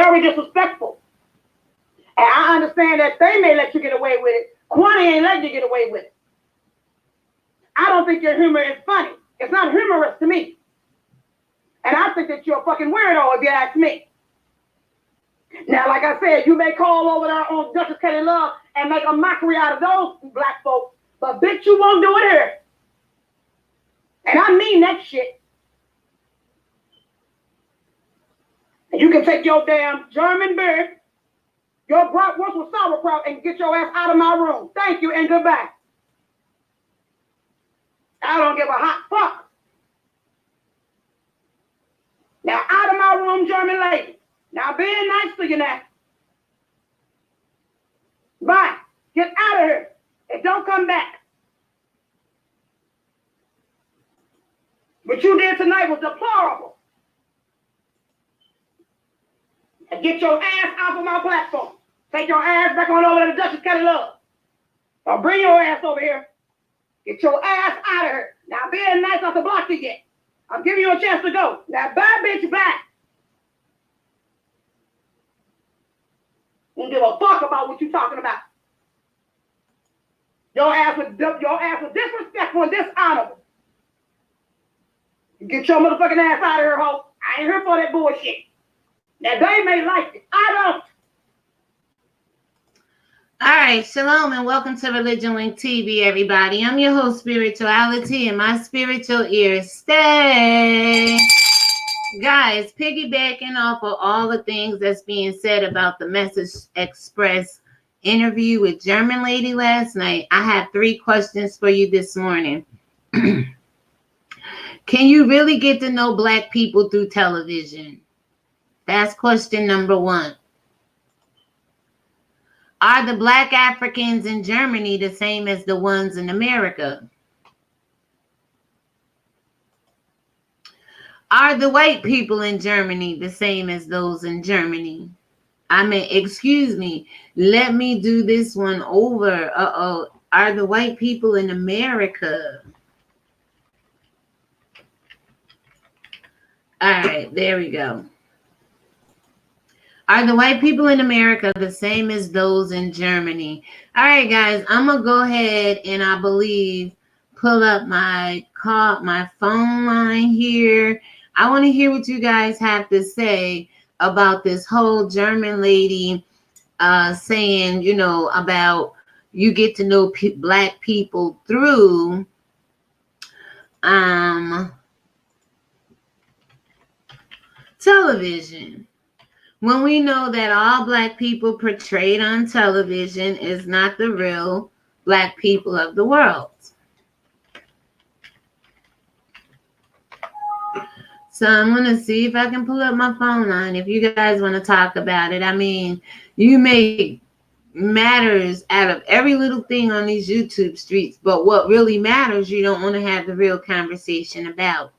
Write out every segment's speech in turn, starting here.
very disrespectful. And I understand that they may let you get away with it. Kwani ain't letting you get away with it. I don't think your humor is funny. It's not humorous to me. And I think that you're a fucking weirdo if you ask me. Now, like I said, you may call over there on Duchess Kelly Love and make a mockery out of those black folks, but bitch, you won't do it here. And I mean that shit. And you can take your damn German beer, your bratwurst with sauerkraut, and get your ass out of my room. Thank you and goodbye. I don't give a hot fuck. Now, out of my room, German lady. Now, being nice to you now. Bye. Get out of here. And don't come back. What you did tonight was deplorable. And get your ass off of my platform. Take your ass back on over to the Duchess Kelly Love. Or bring your ass over here. Get your ass out of here. Now, being nice not to block you yet. I'm giving you a chance to go. Now, bye, bitch, bye. Don't give a fuck about what you talking about. Your ass was disrespectful and dishonorable. Get your motherfucking ass out of here, ho. I ain't here for that bullshit. Now, they may like it. I don't. All right, shalom and welcome to ReligionWinked TV, everybody. I'm your host, Spirituality, and my spiritual ears stay. Guys, piggybacking off of all the things that's being said about the Mezz Express interview with German lady last night, I have 3 questions for you this morning. Can you really get to know black people through television? That's question number 1. Are the black Africans in Germany the same as the ones in America? Are the white people in Germany the same as those in Germany? I mean, excuse me, let me do this one over. Are the white people in America? All right, there we go. Are the white people in America the same as those in Germany? All right, guys, I'm going to go ahead and I believe pull up my phone line here. I want to hear what you guys have to say about this whole German lady saying, you know, about you get to know black people through television. When we know that all black people portrayed on television is not the real black people of the world. So I'm going to see if I can pull up my phone line if you guys want to talk about it. I mean, you make matters out of every little thing on these YouTube streets, but what really matters, you don't want to have the real conversation about.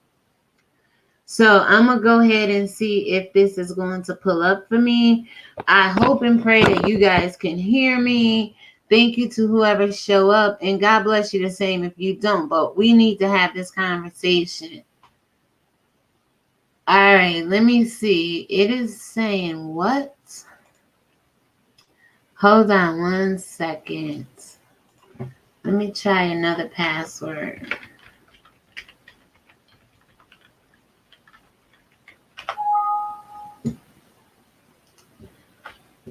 So I'm going to go ahead and see if this is going to pull up for me. I hope and pray that you guys can hear me. Thank you to whoever show up, and God bless you the same if you don't, but we need to have this conversation. All right, let me see. It is saying what? Hold on 1 second. Let me try another password.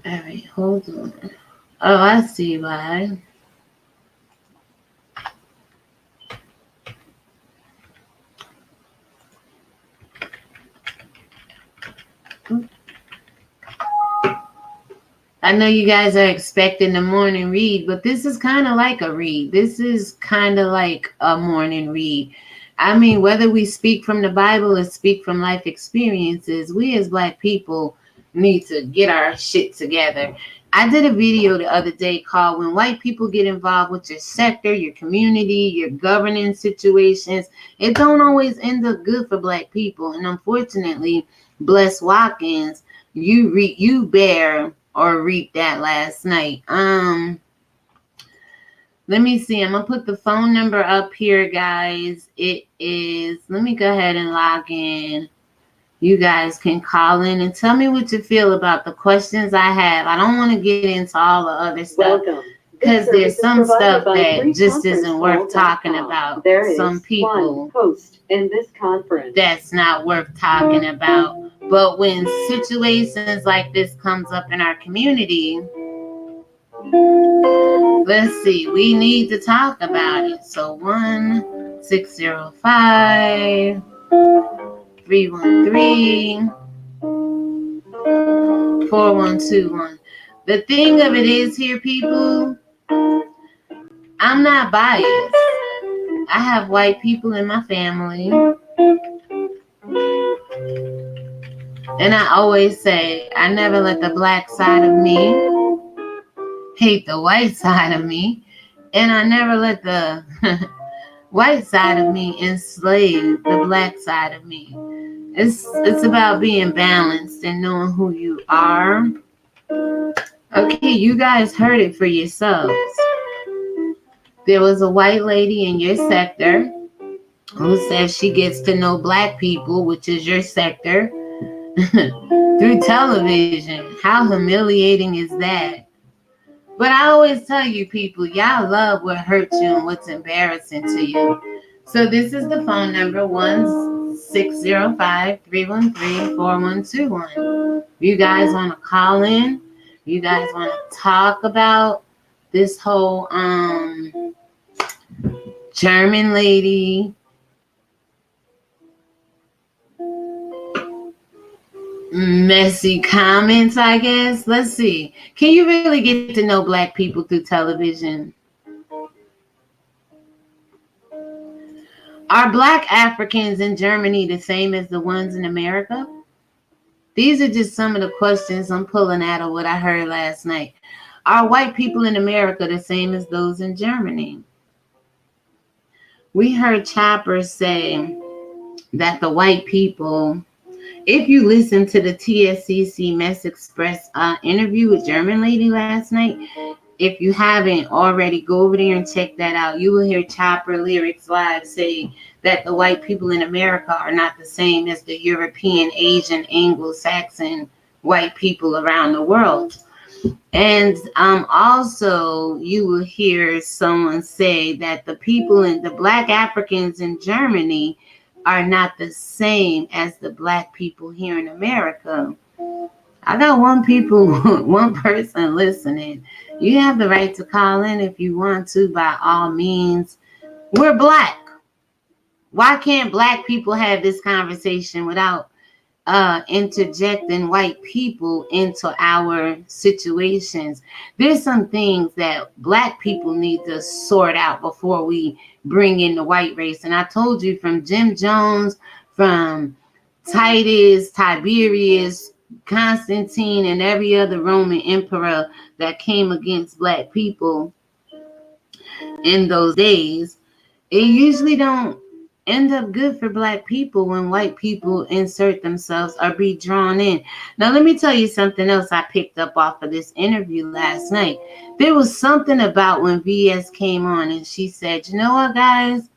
All right, hold on. Oh, I see why. I know you guys are expecting the morning read, but this is kind of like a read. This is kind of like a morning read. I mean, whether we speak from the Bible or speak from life experiences, we as black people need to get our shit together. I did a video the other day called When White People Get Involved with Your Sector, Your Community, Your Governing Situations, it don't always end up good for black people. And unfortunately, bless Watkins, you bear or reap that last night. Let me see. I'm going to put the phone number up here, guys. It is, let me go ahead and log in. You guys can call in and tell me what you feel about the questions I have. I don't want to get into all the other stuff because there's some stuff that just isn't worth talking about. Some people host in this conference that's not worth talking about. But when situations like this comes up in our community, let's see, we need to talk about it. So 1-605 313 4121. The thing of it is here, people, I'm not biased. I have white people in my family. And I always say, I never let the black side of me hate the white side of me. And I never let the white side of me enslave the black side of me. It's about being balanced and knowing who you are. Okay, you guys heard it for yourselves. There was a white lady in your sector who says she gets to know black people, which is your sector, through television. How humiliating is that? But I always tell you people, y'all love what hurts you and what's embarrassing to you. So this is the phone number, 1-605-313-4121. You guys want to call in? You guys want to talk about this whole German lady messy comments, I guess. Let's see. Can you really get to know black people through television? Are black Africans in Germany the same as the ones in America? These are just some of the questions I'm pulling out of what I heard last night. Are white people in America the same as those in Germany? We heard Chopper say that the white people, if you listen to the TSCC Mezz Express interview with German lady last night, if you haven't already, go over there and check that out. You will hear Chopper Lyrics Live say that the white people in America are not the same as the European, Asian, Anglo-Saxon white people around the world. And also you will hear someone say that the people in the black Africans in Germany are not the same as the black people here in America. I got one person listening. You have the right to call in if you want to, by all means. We're black. Why can't black people have this conversation without interjecting white people into our situations? There's some things that black people need to sort out before we bring in the white race. And I told you, from Jim Jones, from Titus, Tiberius, Constantine, and every other Roman emperor that came against black people in those days, it usually don't end up good for black people when white people insert themselves or be drawn in. Now, let me tell you something else I picked up off of this interview last night. There was something about when VS came on and she said, you know what, guys?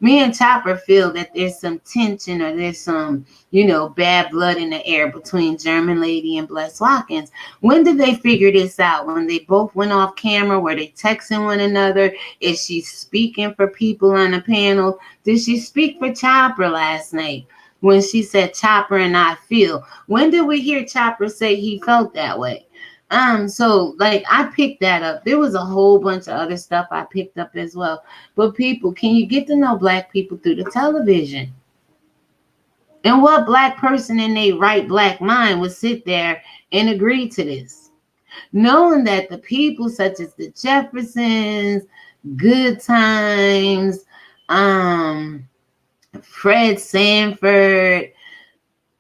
Me and Chopper feel that there's some tension or there's some, bad blood in the air between German Lady and Bless Watkins. When did they figure this out? When they both went off camera? Were they texting one another? Is she speaking for people on the panel? Did she speak for Chopper last night when she said Chopper and I feel? When did we hear Chopper say he felt that way? So I picked that up. There was a whole bunch of other stuff I picked up as well. But people, can you get to know black people through the television? And what black person in their right black mind would sit there and agree to this? Knowing that the people such as the Jeffersons, Good Times, Fred Sanford,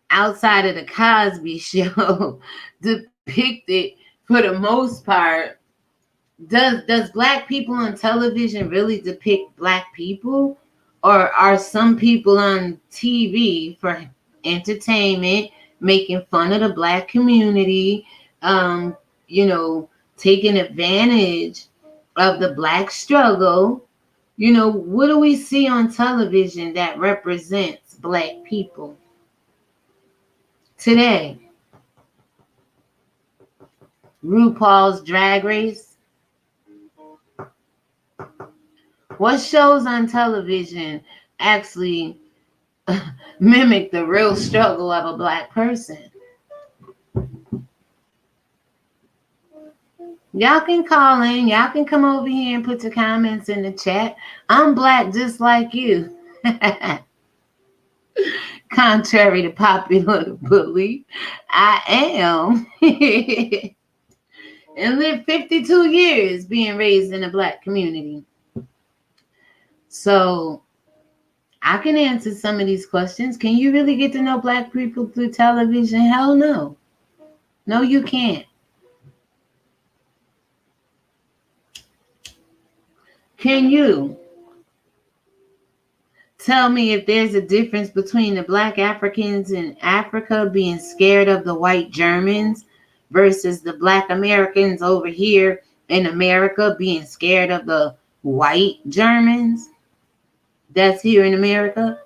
outside of the Cosby Show, depicted, for the most part, does black people on television really depict black people? Or are some people on TV for entertainment making fun of the black community, taking advantage of the black struggle? What do we see on television that represents black people? Today, RuPaul's Drag Race. What shows on television actually mimic the real struggle of a Black person? Y'all can call in. Y'all can come over here and put your comments in the chat. I'm Black just like you. Contrary to popular belief, I am. And lived 52 years being raised in a Black community. So I can answer some of these questions. Can you really get to know Black people through television? Hell no. No, you can't. Can you tell me if there's a difference between the Black Africans in Africa being scared of the white Germans versus the Black Americans over here in America being scared of the white Germans that's here in America?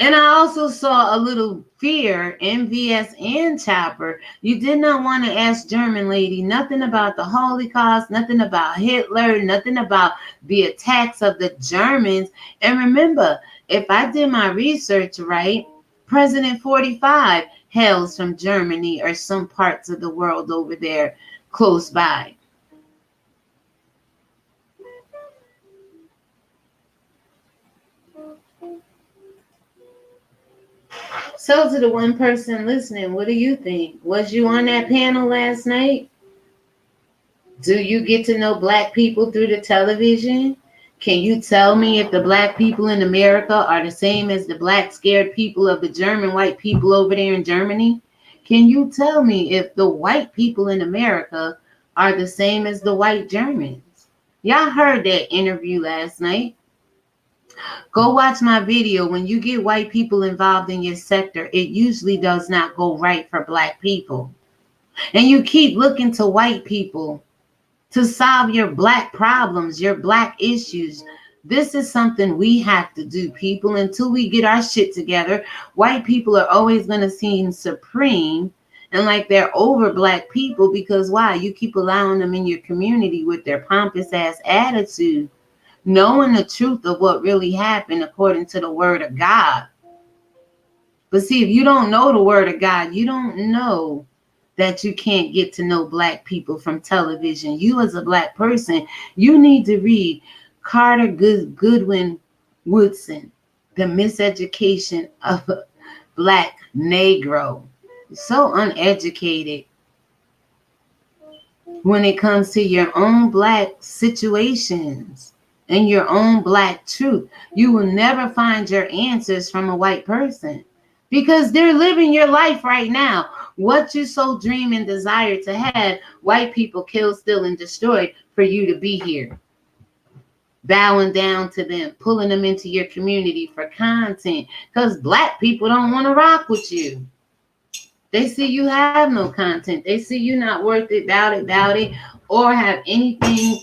And I also saw a little fear, MVS and Chopper. You did not want to ask German lady nothing about the Holocaust, nothing about Hitler, nothing about the attacks of the Germans. And remember, if I did my research right, President 45 hails from Germany or some parts of the world over there close by. So to the one person listening, what do you think? Was you on that panel last night? Do you get to know Black people through the television? Can you tell me if the Black people in America are the same as the Black scared people of the German white people over there in Germany? Can you tell me if the white people in America are the same as the white Germans? Y'all heard that interview last night. Go watch my video. When you get white people involved in your sector, it usually does not go right for Black people. And you keep looking to white people to solve your Black problems, your Black issues. This is something we have to do, people. Until we get our shit together, white people are always going to seem supreme and like they're over Black people because why? You keep allowing them in your community with their pompous ass attitude, knowing the truth of what really happened according to the word of God. But see, if you don't know the word of God, you don't know that you can't get to know Black people from television. You as a Black person, you need to read Carter Goodwin Woodson, The Miseducation of a Black Negro. So uneducated when it comes to your own Black situations and your own Black truth. You will never find your answers from a white person because they're living your life right now. What you so dream and desire to have, white people killed, steal, and destroyed for you to be here. Bowing down to them, pulling them into your community for content because Black people don't want to rock with you. They see you have no content. They see you not worth it, doubt it, or have anything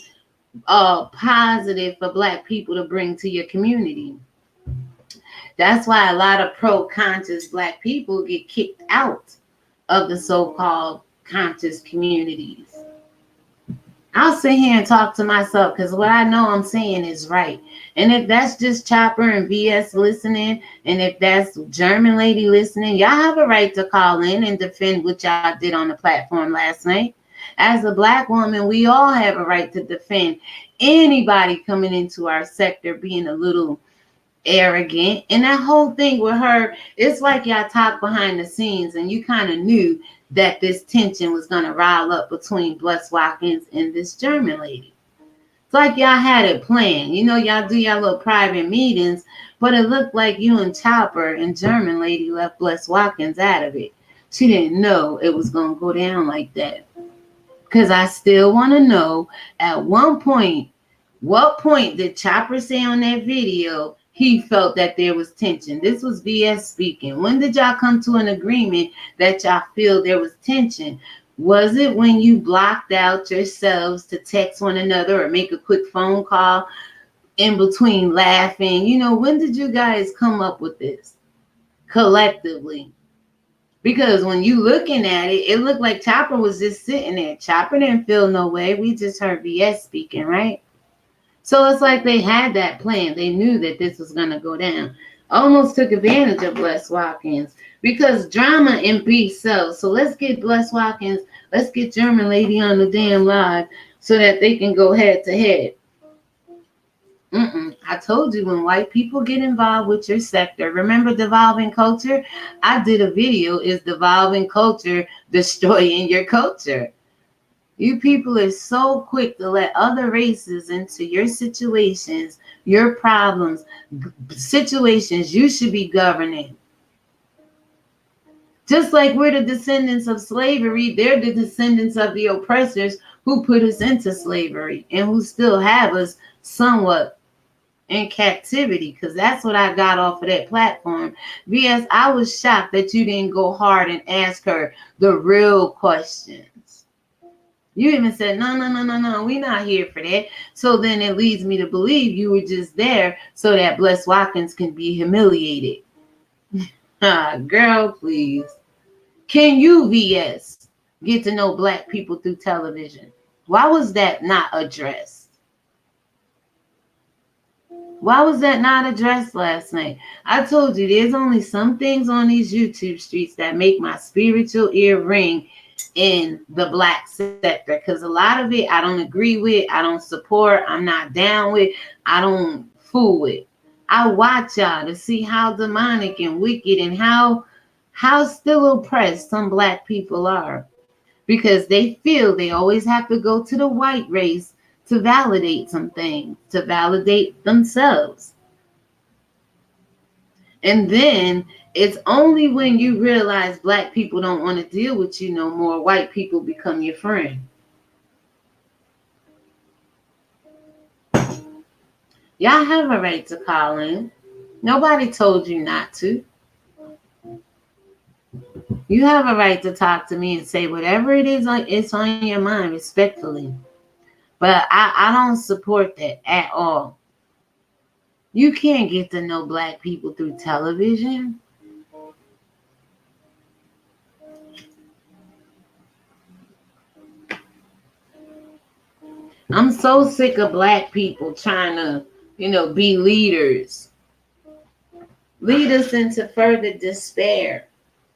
positive for Black people to bring to your community. That's why a lot of pro-conscious Black people get kicked out of the so-called conscious communities. I'll sit here and talk to myself because what I know I'm saying is right. And if that's just Chopper and VS listening, and if that's German lady listening, y'all have a right to call in and defend what y'all did on the platform last night. As a Black woman, we all have a right to defend anybody coming into our sector being a little arrogant. And that whole thing with her, it's like y'all talked behind the scenes and you kind of knew that this tension was going to rile up between Bless Watkins and this German lady. It's like y'all had it planned. You know, y'all do y'all little private meetings, but it looked like you and Chopper and German lady left Bless Watkins out of it. She didn't know it was going to go down like that. Because I still want to know at what point did Chopper say on that video he felt that there was tension? This was VS speaking. When did y'all come to an agreement that y'all feel there was tension? Was it when you blocked out yourselves to text one another or make a quick phone call in between laughing? You know, when did you guys come up with this? collectively. Because when you looking at it, it looked like Chopper was just sitting there. Chopper didn't feel no way. We just heard VS speaking, right? So it's like they had that plan. They knew that this was going to go down. Almost took advantage of Bless Watkins because drama and beef sells. So let's get Bless Watkins, let's get German Lady on the damn live so that they can go head to head. I told you, when white people get involved with your sector, remember devolving culture? I did a video, is devolving culture destroying your culture? You people are so quick to let other races into your situations, your problems, situations you should be governing. Just like we're the descendants of slavery, they're the descendants of the oppressors who put us into slavery and who still have us somewhat in captivity, because that's what I got off of that platform. VS, I was shocked that you didn't go hard and ask her the real questions. You even said, no, we're not here for that. So then it leads me to believe you were just there so that Bless Watkins can be humiliated. Girl, please. Can you, VS, get to know black people through television? Why was that not addressed? Why was that not addressed last night? I told you there's only some things on these YouTube streets that make my spiritual ear ring in the black sector, because a lot of it I don't agree with, I don't support, I'm not down with, I don't fool with. I watch y'all to see how demonic and wicked and how still oppressed some black people are, because they feel they always have to go to the white race to validate some things, to validate themselves. And then it's only when you realize black people don't want to deal with you no more, white people become your friend. Y'all have a right to call in. Nobody told you not to. You have a right to talk to me and say whatever it is it's on your mind respectfully. But I don't support that at all. You can't get to know black people through television. I'm so sick of black people trying to, be leaders. Lead us into further despair.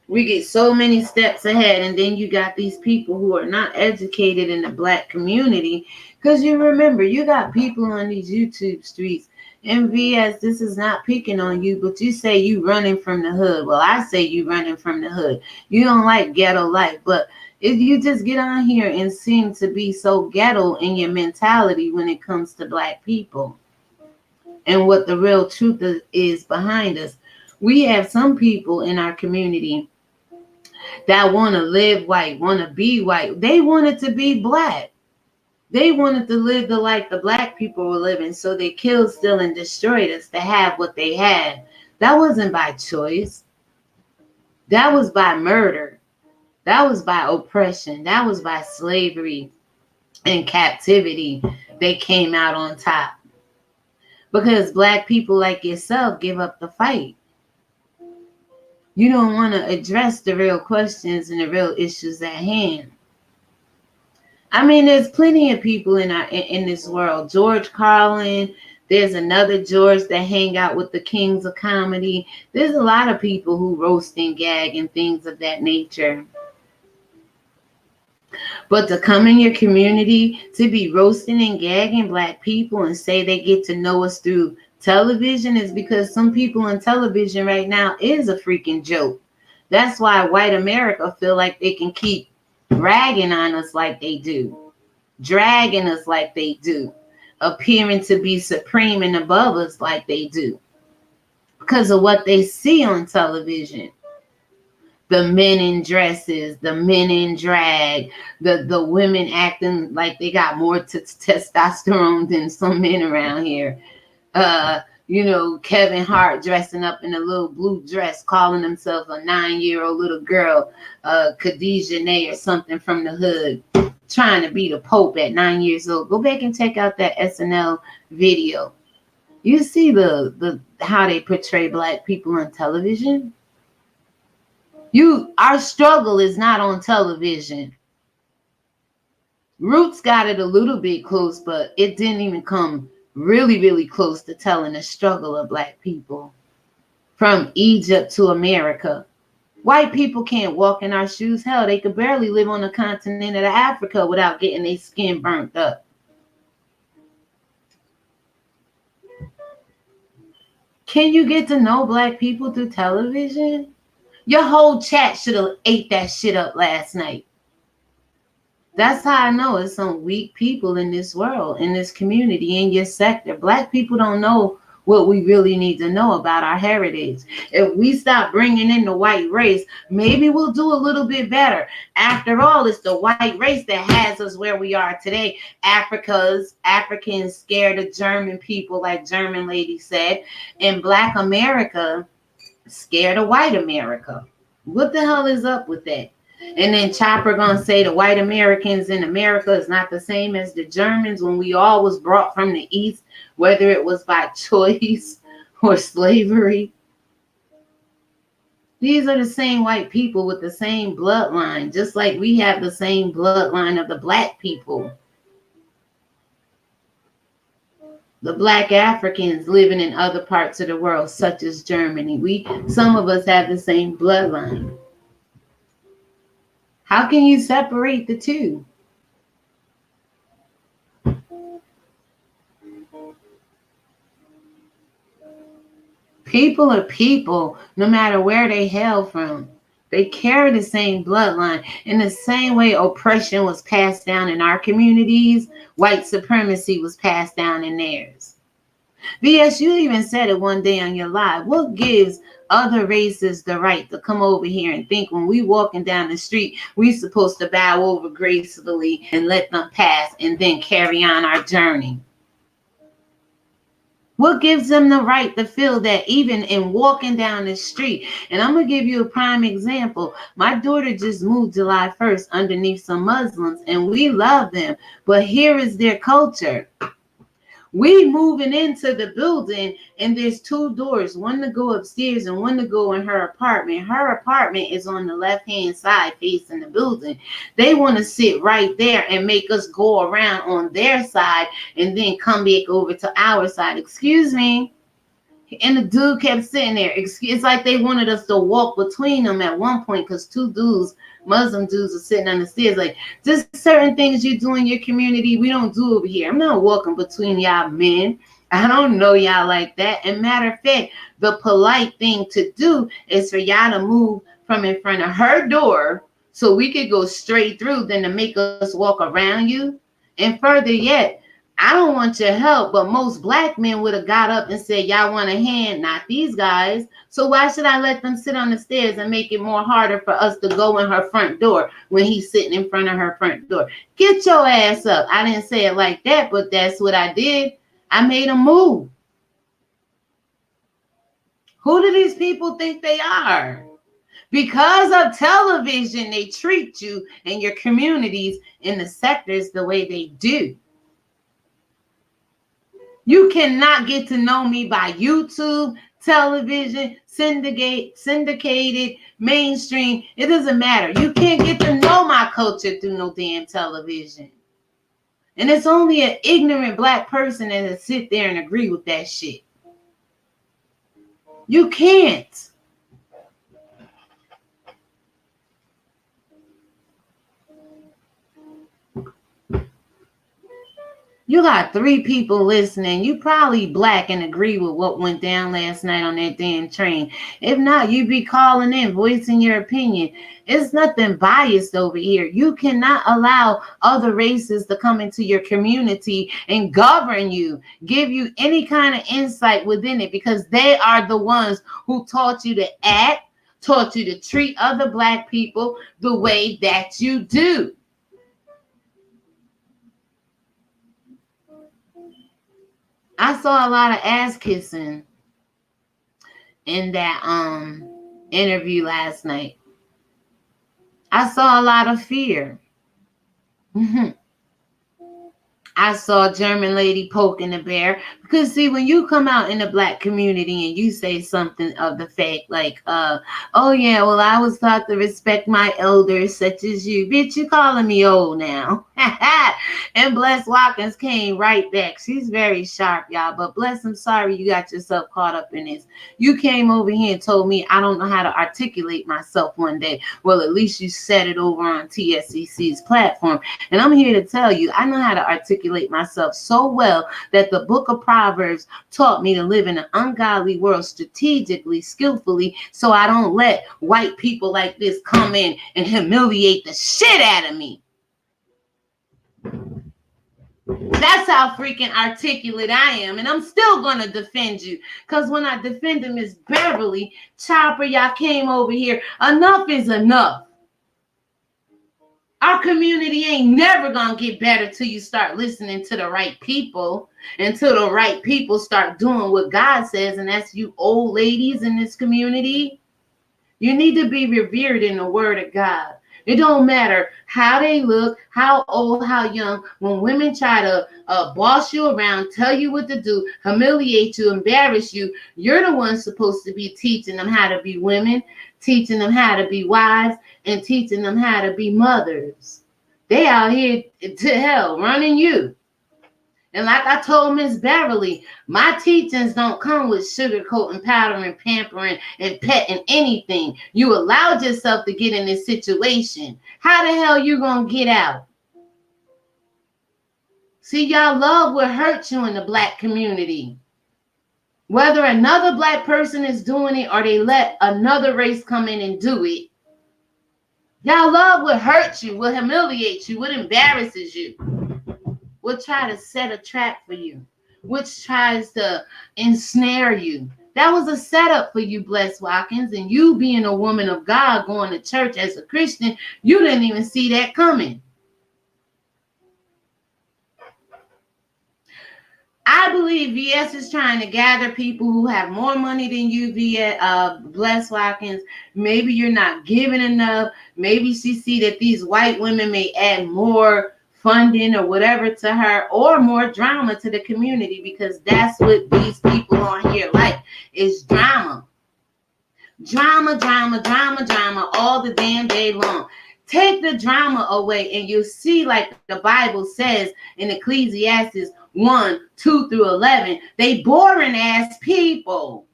We get so many steps ahead, and then you got these people who are not educated in the black community. Because you remember, you got people on these YouTube streets. MVS, this is not picking on you, but you say you running from the hood. Well, I say you running from the hood. You don't like ghetto life, but if you just get on here and seem to be so ghetto in your mentality when it comes to black people and what the real truth is behind us. We have some people in our community that want to live white, want to be white. They wanted to be black. They wanted to live the life the black people were living, so they killed, steal, and destroyed us to have what they had. That wasn't by choice. That was by murder. That was by oppression. That was by slavery and captivity. They came out on top. Because black people like yourself give up the fight. You don't want to address the real questions and the real issues at hand. I mean, there's plenty of people in this world. George Carlin, there's another George that hang out with the kings of comedy. There's a lot of people who roast and gag and things of that nature. But to come in your community to be roasting and gagging black people and say they get to know us through television is because some people on television right now is a freaking joke. That's why white America feel like they can keep ragging on us like they do, dragging us like they do, appearing to be supreme and above us like they do, because of what they see on television. The men in dresses, the men in drag, the women acting like they got more testosterone than some men around here. Kevin Hart dressing up in a little blue dress, calling himself a 9-year-old little girl, Khadijah Nay or something from the hood, trying to be the Pope at 9 years old. Go back and check out that SNL video. You see the how they portray black people on television. Our struggle is not on television. Roots got it a little bit close, but it didn't even come really, really close to telling the struggle of Black people from Egypt to America. White people can't walk in our shoes. Hell, they could barely live on the continent of Africa without getting their skin burnt up. Can you get to know Black people through television? Your whole chat should have ate that shit up last night. That's how I know it's some weak people in this world, in this community, in your sector. Black people don't know what we really need to know about our heritage. If we stop bringing in the white race, maybe we'll do a little bit better. After all, it's the white race that has us where we are today. Africans scared of German people, like German lady said, and Black America scared of white America. What the hell is up with that? And then Chopper gonna say the white Americans in America is not the same as the Germans when we all was brought from the East, whether it was by choice or slavery. These are the same white people with the same bloodline, just like we have the same bloodline of the Black people. The Black Africans living in other parts of the world, such as Germany. Some of us have the same bloodline. How can you separate the two? People are people, no matter where they hail from. They carry the same bloodline. In the same way oppression was passed down in our communities, white supremacy was passed down in theirs. VS, you even said it one day on your live. What gives other races the right to come over here and think when we walking down the street, we supposed to bow over gracefully and let them pass and then carry on our journey? What gives them the right to feel that even in walking down the street? And I'm going to give you a prime example. My daughter just moved July 1st underneath some Muslims, and we love them. But here is their culture. We moving into the building and there's two doors, one to go upstairs and one to go in her apartment. Her apartment is on the left-hand side facing the building. They want to sit right there and make us go around on their side and then come back over to our side. Excuse me. And the dude kept sitting there. It's like they wanted us to walk between them at one point because two dudes, Muslim dudes, are sitting on the stairs. Like, just certain things you do in your community, we don't do over here. I'm not walking between y'all men. I don't know y'all like that. And matter of fact, the polite thing to do is for y'all to move from in front of her door so we could go straight through than to make us walk around you. And further yet, I don't want your help, but most Black men would have got up and said, y'all want a hand? Not these guys. So why should I let them sit on the stairs and make it more harder for us to go in her front door when he's sitting in front of her front door? Get your ass up. I didn't say it like that, but that's what I did. I made them move. Who do these people think they are? Because of television, they treat you and your communities in the sectors the way they do. You cannot get to know me by YouTube, television, syndicated, mainstream. It doesn't matter. You can't get to know my culture through no damn television. And it's only an ignorant Black person that sit there and agree with that shit. You can't. You got 3 people listening. You probably Black and agree with what went down last night on that damn train. If not, you be calling in, voicing your opinion. It's nothing biased over here. You cannot allow other races to come into your community and govern you, give you any kind of insight within it, because they are the ones who taught you to act, taught you to treat other Black people the way that you do. I saw a lot of ass kissing in that interview last night. I saw a lot of fear. I saw a German lady poking the bear. Because see, when you come out in the black community and you say something of the fact like, oh yeah, well, I was taught to respect my elders such as you. Bitch, you calling me old now. And Bless Watkins came right back. She's very sharp, y'all. But Bless, I'm sorry you got yourself caught up in this. You came over here and told me I don't know how to articulate myself one day. Well, at least you said it over on TSCC's platform. And I'm here to tell you, I know how to articulate myself so well that the book of Proverbs taught me to live in an ungodly world strategically, skillfully, so I don't let white people like this come in and humiliate the shit out of me. That's how freaking articulate I am. And I'm still going to defend you. Because when I defended Miss Beverly, Chopper, y'all came over here. Enough is enough. Our community ain't never going to get better till you start listening to the right people. Until the right people start doing what God says. And that's you old ladies in this community. You need to be revered in the word of God. It don't matter how they look, how old, how young. When women try to boss you around, tell you what to do, humiliate you, embarrass you, you're the one supposed to be teaching them how to be women, teaching them how to be wives, and teaching them how to be mothers. They out here to hell running you. And like I told Miss Beverly, my teachings don't come with sugarcoating, powdering, pampering, and petting anything. You allowed yourself to get in this situation. How the hell you gonna get out? See, y'all love what hurts you in the black community. Whether another black person is doing it or they let another race come in and do it. Y'all love what hurts you, what humiliates you, what embarrasses you. Will try to set a trap for you, which tries to ensnare you. That was a setup for you, Bless Watkins, and you being a woman of God going to church as a Christian, you didn't even see that coming. I believe VS is trying to gather people who have more money than you, Bless Watkins. Maybe you're not giving enough. Maybe she see that these white women may add more funding or whatever to her, or more drama to the community, because that's what these people on here like, is drama. Drama, drama, drama, drama, all the damn day long. Take the drama away and you'll see, like the Bible says in Ecclesiastes 1:2-11, they boring ass people.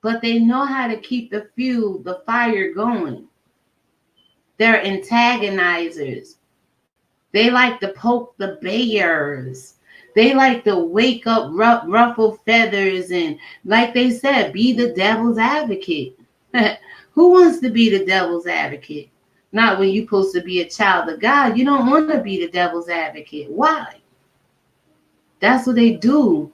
But they know how to keep the fuel, the fire going. They're antagonizers. They like to poke the bears. They like to wake up ruffled feathers and, like they said, be the devil's advocate. Who wants to be the devil's advocate? Not when you're supposed to be a child of God. You don't want to be the devil's advocate. Why? That's what they do.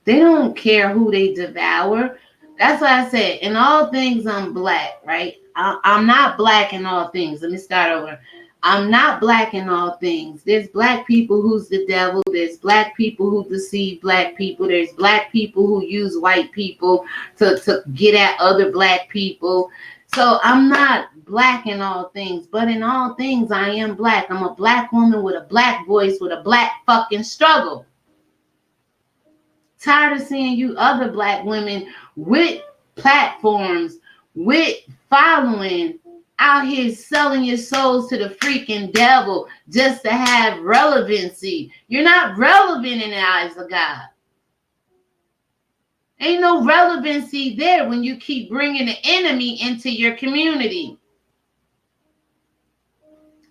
They don't care who they devour. That's why I said, in all things, I'm black, right? I'm not black in all things. Let me start over. I'm not black in all things. There's black people who's the devil. There's black people who deceive black people. There's black people who use white people to get at other black people. So I'm not black in all things, but in all things, I am black. I'm a black woman with a black voice, with a black fucking struggle. Tired of seeing you other black women with platforms, with following, out here selling your souls to the freaking devil just to have relevancy. You're not relevant in the eyes of God. Ain't no relevancy there when you keep bringing the enemy into your community.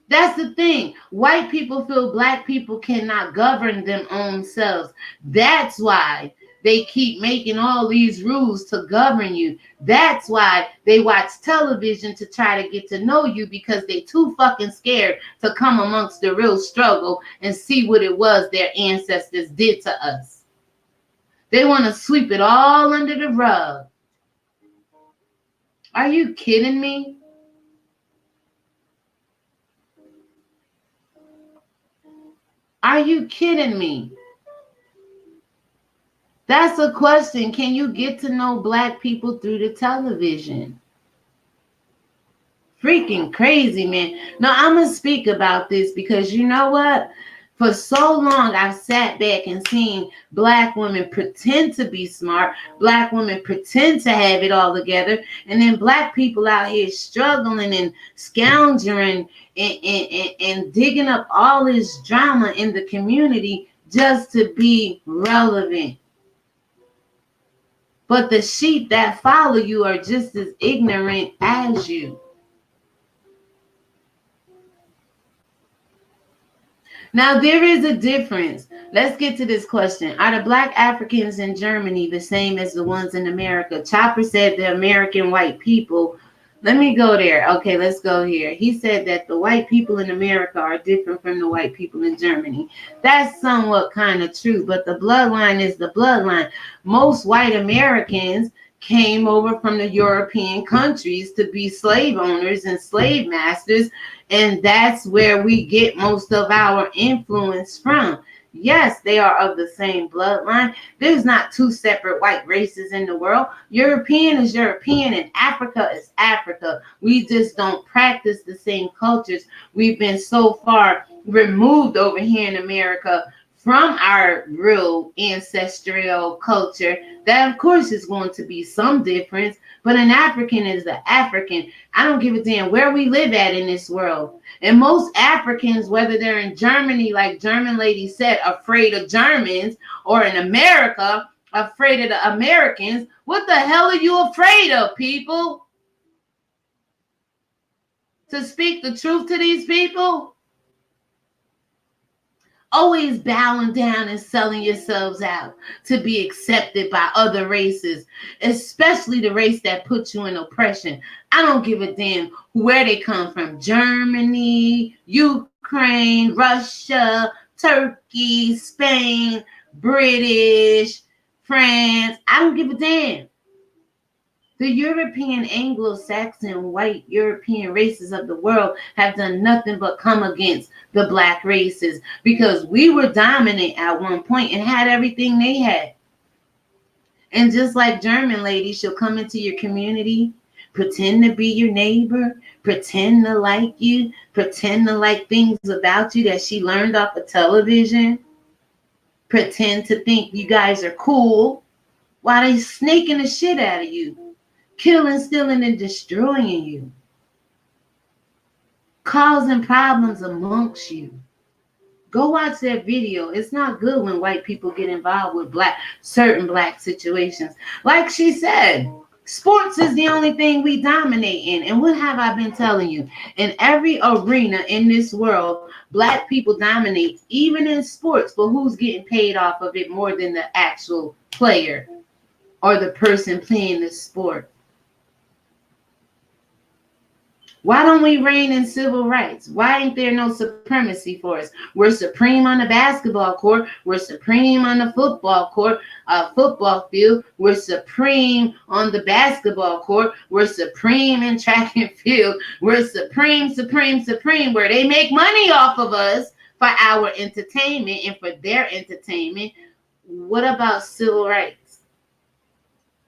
That's the thing. White people feel black people cannot govern them own selves. That's why they keep making all these rules to govern you. That's why they watch television to try to get to know you, because they too fucking scared to come amongst the real struggle and see what it was their ancestors did to us. They want to sweep it all under the rug. Are you kidding me? Are you kidding me? That's a question. Can you get to know black people through the television? Freaking crazy, man. No, I'm going to speak about this because you know what? For so long, I've sat back and seen Black women pretend to be smart, Black women pretend to have it all together, and then Black people out here struggling and scoundering and digging up all this drama in the community just to be relevant. But the sheep that follow you are just as ignorant as you. Now, there is a difference. Let's get to this question. Are the Black Africans in Germany the same as the ones in America? Chopper said the American white people. Let me go there. Okay, let's go here. He said that the white people in America are different from the white people in Germany. That's somewhat kind of true, but the bloodline is the bloodline. Most white Americans came over from the European countries to be slave owners and slave masters, and that's where we get most of our influence from. Yes, they are of the same bloodline. There's not two separate white races in the world. European is European and Africa is Africa. We just don't practice the same cultures. We've been so far removed over here in America from our real ancestral culture that of course is going to be some difference, but an African is an African. I don't give a damn where we live at in this world. And most Africans, whether they're in Germany, like German lady said, afraid of Germans, or in America, afraid of the Americans, what the hell are you afraid of, people? To speak the truth to these people? Always bowing down and selling yourselves out to be accepted by other races, especially the race that puts you in oppression. I don't give a damn where they come from. Germany, Ukraine, Russia, Turkey, Spain, British, France. I don't give a damn. The European, Anglo-Saxon, white European races of the world have done nothing but come against the Black races because we were dominant at one point and had everything they had. And just like German lady, she'll come into your community, pretend to be your neighbor, pretend to like you, pretend to like things about you that she learned off of television, pretend to think you guys are cool while they snaking the shit out of you. Killing, stealing, and destroying you. Causing problems amongst you. Go watch that video. It's not good when white people get involved with certain black situations. Like she said, sports is the only thing we dominate in. And what have I been telling you? In every arena in this world, Black people dominate, even in sports. But who's getting paid off of it more than the actual player or the person playing the sport? Why don't we reign in civil rights? Why ain't there no supremacy for us? We're supreme on the basketball court. We're supreme on the football court, football field. We're supreme on the basketball court. We're supreme in track and field. We're supreme, where they make money off of us for our entertainment and for their entertainment. What about civil rights,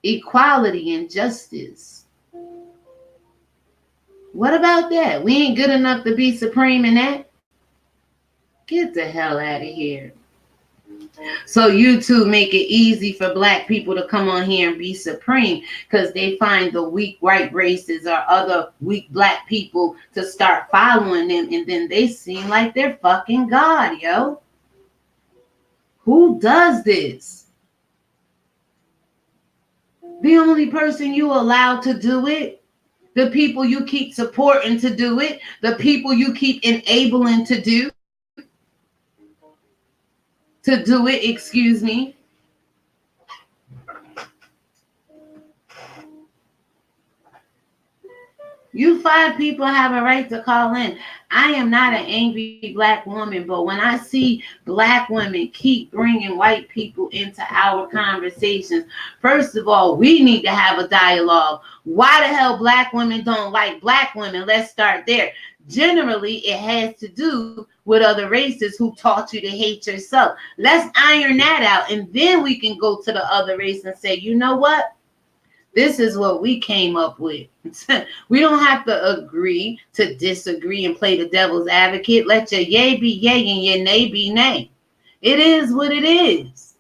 equality, and justice? What about that? We ain't good enough to be supreme in that? Get the hell out of here. So YouTube make it easy for Black people to come on here and be supreme because they find the weak white races or other weak Black people to start following them, and then they seem like they're fucking God, yo. Who does this? The only person you allow to do it, the people you keep supporting to do it, the people you keep enabling to do it, excuse me. You 5 people have a right to call in. I am not an angry Black woman, but when I see Black women keep bringing white people into our conversations, first of all, we need to have a dialogue. Why the hell Black women don't like Black women? Let's start there. Generally, it has to do with other races who taught you to hate yourself. Let's iron that out, and then we can go to the other race and say, you know what? This is what we came up with. We don't have to agree to disagree and play the devil's advocate. Let your yay be yay and your nay be nay. It is what it is.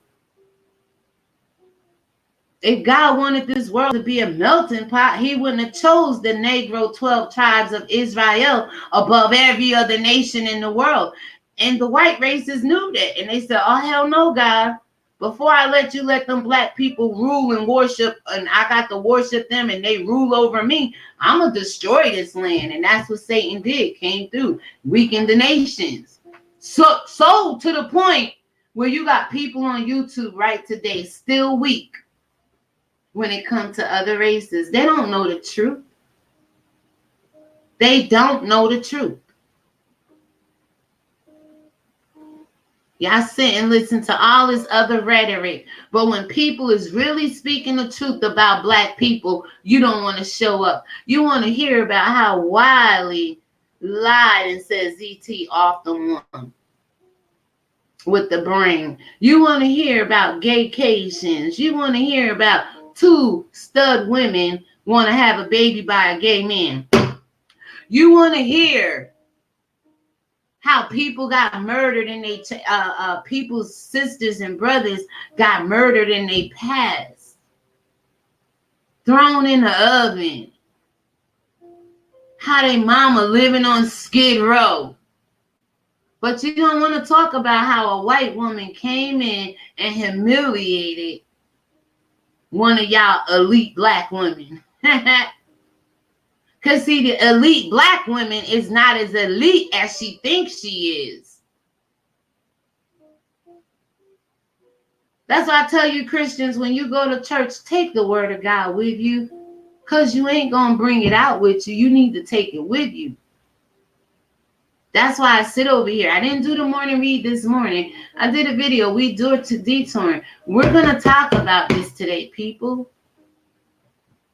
If God wanted this world to be a melting pot, he wouldn't have chose the Negro 12 tribes of Israel above every other nation in the world. And the white races knew that. And they said, oh, hell no, God. Before I let you let them black people rule and worship, and I got to worship them and they rule over me, I'm going to destroy this land. And that's what Satan did, came through, weakened the nations. So to the point where you got people on YouTube right today still weak when it comes to other races. They don't know the truth. They don't know the truth. Y'all sit and listen to all this other rhetoric. But when people is really speaking the truth about black people, you don't want to show up. You want to hear about how Wiley lied and said ZT off the one with the brain. You want to hear about gaycations. You want to hear about 2 stud women want to have a baby by a gay man. You want to hear how people got murdered and people's sisters and brothers got murdered in their past, thrown in the oven. How they mama living on Skid Row. But you don't want to talk about how a white woman came in and humiliated one of y'all elite black women. Because see, the elite black woman is not as elite as she thinks she is. That's why I tell you, Christians, when you go to church, take the word of God with you. Because you ain't going to bring it out with you. You need to take it with you. That's why I sit over here. I didn't do the morning read this morning. I did a video. We do it to detour. We're going to talk about this today, people.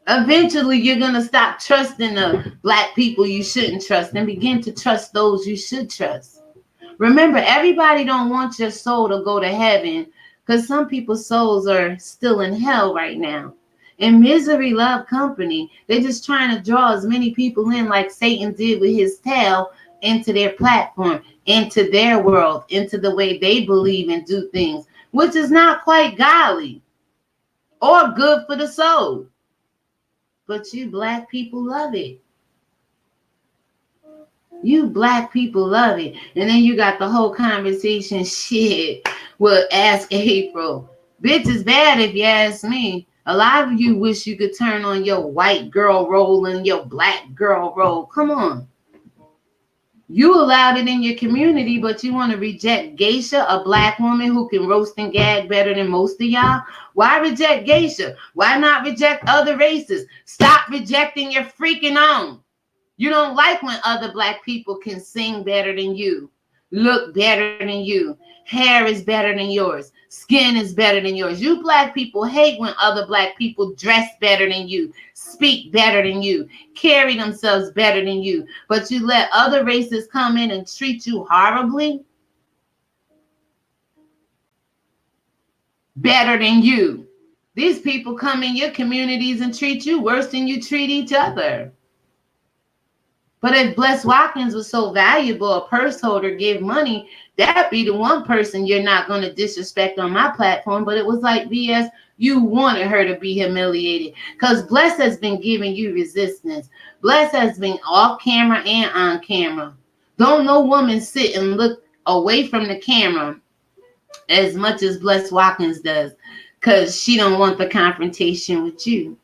Eventually, you're going to stop trusting the black people you shouldn't trust and begin to trust those you should trust. Remember, everybody don't want your soul to go to heaven because some people's souls are still in hell right now. And misery love company. They're just trying to draw as many people in like Satan did with his tail into their platform, into their world, into the way they believe and do things, which is not quite godly or good for the soul. But you black people love it. You black people love it. And then you got the whole conversation shit with Ask April. Bitch is bad if you ask me. A lot of you wish you could turn on your white girl role and your black girl role. Come on. You allowed it in your community, but you want to reject Geisha, a black woman who can roast and gag better than most of y'all? Why reject Geisha? Why not reject other races? Stop rejecting your freaking own. You don't like when other black people can sing better than you, look better than you, hair is better than yours, skin is better than yours. You black people hate when other black people dress better than you, speak better than you, carry themselves better than you, but you let other races come in and treat you horribly, better than you. These people come in your communities and treat you worse than you treat each other. But if Bless Watkins was so valuable, a purse holder, give money, that'd be the one person you're not going to disrespect on my platform. But it was like, BS, you wanted her to be humiliated. Because Bless has been giving you resistance. Bless has been off camera and on camera. Don't no woman sit and look away from the camera as much as Bless Watkins does. Because she don't want the confrontation with you.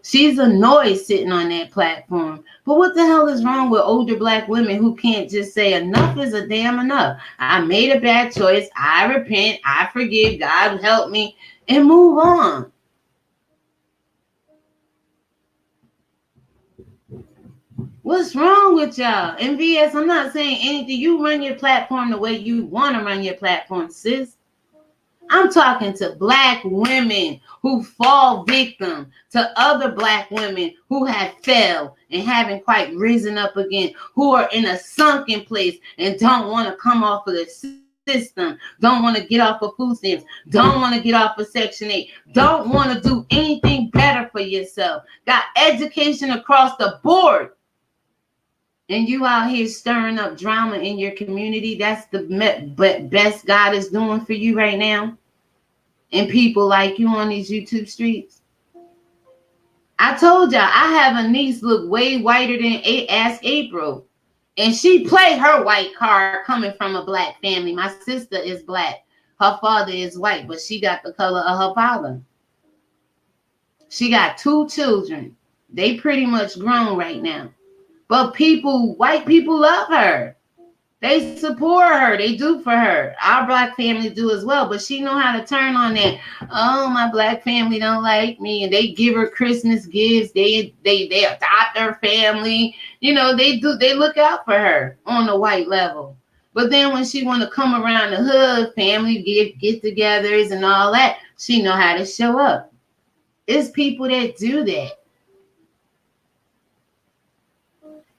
She's annoyed sitting on that platform. But what the hell is wrong with older black women who can't just say enough is a damn enough? I made a bad choice. I repent. I forgive. God help me. And move on. What's wrong with y'all? And VS, I'm not saying anything. You run your platform the way you want to run your platform, sis. I'm talking to black women who fall victim to other black women who have fell and haven't quite risen up again, who are in a sunken place and don't want to come off of the system, don't want to get off of food stamps, don't want to get off of Section 8, don't want to do anything better for yourself, got education across the board, and you out here stirring up drama in your community. That's the best God is doing for you right now, and people like you on these YouTube streets. I told y'all, I have a niece look way whiter than Ask April. And she played her white card coming from a black family. My sister is black. Her father is white, but she got the color of her father. She got 2 children. They pretty much grown right now. But white people love her. They support her. They do for her. Our black family do as well. But she know how to turn on that. Oh, my black family don't like me. And they give her Christmas gifts. They adopt her family. You know, they look out for her on the white level. But then when she want to come around the hood, family get-togethers and all that, she know how to show up. It's people that do that.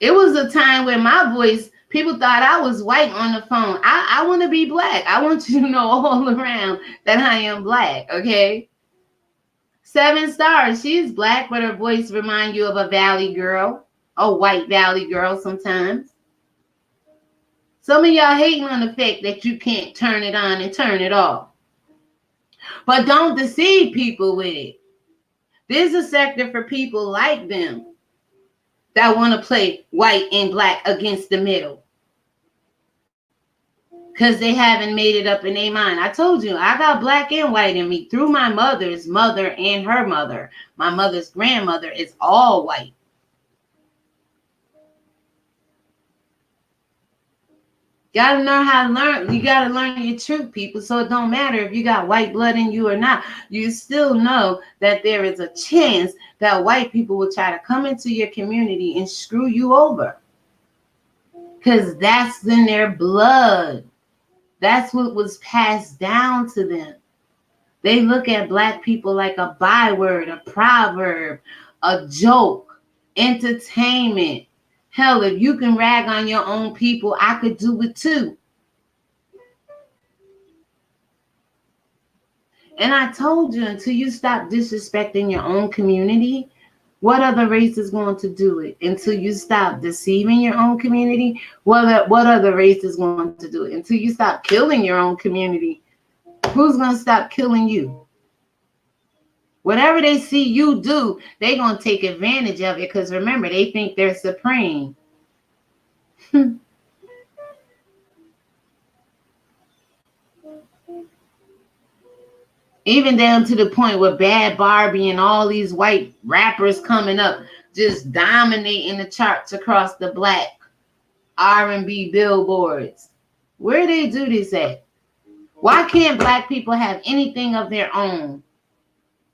It was a time where my voice, people thought I was white on the phone. I want to be black. I want you to know all around that I am black, okay? 7 stars. She's black, but her voice reminds you of a valley girl, a white valley girl sometimes. Some of y'all hating on the fact that you can't turn it on and turn it off. But don't deceive people with it. There's a sector for people like them that want to play white and black against the middle. Because they haven't made it up in their mind. I told you, I got black and white in me through my mother's mother and her mother. My mother's grandmother is all white. You gotta learn how to learn. You gotta learn your truth, people. So it don't matter if you got white blood in you or not. You still know that there is a chance that white people will try to come into your community and screw you over. Because that's in their blood. That's what was passed down to them. They look at black people like a byword, a proverb, a joke, entertainment. Hell, if you can rag on your own people, I could do it too. And I told you, until you stop disrespecting your own community, what other race is going to do it? Until you stop deceiving your own community, what other race is going to do it? Until you stop killing your own community, who's going to stop killing you? Whatever they see you do, they're going to take advantage of it because remember, they think they're supreme. Even down to the point where Bad Barbie and all these white rappers coming up, just dominating the charts across the black R&B billboards. Where they do this at? Why can't black people have anything of their own?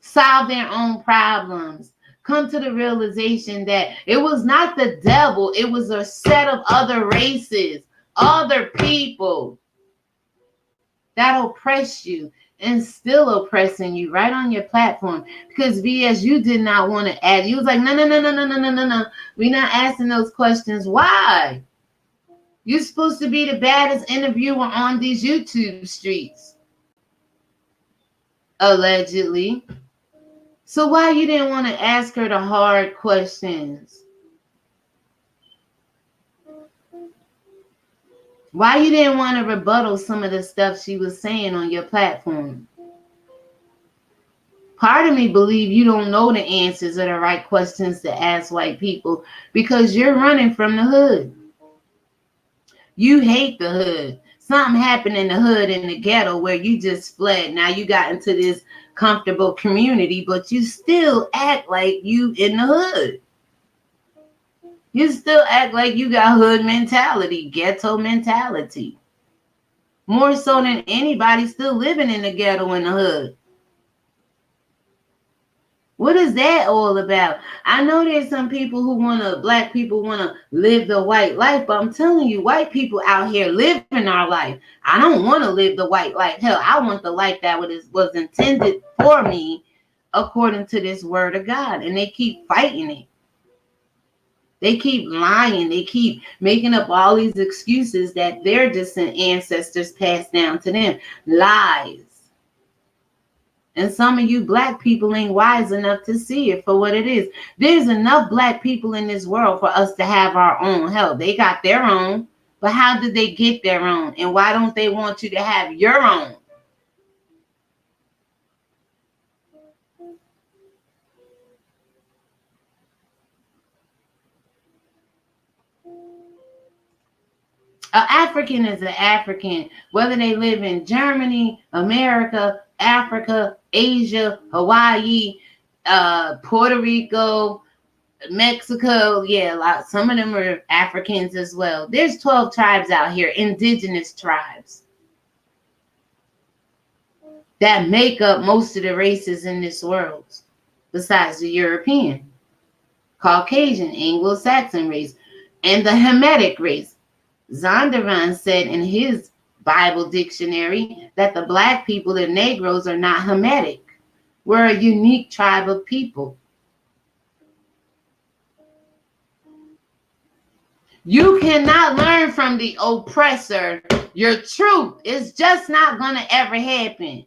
Solve their own problems. Come to the realization that it was not the devil. It was a set of other races, other people that oppress you and still oppressing you right on your platform. Because VS, you did not want to add. You was like, no. We're not asking those questions. Why? You're supposed to be the baddest interviewer on these YouTube streets. Allegedly. So why you didn't want to ask her the hard questions? Why you didn't want to rebuttal some of the stuff she was saying on your platform? Part of me believe you don't know the answers or the right questions to ask white people because you're running from the hood. You hate the hood. Something happened in the hood, in the ghetto, where you just fled. Now you got into this comfortable community, but you still act like you in the hood. You still act like you got hood mentality, ghetto mentality. More so than anybody still living in the ghetto in the hood. What is that all about? I know there's some people who black people want to live the white life, but I'm telling you, white people out here living our life. I don't want to live the white life. Hell, I want the life that was intended for me according to this word of God, and they keep fighting it. They keep lying. They keep making up all these excuses that their distant ancestors passed down to them. Lies. And some of you black people ain't wise enough to see it for what it is. There's enough black people in this world for us to have our own help. They got their own, but how did they get their own? And why don't they want you to have your own? An African is an African, whether they live in Germany, America, Africa, Asia, Hawaii, Puerto Rico, Mexico. Yeah, some of them are Africans as well. There's 12 tribes out here, indigenous tribes, that make up most of the races in this world, besides the European, Caucasian, Anglo-Saxon race, and the Hamitic race. Zondervan said in his Bible dictionary that the black people, the Negroes, are not Hamitic. We're a unique tribe of people. You cannot learn from the oppressor your truth. It's just not going to ever happen.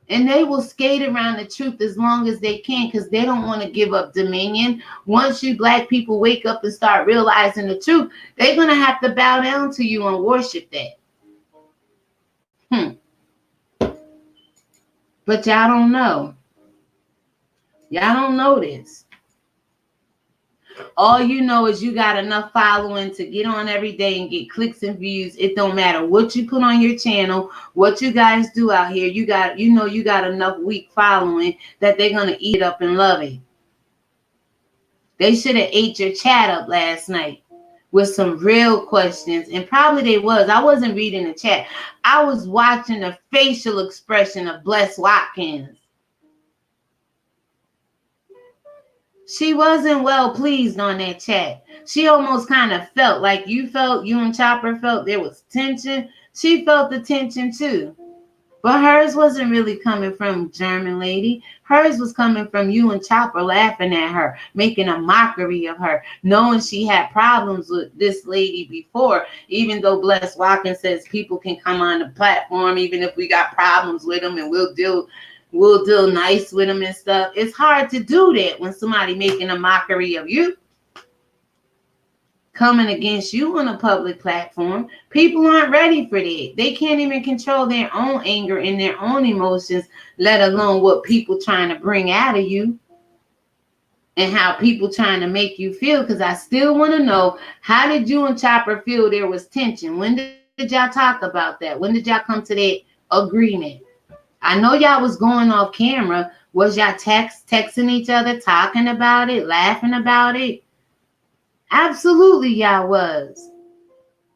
And they will skate around the truth as long as they can because they don't want to give up dominion. Once you black people wake up and start realizing the truth, they're going to have to bow down to you and worship that. But y'all don't know. Y'all don't know this. All you know is you got enough following to get on every day and get clicks and views. It don't matter what you put on your channel, what you guys do out here. You got enough weak following that they're gonna eat up and love it. They should have ate your chat up last night with some real questions, and probably they was. I wasn't reading the chat. I was watching the facial expression of Bless Watkins. She wasn't well pleased on that chat. She almost kind of felt like you and Chopper felt there was tension. She felt the tension too. But hers wasn't really coming from German lady. Hers was coming from you and Chopper laughing at her, making a mockery of her, knowing she had problems with this lady before, even though Bless Watkins says people can come on the platform even if we got problems with them and we'll deal nice with them and stuff. It's hard to do that when somebody making a mockery of you, coming against you on a public platform. People aren't ready for that. They can't even control their own anger and their own emotions, let alone what people trying to bring out of you and how people trying to make you feel. Because I still want to know, how did you and Chopper feel there was tension? When did y'all talk about that? When did y'all come to that agreement? I know y'all was going off camera. Was y'all texting each other, talking about it, laughing about it? Absolutely y'all was.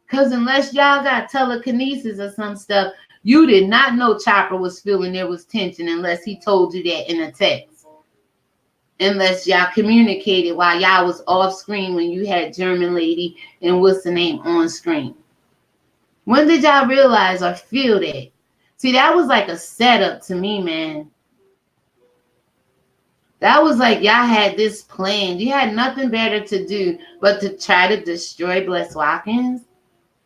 Because unless y'all got telekinesis or some stuff, you did not know Chopper was feeling there was tension unless he told you that in a text. Unless y'all communicated while y'all was off screen when you had German lady and what's the name on screen. When did y'all realize or feel that? See, that was like a setup to me, man. That was like y'all had this plan. You had nothing better to do but to try to destroy Bless Watkins.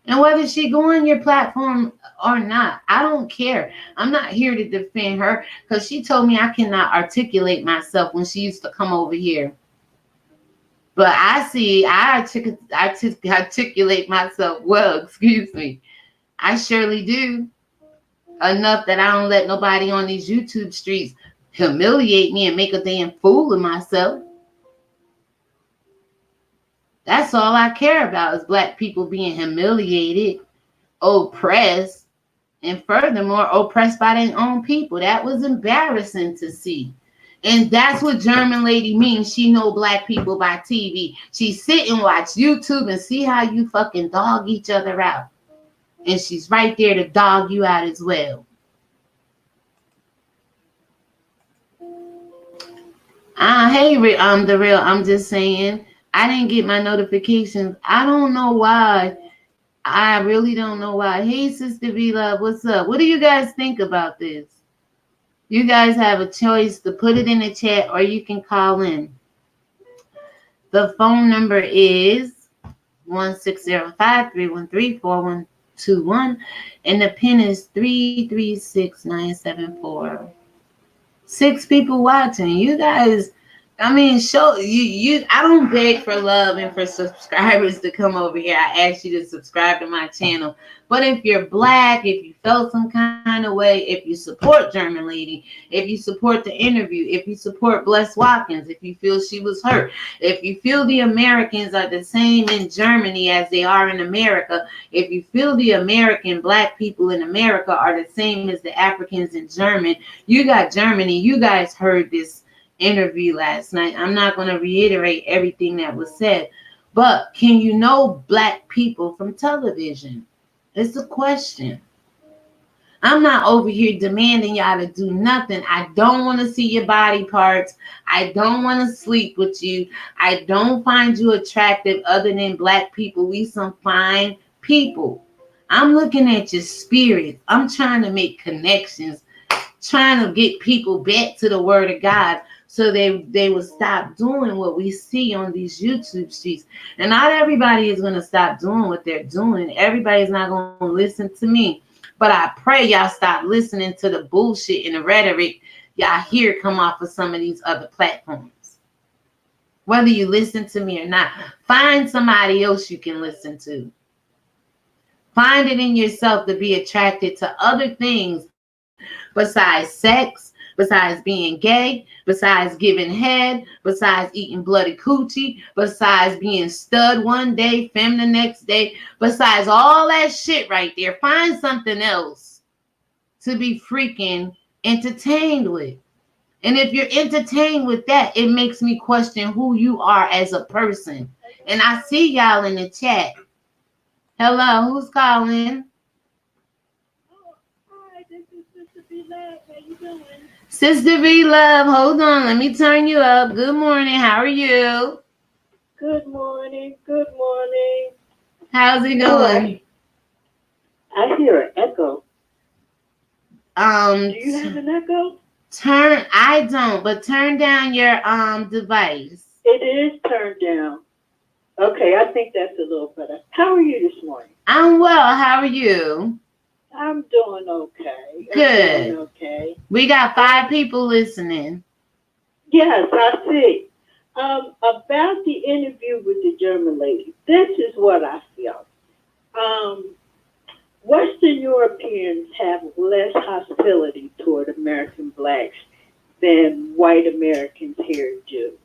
And whether she go on your platform or not, I don't care. I'm not here to defend her because she told me I cannot articulate myself when she used to come over here. But I articulate myself well, excuse me. I surely do. Enough that I don't let nobody on these YouTube streets humiliate me and make a damn fool of myself. That's all I care about is black people being humiliated, oppressed, and furthermore, oppressed by their own people. That was embarrassing to see. And that's what German lady means. She know black people by TV. She sit and watch YouTube and see how you fucking dog each other out. And she's right there to dog you out as well. Hey, the real. I'm just saying, I didn't get my notifications. I don't know why. I really don't know why. Hey, Sister V-Love, what's up? What do you guys think about this? You guys have a choice to put it in the chat or you can call in. The phone number is 1-605-313-4121, and the pin is 336-974. 6 people watching. You guys, I mean, show you. I don't beg for love and for subscribers to come over here. I ask you to subscribe to my channel. But if you're Black, if you felt some kind of way, if you support German Lady, if you support the interview, if you support Bless Watkins, if you feel she was hurt, if you feel the Americans are the same in Germany as they are in America, if you feel the American Black people in America are the same as the Africans in Germany, you got Germany. You guys heard this interview last night. I'm not going to reiterate everything that was said, but can you know Black people from television? It's a question. I'm not over here demanding y'all to do nothing. I don't want to see your body parts. I don't want to sleep with you. I don't find you attractive other than Black people. We some fine people. I'm looking at your spirit. I'm trying to make connections, trying to get people back to the word of God, so they will stop doing what we see on these YouTube streets. And not everybody is going to stop doing what they're doing. Everybody's not going to listen to me. But I pray y'all stop listening to the bullshit and the rhetoric y'all hear come off of some of these other platforms. Whether you listen to me or not, find somebody else you can listen to. Find it in yourself to be attracted to other things besides sex, besides being gay, besides giving head, besides eating bloody coochie, besides being stud one day, femme the next day, besides all that shit right there. Find something else to be freaking entertained with. And if you're entertained with that, it makes me question who you are as a person. And I see y'all in the chat. Hello, who's calling? Hi, this is Sister B Love. How you doing? Sister V Love, hold on. Let me turn you up. Good morning. How are you? Good morning. Good morning. How's it going? I hear an echo. Do you have an echo? I don't, but turn down your device. It is turned down. Okay, I think that's a little better. How are you this morning? I'm well. How are you? I'm doing okay. Good. Doing okay. We got 5 people listening. Yes, I see. About the interview with the German lady, this is what I feel. Western Europeans have less hostility toward American Blacks than white Americans here do.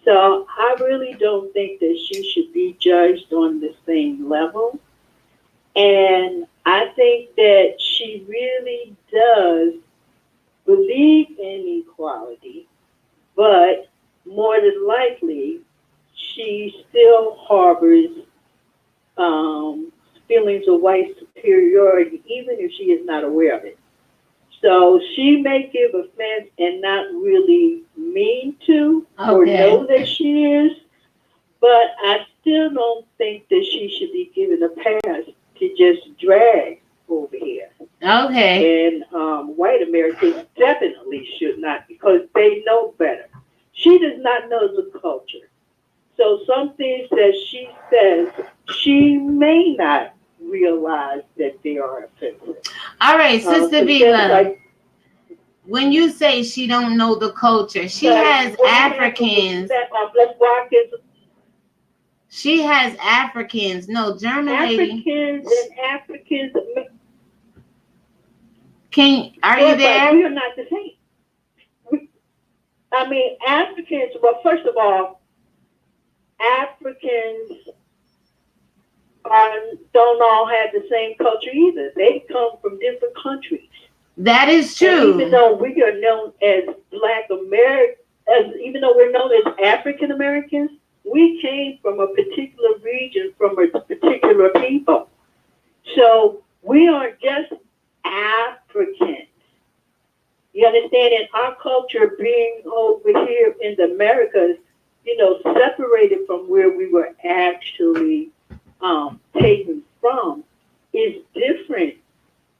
So I really don't think that she should be judged on the same level. And I think that she really does believe in equality, but more than likely, she still harbors feelings of white superiority, even if she is not aware of it. So she may give offense and not really mean to or know that she is, but I still don't think that she should be given a pass to just drag over here. Okay. And white Americans definitely should not, because they know better. She does not know the culture. So some things that she says, she may not realize that they are offensive. All right, Sister B Love. When you say she don't know the culture, she has Africans. She has Africans. No, German lady. Africans. Are you there? We are not the same. I mean, Africans, well, first of all, Africans don't all have the same culture either. They come from different countries. That is true. And even though we are known as Black Americans, even though we're known as African Americans, we came from a particular region, from a particular people. So we aren't just Africans. You understand? And our culture being over here in the Americas, separated from where we were actually taken from, is different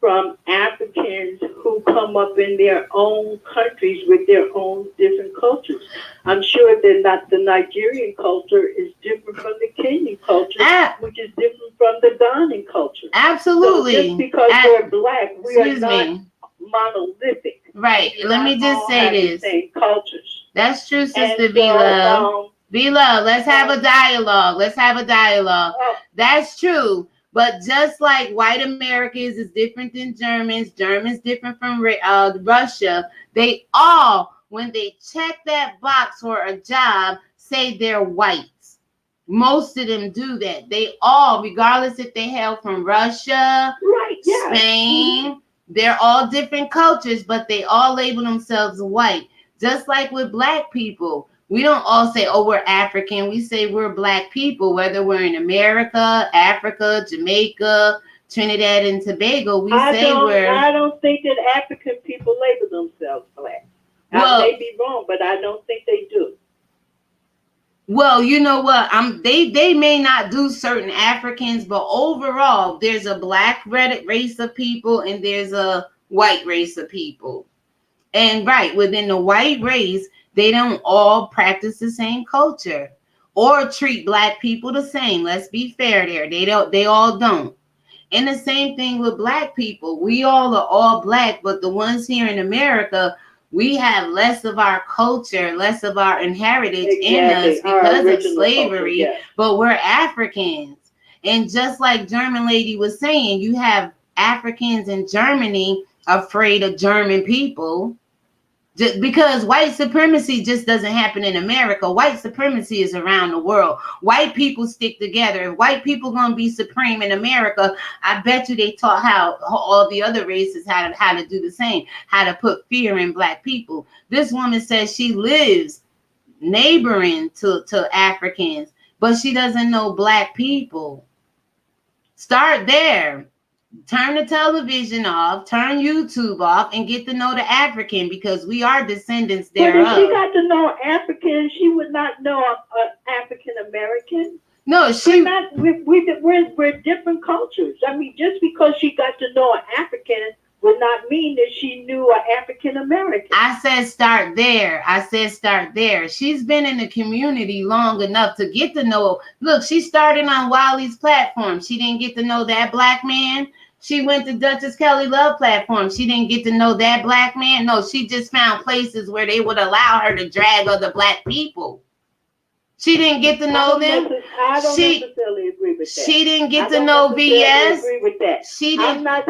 from Africans who come up in their own countries with their own different cultures. I'm sure that not the Nigerian culture is different from the Kenyan culture, which is different from the Ghanaian culture. Absolutely. So just because we're black, we are not me. monolithic. Right. Let me just say this. Same cultures. That's true, Sister And V-Love. V-Love, let's have a dialogue. Let's have a dialogue. That's true. But just like white Americans is different than Germans, Germans different from Russia, they all, when they check that box for a job, say they're whites. Most of them do that. They all, regardless if they hail from Russia, Spain, they're all different cultures, but they all label themselves white. Just like with black people. We don't all say, oh, we're African. We say we're black people, whether we're in America, Africa, Jamaica, Trinidad and Tobago. I don't think that African people label themselves black. I may be wrong, but I don't think they do. Well, you know what? They may not do certain Africans, but overall, there's a black race of people and there's a white race of people. And within the white race, they don't all practice the same culture or treat black people the same. Let's be fair there. They all don't. And the same thing with black people. We all are all black, but the ones here in America, we have less of our culture, less of our heritage in us because of slavery, but we're Africans. And just like German lady was saying, you have Africans in Germany afraid of German people. Just because white supremacy just doesn't happen in America. White supremacy is around the world. White people stick together. If white people gonna be supreme in America, I bet you they taught how all the other races how to do the same, how to put fear in black people. This woman says she lives neighboring to Africans, but she doesn't know black people. Start there. Turn the television off, turn YouTube off, and get to know the African because we are descendants thereof. But if she got to know African, she would not know African American. No, we're different cultures. I mean, just because she got to know an African would not mean that she knew an African American. I said start there. She's been in the community long enough to get to know. Look, she started on Wiley's platform. She didn't get to know that black man. She went to Duchess Kelly Love platform. She didn't get to know that black man. No, she just found places where they would allow her to drag other black people. She didn't get to know them. I don't necessarily agree with that. She didn't get to know VS. Agree with that. I'm not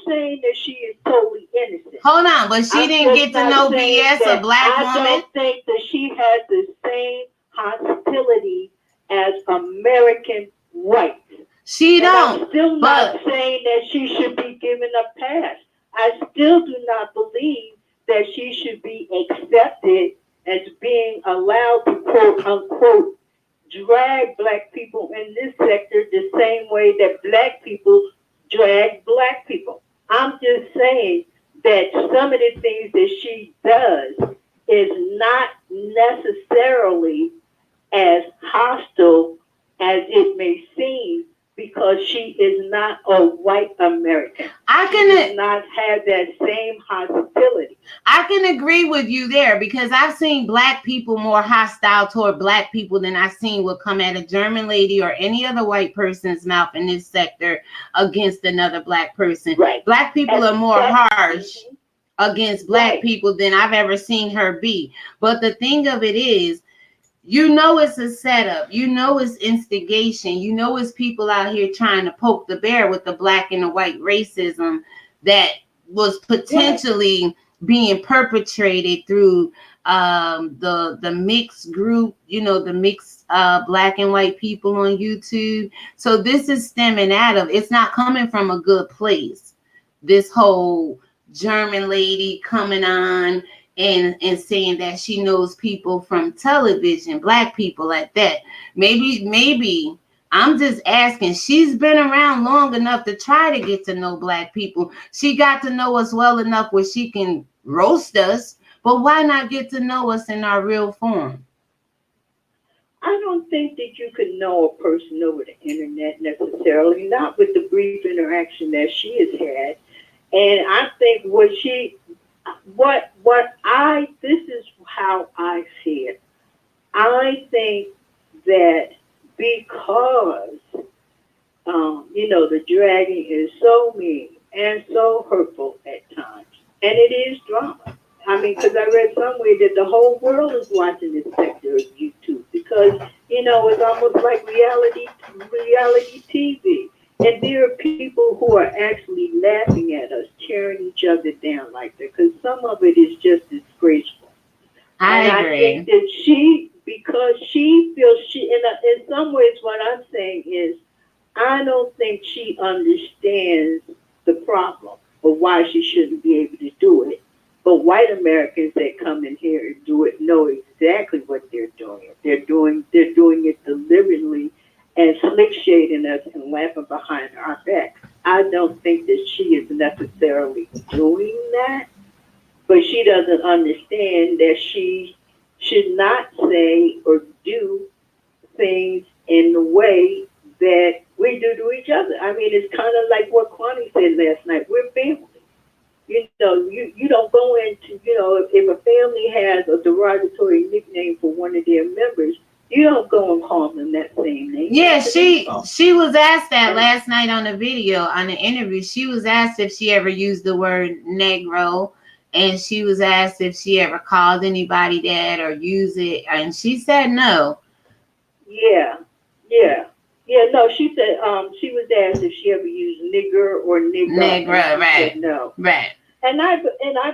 saying that she is totally innocent. Hold on, but she didn't get to know VS, a black woman. I don't think that she has the same hostility as American whites. She don't. I'm still not saying that she should be given a pass. I still do not believe that she should be accepted as being allowed to, quote unquote, drag black people in this sector the same way that black people drag black people. I'm just saying that some of the things that she does is not necessarily as hostile as it may seem, because she is not a white American. She does not have that same hostility. I can agree with you there because I've seen black people more hostile toward black people than I've seen would come at a German lady or any other white person's mouth in this sector against another black person. Right. Black people are more harsh against black people than I've ever seen her be. But the thing of it is, you know it's a setup. You know it's instigation. You know it's people out here trying to poke the bear with the black and the white racism that was potentially being perpetrated through the mixed group, the mixed black and white people on YouTube. So this is stemming out of, it's not coming from a good place. This whole German lady coming on and saying that she knows people from television, black people at that. Maybe I'm just asking. She's been around long enough to try to get to know black people. She got to know us well enough where she can roast us, but why not get to know us in our real form? I don't think that you could know a person over the internet necessarily, not with the brief interaction that she has had. And I think what she this is how I see it. I think that because, the dragon is so mean and so hurtful at times, and it is drama. I mean, because I read somewhere that the whole world is watching this sector of YouTube because, it's almost like reality TV. And there are people who are actually laughing at us, tearing each other down like that, because some of it is just disgraceful. I and agree. I think that because she feels in some ways, what I'm saying is, I don't think she understands the problem or why she shouldn't be able to do it. But white Americans that come in here and do it know exactly what they're doing. They're doing it deliberately and slick shading us and laughing behind our back. I don't think that she is necessarily doing that, but she doesn't understand that she should not say or do things in the way that we do to each other. I mean, it's kind of like what Kwani said last night. We're family. You don't go into, if a family has a derogatory nickname for one of their members, you don't go and call them that same name. Yeah, she was asked that last night on the video, on the interview. She was asked if she ever used the word Negro, and she was asked if she ever called anybody that or used it, and she said no. Yeah. No, she said she was asked if she ever used nigger or nigga. Negro, right? Said no, right. And I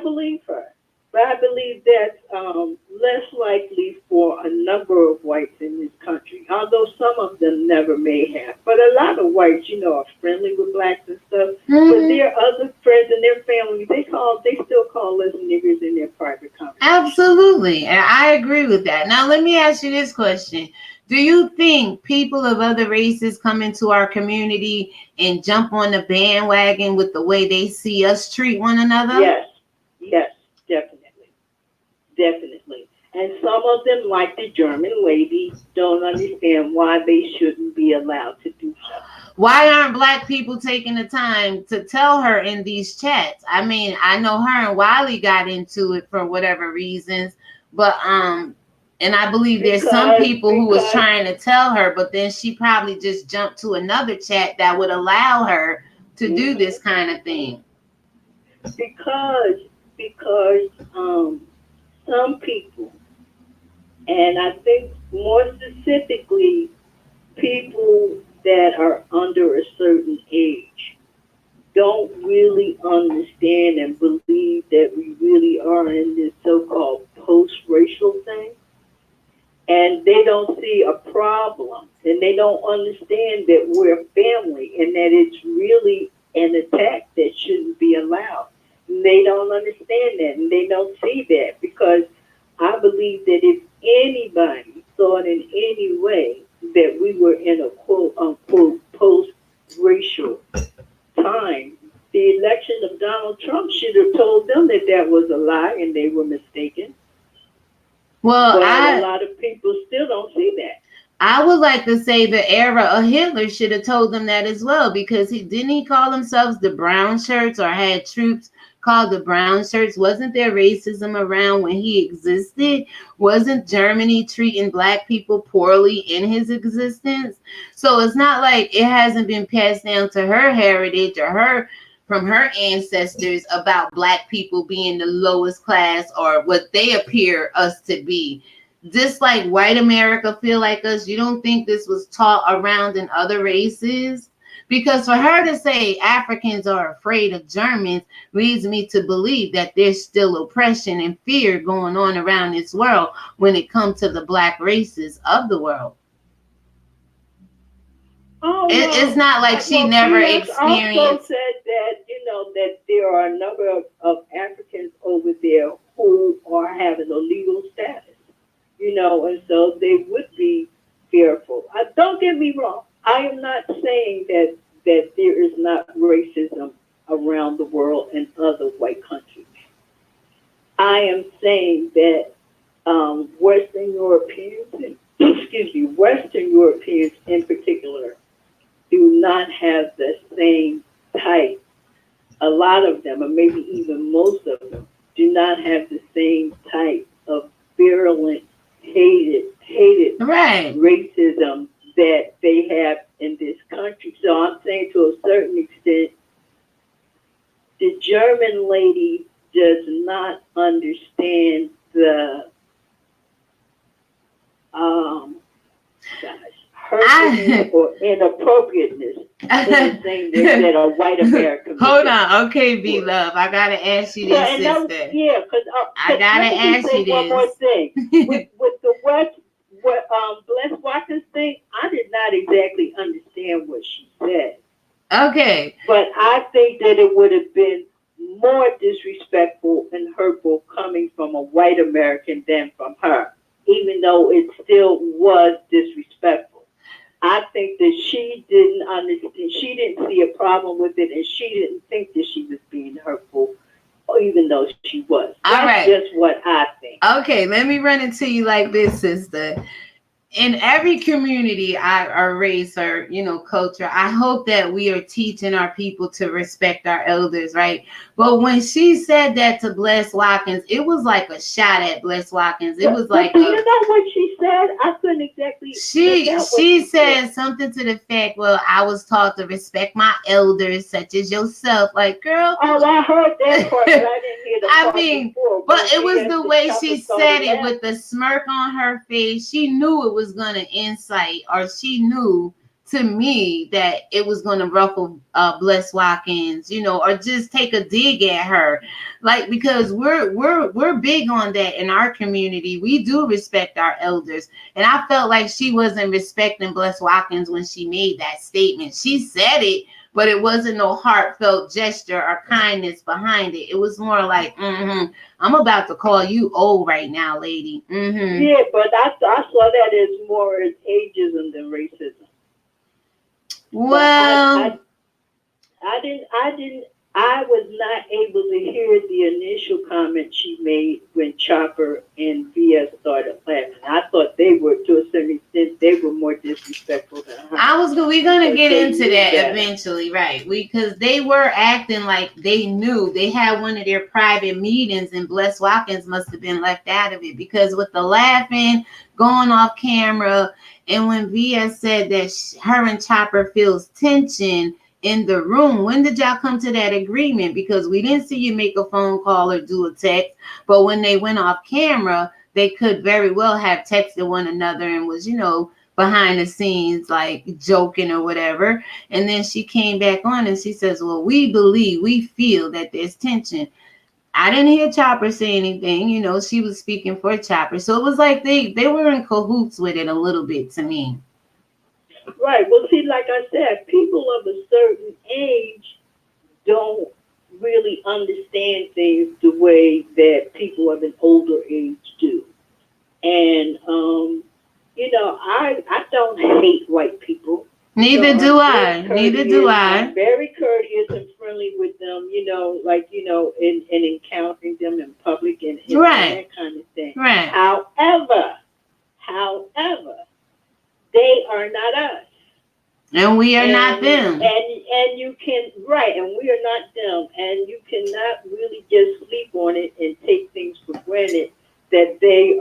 believe her, but I believe that's less likely for a number of whites in this country. Although some of them never may have, but a lot of whites, are friendly with blacks and stuff. Mm-hmm. But their other friends and their family, they still call us niggers in their private conversations. Absolutely, and I agree with that. Now, let me ask you this question. Do you think people of other races come into our community and jump on the bandwagon with the way they see us treat one another? Yes, definitely. And some of them, like the German lady, don't understand why they shouldn't be allowed to do so. Why aren't black people taking the time to tell her in these chats? I mean, I know her and Wiley got into it for whatever reasons, but and I believe there's some people who was trying to tell her, but then she probably just jumped to another chat that would allow her to do this kind of thing. Because some people, and I think more specifically people that are under a certain age, don't really understand and believe that we really are in this so-called post-racial thing. And they don't see a problem, and they don't understand that we're family and that it's really an attack that shouldn't be allowed. And they don't understand that, and they don't see that, because I believe that if anybody thought in any way that we were in a quote-unquote post-racial time, the election of Donald Trump should have told them that that was a lie and they were mistaken. Well, a lot of people still don't see that. I would like to say the era of Hitler should have told them that as well, because didn't he call themselves the brown shirts, or had troops called the brown shirts? Wasn't there racism around when he existed? Wasn't Germany treating black people poorly in his existence? So it's not like it hasn't been passed down to her heritage or from her ancestors about black people being the lowest class or what they appear us to be. Just like white America feel like us, you don't think this was taught around in other races? Because for her to say Africans are afraid of Germans leads me to believe that there's still oppression and fear going on around this world when it comes to the black races of the world. Oh, it's not like she never experienced. Also said that, that there are a number of Africans over there who are having a legal status, and so they would be fearful. Don't get me wrong. I am not saying that there is not racism around the world in other white countries. I am saying that Western Europeans in particular, do not have the same type. A lot of them, or maybe even most of them, do not have the same type of virulent, hated Right. racism that they have in this country. So I'm saying to a certain extent, the German lady does not understand the hurtfulness or inappropriateness in the same way that a white American. Hold on, okay, B Love, I gotta ask you this, sister. Yeah, because I gotta ask you one more this. thing. with the Bless Watkins thing, I did not exactly understand what she said. Okay. But I think that it would have been more disrespectful and hurtful coming from a white American than from her, even though it still was disrespectful. I think that she didn't understand, she didn't see a problem with it, and she didn't think that she was being hurtful, even though she was. That's just what I think. Okay, let me run it to you like this, sister. In every community, our race or, culture, I hope that we are teaching our people to respect our elders, right? But when she said that to Bless Watkins, it was like a shot at Bless Watkins. It was like, do you know what she said? I couldn't exactly. She said something to the effect, well, I was taught to respect my elders, such as yourself. Like, girl. Oh, I heard that part, but I didn't hear the part before. But it was the way she said it with the smirk on her face. She knew it was going to incite, or she knew to me that it was going to ruffle Bless Watkins, or just take a dig at her. Like, because we're big on that in our community. We do respect our elders. And I felt like she wasn't respecting Bless Watkins when she made that statement. She said it, but it wasn't no heartfelt gesture or kindness behind it. It was more like, I'm about to call you old right now, lady. Yeah, but I saw that as more as ageism than racism. Well, I was not able to hear the initial comment she made when Chopper and VS started laughing. I thought they were, to a certain extent, they were more disrespectful than her. We're gonna get into that eventually, right? Because they were acting like they knew. They had one of their private meetings, and Bless Watkins must have been left out of it, because with the laughing, going off camera, and when VS said that her and Chopper feels tension in the room, when did y'all come to that agreement? Because we didn't see you make a phone call or do a text, but when they went off camera, they could very well have texted one another and was, behind the scenes, like joking or whatever. And then she came back on and she says, well, we feel that there's tension. I didn't hear Chopper say anything, she was speaking for Chopper. So it was like they were in cahoots with it a little bit to me. Right. Well, see, like I said, people of a certain age don't really understand things the way that people of an older age do. And, I don't hate white people. Neither do I. I'm very courteous and friendly with them, in encountering them in public and that kind of thing. Right. However, they are not us. And we are not them. And you can, and we are not them. And you cannot really just sleep on it and take things for granted that they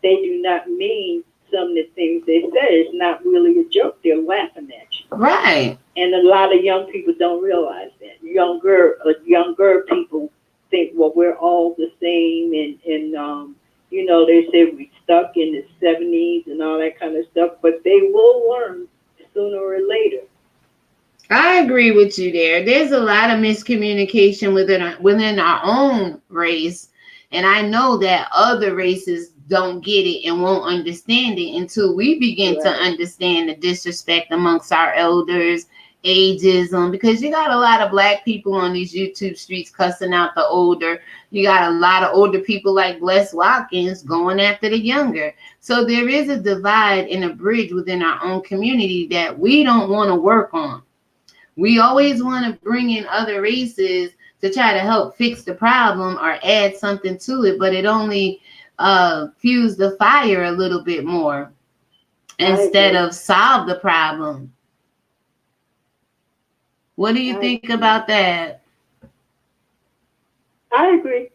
do not mean some of the things they say. It's not really a joke. They're laughing at you. Right. And a lot of young people don't realize that. Younger people think, well, we're all the same. And they say we stuck in the 70s and all that kind of stuff. But they will learn sooner or later. I agree with you there. There's a lot of miscommunication within our own race. And I know that other races don't get it and won't understand it until we begin to understand the disrespect amongst our elders, ageism, because you got a lot of Black people on these YouTube streets cussing out the older. You got a lot of older people like Bless Watkins going after the younger. So there is a divide and a bridge within our own community that we don't want to work on. We always want to bring in other races to try to help fix the problem or add something to it, but it only fuse the fire a little bit more instead of solve the problem. What do you think about that? I agree.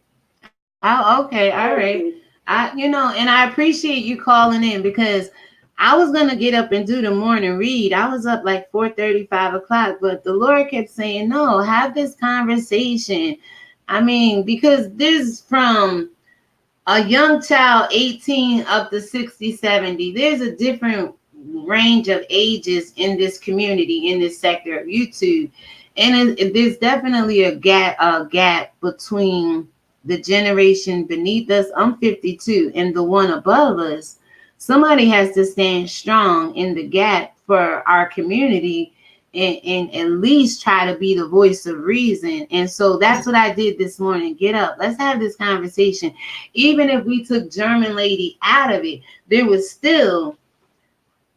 Oh, okay, all right. And I appreciate you calling in because I was gonna get up and do the morning read. I was up like 4:30, 5 o'clock, but the Lord kept saying, no, have this conversation. I mean, because this from a young child, 18 up to 60, 70, there's a different range of ages in this community, in this sector of YouTube. And there's definitely a gap between the generation beneath us. I'm 52, and the one above us. Somebody has to stand strong in the gap for our community and at least try to be the voice of reason. And so that's what I did this morning. Get up. Let's have this conversation. Even if we took German Lady out of it, there was still,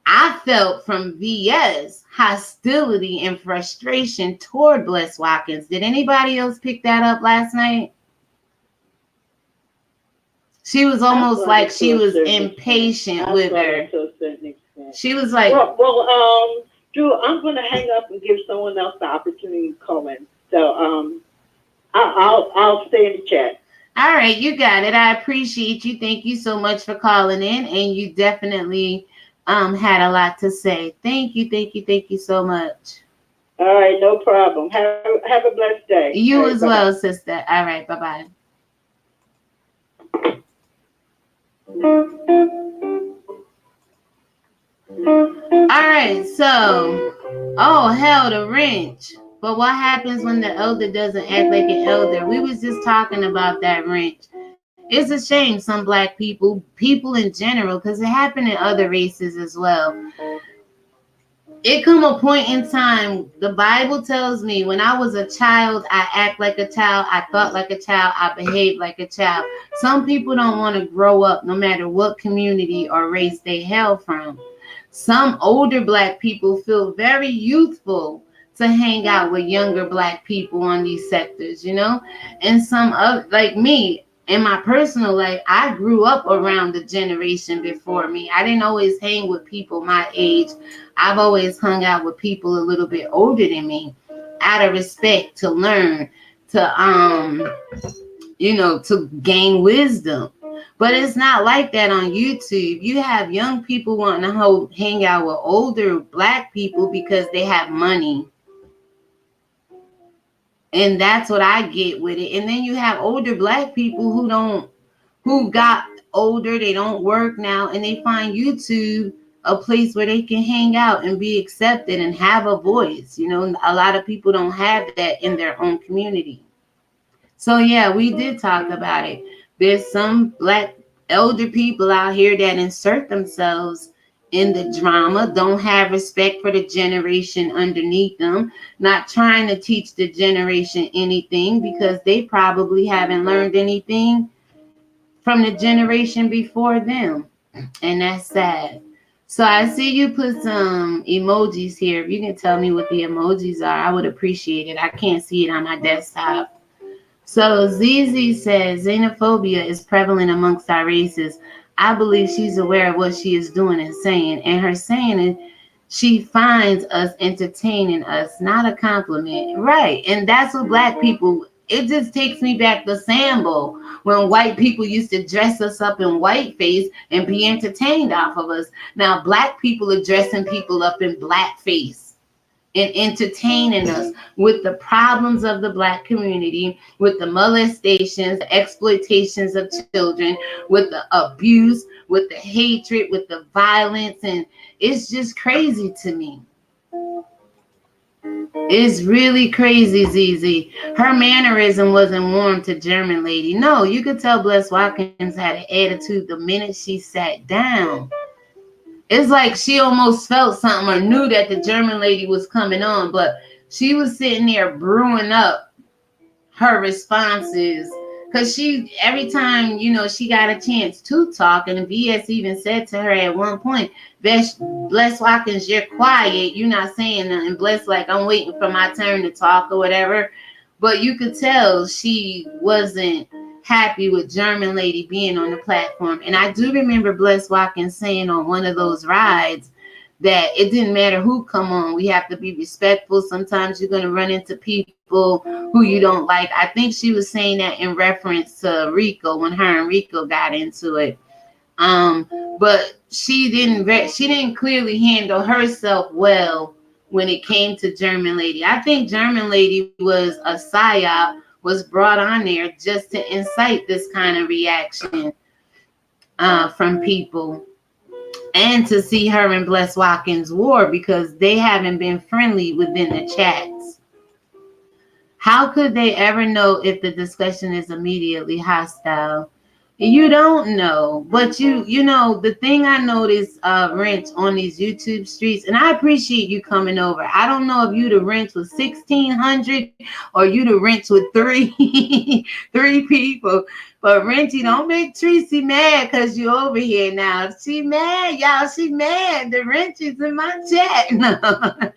I felt from VS, hostility and frustration toward Bless Watkins. Did anybody else pick that up last night? She was almost like she was impatient with her. She was like, well, Drew, I'm going to hang up and give someone else the opportunity to call in. So I'll stay in the chat. All right, you got it. I appreciate you. Thank you so much for calling in, and you definitely had a lot to say. Thank you so much. All right, no problem. Have a blessed day. You right, as bye-bye. well, sister. All right, bye-bye. All right, so, oh, hell, the wrench. But what happens when the elder doesn't act like an elder? We was just talking about that wrench. It's a shame some black people in general, because it happened in other races as well. It come a point in time, the Bible tells me when I was a child, I act like a child, I thought like a child, I behaved like a child. Some people don't want to grow up no matter what community or race they hail from. Some older black people feel very youthful to hang out with younger black people on these sectors, and some of, like me, in my personal life, I grew up around the generation before me. I didn't always hang with people my age. I've always hung out with people a little bit older than me out of respect, to learn, to gain wisdom. But it's not like that on YouTube. You have young people wanting to hang out with older black people because they have money. And that's what I get with it. And then you have older black people who got older, they don't work now, and they find YouTube a place where they can hang out and be accepted and have a voice. A lot of people don't have that in their own community. So yeah, we did talk about it. There's some black elder people out here that insert themselves in the drama, don't have respect for the generation underneath them, not trying to teach the generation anything because they probably haven't learned anything from the generation before them. And that's sad. So I see you put some emojis here. If you can tell me what the emojis are, I would appreciate it. I can't see it on my desktop. So ZZ says xenophobia is prevalent amongst our races. I believe she's aware of what she is doing and saying. And her saying it, she finds us entertaining us, not a compliment. Right. And that's what black people, it just takes me back to Sambo, when white people used to dress us up in whiteface and be entertained off of us. Now black people are dressing people up in blackface and entertaining us with the problems of the black community, with the molestations, the exploitations of children, with the abuse, with the hatred, with the violence. And it's just crazy to me. It's really crazy, ZZ. Her mannerism wasn't warm to German Lady. No, you could tell Bless Watkins had an attitude the minute she sat down. It's like she almost felt something or knew that the German Lady was coming on, but she was sitting there brewing up her responses, because she, every time, she got a chance to talk, and VS even said to her at one point, Bless Watkins, you're quiet, you're not saying nothing. Bless, like, I'm waiting for my turn to talk or whatever. But you could tell she wasn't happy with German Lady being on the platform. And I do remember Bless Watkins saying on one of those rides that it didn't matter who come on. We have to be respectful. Sometimes you're going to run into people who you don't like. I think she was saying that in reference to Rico when her and Rico got into it. But she didn't clearly handle herself well when it came to German Lady. I think German Lady was a psyop, was brought on there just to incite this kind of reaction from people, and to see her and Bless Watkins war, because they haven't been friendly within the chats. How could they ever know if the discussion is immediately hostile? You don't know, but you know, the thing I noticed, Wrench, on these YouTube streets, and I appreciate you coming over. I don't know if you the Wrench with 1,600 or you the Wrench with three people, but Wrenchy, don't make Tracy mad because you over here now. She mad, y'all. She mad. The Wrench is in my chat. No,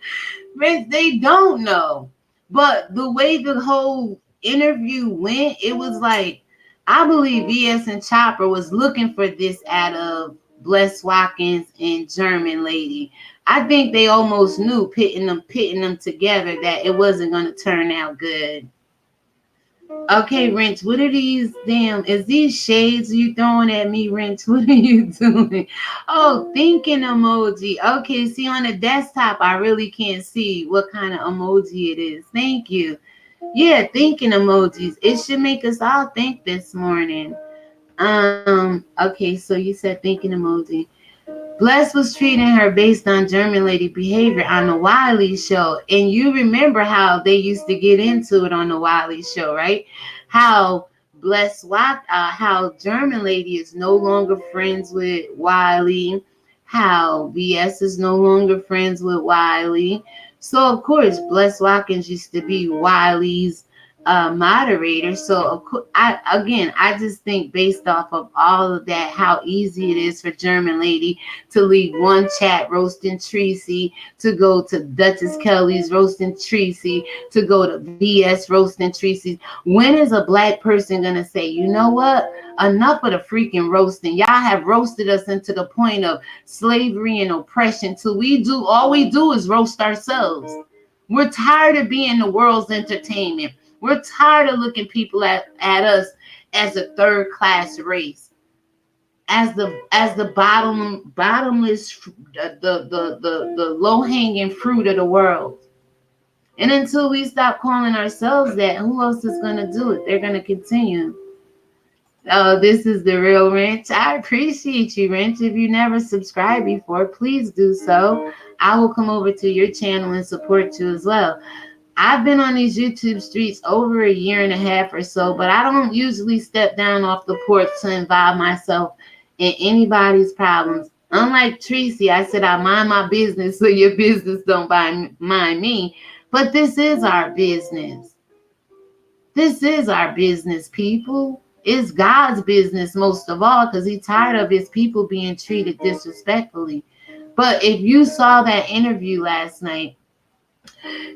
Wrench, they don't know, but the way the whole interview went, it was like, I believe VS and Chopper was looking for this out of Bless Watkins and German Lady. I think they almost knew, pitting them together, that it wasn't going to turn out good. Okay, Wrench, what are these is these shades you throwing at me, Wrench? What are you doing? Oh, thinking emoji. Okay, see, on the desktop, I really can't see what kind of emoji it is. Thank you. Yeah, thinking emojis. It should make us all think this morning. Okay, so you said thinking emoji. Bless was treating her based on German Lady behavior on the Wiley show. And you remember how they used to get into it on the Wiley show, right? How how German Lady is no longer friends with Wiley, how VS is no longer friends with Wiley. So, of course, Bless Watkins used to be Wiley's moderator. So, of course, I just think based off of all of that, how easy it is for German Lady to leave one chat roasting Tracy, to go to Duchess Kelly's roasting Tracy, to go to VS roasting Tracy. When is a black person going to say, you know what? Enough of the freaking roasting. Y'all have roasted us into the point of slavery and oppression till all we do is roast ourselves. We're tired of being the world's entertainment. We're tired of looking people at us as a third class race, as the bottomless, the low hanging fruit of the world. And until we stop calling ourselves that, who else is going to do it? They're going to continue. Oh, this is the real Wrench. I appreciate you, Wrench. If you never subscribed before, please do so. I will come over to your channel and support you as well. I've been on these YouTube streets over 1.5 years or so, but I don't usually step down off the porch to involve myself in anybody's problems. Unlike Tracy, I said I mind my business so your business don't mind me. But this is our business. This is our business, people. It's God's business most of all, because he's tired of his people being treated disrespectfully. But if you saw that interview last night,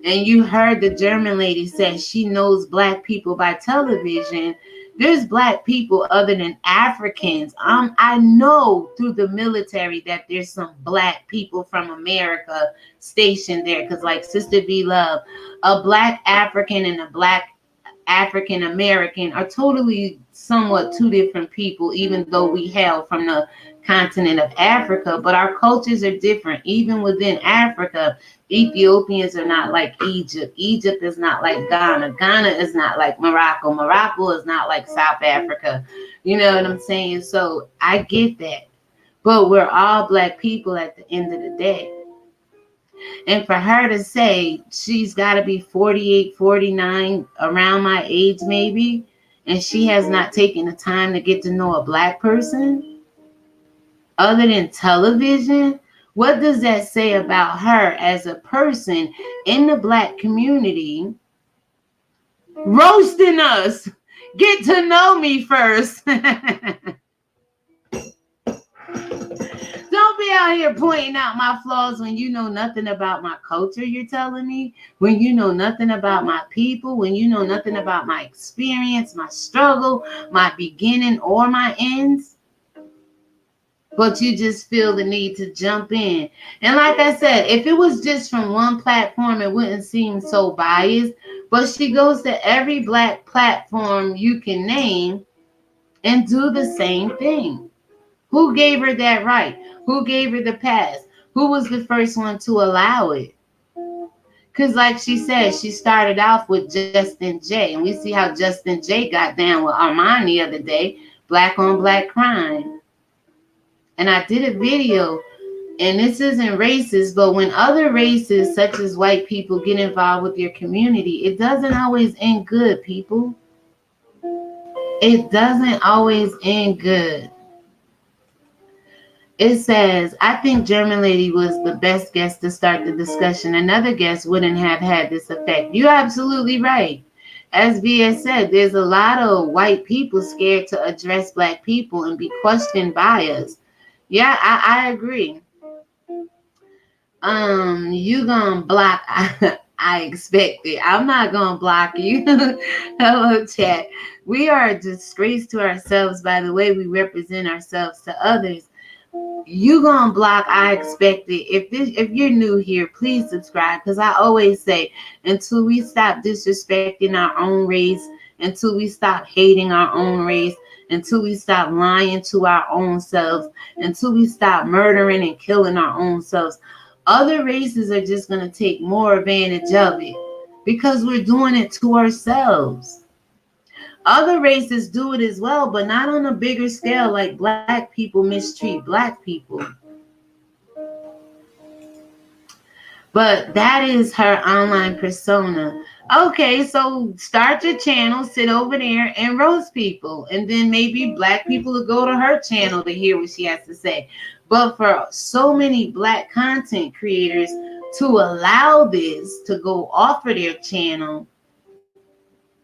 and you heard the German lady say she knows black people by television, there's black people other than Africans. I know through the military that there's some black people from America stationed there, because like Sister B Love, a black African and a black African American are totally somewhat two different people, even though we hail from the continent of Africa, but our cultures are different. Even within Africa, Ethiopians are not like Egypt. Egypt is not like Ghana. Ghana is not like Morocco. Morocco is not like South Africa. You know what I'm saying? So I get that. But we're all black people at the end of the day. And for her to say she's got to be 48, 49, around my age maybe, and she has not taken the time to get to know a black person other than television, what does that say about her as a person in the black community roasting us? Get to know me first. Don't be out here pointing out my flaws when you know nothing about my culture, you're telling me. When you know nothing about my people, when you know nothing about my experience, my struggle, my beginning, or my ends. but you just feel the need to jump in. And like I said, if it was just from one platform, it wouldn't seem so biased. But she goes to every black platform you can name and do the same thing. Who gave her that right? Who gave her the pass? Who was the first one to allow it? Because like she said, she started off with Justin J. And we see how Justin J got down with Armani the other day, black on black crime. And I did a video, and this isn't racist, but when other races, such as white people, get involved with your community, it doesn't always end good, people. It doesn't always end good. It says, I think German lady was the best guest to start the discussion. Another guest wouldn't have had this effect. You're absolutely right. As VS said, there's a lot of white people scared to address black people and be questioned by us. Yeah, I agree. You gonna block? I expect it. I'm not gonna block you. Hello, chat. We are a disgrace to ourselves by the way we represent ourselves to others. You gonna block? I expect it. If you're new here, please subscribe, because I always say, until we stop disrespecting our own race, until we stop hating our own race, until we stop lying to our own selves, until we stop murdering and killing our own selves, other races are just gonna take more advantage of it because we're doing it to ourselves. Other races do it as well, but not on a bigger scale like black people mistreat black people. But that is her online persona. Okay, so start your channel, sit over there and roast people. And then maybe black people will go to her channel to hear what she has to say. But for so many black content creators to allow this to go off of their channel,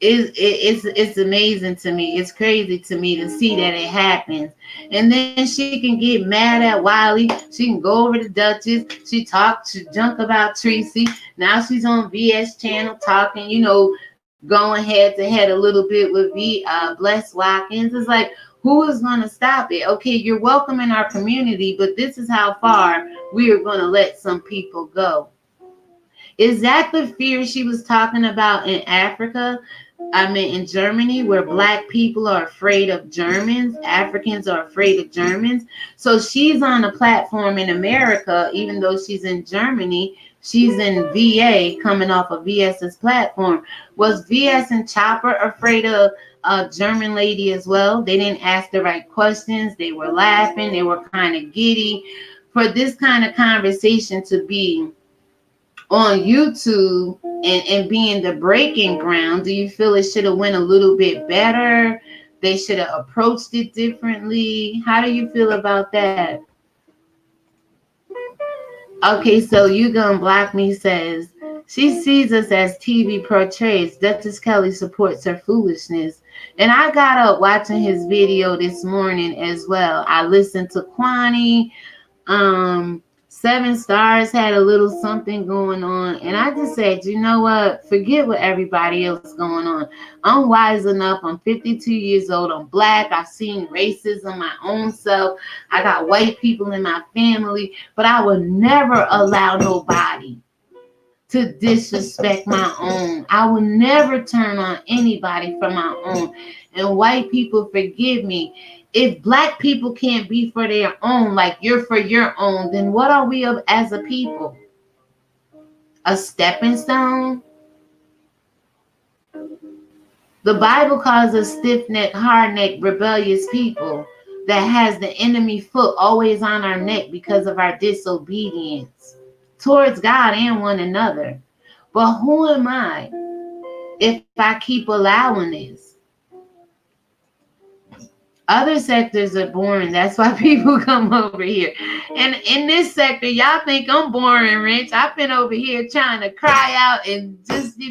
it's amazing to me. It's crazy to me to see that it happens. And then she can get mad at Wiley. She can go over to Duchess. She junk about Tracy. Now she's on VS channel talking, going head to head a little bit with Bless Watkins. It's like, who is going to stop it? Okay, you're welcome in our community, but this is how far we are going to let some people go. Is that the fear she was talking about in Africa? In Germany, where black people are afraid of Germans, Africans are afraid of Germans. So she's on a platform in America, even though she's in Germany, she's in VA, coming off of VS's platform. Was VS and Chopper afraid of a German lady as well? They didn't ask the right questions. They were laughing. They were kind of giddy. For this kind of conversation to be on YouTube and being the breaking ground, do you feel it should have went a little bit better? They should have approached it differently? How do you feel about that? Okay, so You Gonna Block Me says, she sees us as TV portrays. Duchess Kelly supports her foolishness. And I got up watching his video this morning as well. I listened to Kwani. 7 Stars had a little something going on, and I just said, you know what, forget what everybody else is going on. I'm wise enough. I'm 52 years old. I'm black. I've seen racism my own self. I got white people in my family, but I would never allow nobody to disrespect my own. I will never turn on anybody for my own. And white people, forgive me. If black people can't be for their own, like you're for your own, then what are we as a people? A stepping stone? The Bible calls us stiff-necked, hard-necked, rebellious people that has the enemy foot always on our neck because of our disobedience towards God and one another. But who am I if I keep allowing this? Other sectors are boring. That's why people come over here. And in this sector, y'all think I'm boring, Rich. I've been over here trying to cry out and just,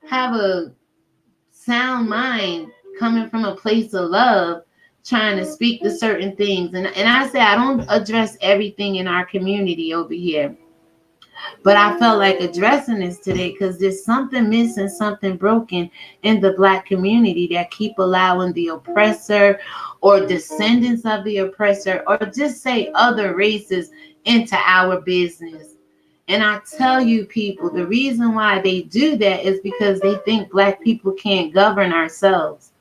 have a sound mind coming from a place of love, trying to speak to certain things. And I say I don't address everything in our community over here. But I felt like addressing this today because there's something missing, something broken in the Black community that keep allowing the oppressor or descendants of the oppressor, or just say other races, into our business. And I tell you, people, the reason why they do that is because they think Black people can't govern ourselves.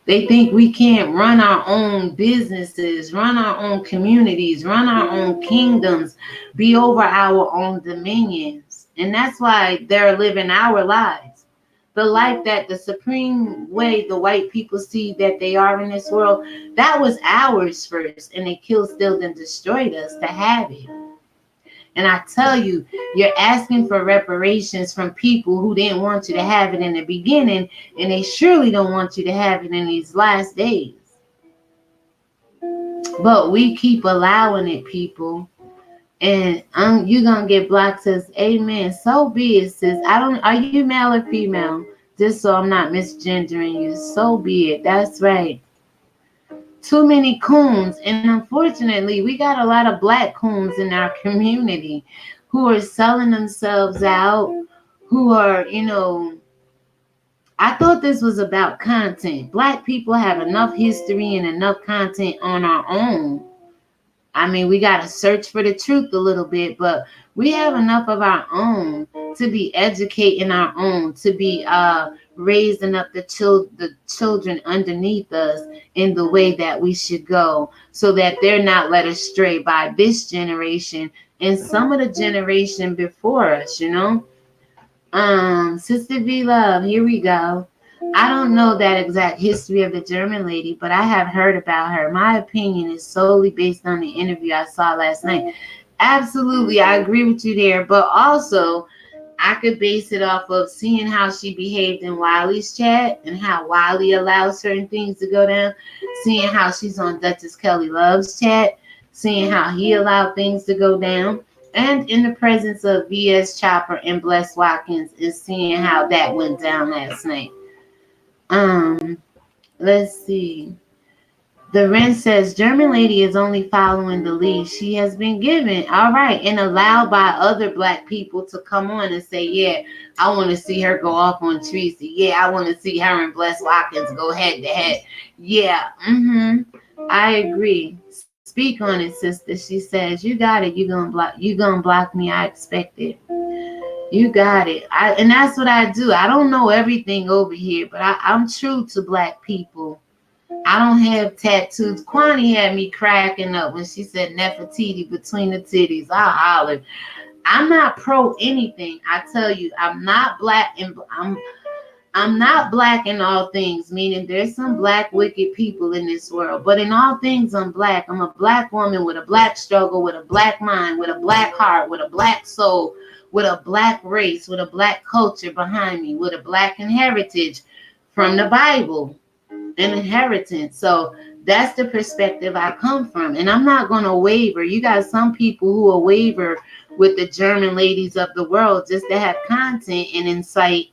They think we can't run our own businesses, run our own communities, run our own kingdoms, be over our own dominions. And that's why they're living our lives. The life that the supreme way the white people see that they are in this world, that was ours first. And they killed, steal, and destroyed us to have it. And I tell you, you're asking for reparations from people who didn't want you to have it in the beginning, and they surely don't want you to have it in these last days. But we keep allowing it, people. And you're going to get blocked, says, amen. So be it, sis. Are you male or female? Just so I'm not misgendering you. So be it. That's right. Too many coons, and unfortunately we got a lot of Black coons in our community who are selling themselves out, who are, I thought this was about content. Black people have enough history and enough content on our own. I mean, we got to search for the truth a little bit, but we have enough of our own to be educating our own, to be raising up the children underneath us in the way that we should go, so that they're not led astray by this generation and some of the generation before us, Sister V Love, here we go. I don't know that exact history of the German lady, but I have heard about her. My opinion is solely based on the interview I saw last night. Absolutely, I agree with you there, but also I could base it off of seeing how she behaved in Wiley's chat and how Wiley allows certain things to go down, seeing how she's on Duchess Kelly Love's chat, seeing how he allowed things to go down, and in the presence of V.S. Chopper and Bless Watkins, is seeing how that went down last night. Let's see. The Ren says, German lady is only following the lead she has been given. All right. And allowed by other Black people to come on and say, yeah, I want to see her go off on Tracy. Yeah, I want to see her and Bless Watkins go head to head. Yeah. I agree. Speak on it, sister. She says, you got it. You gonna block me. I expect it. You got it. And that's what I do. I don't know everything over here, but I'm true to Black people. I don't have tattoos. Kwani had me cracking up when she said Nefertiti between the titties. I hollered. I'm not pro anything. I tell you, I'm not Black, and I'm not Black in all things, meaning there's some Black wicked people in this world. But in all things, I'm Black. I'm a Black woman with a Black struggle, with a Black mind, with a Black heart, with a Black soul, with a Black race, with a Black culture behind me, with a Black heritage from the Bible, an inheritance. So that's the perspective I come from. And I'm not going to waver. You got some people who will waver with the German ladies of the world just to have content and incite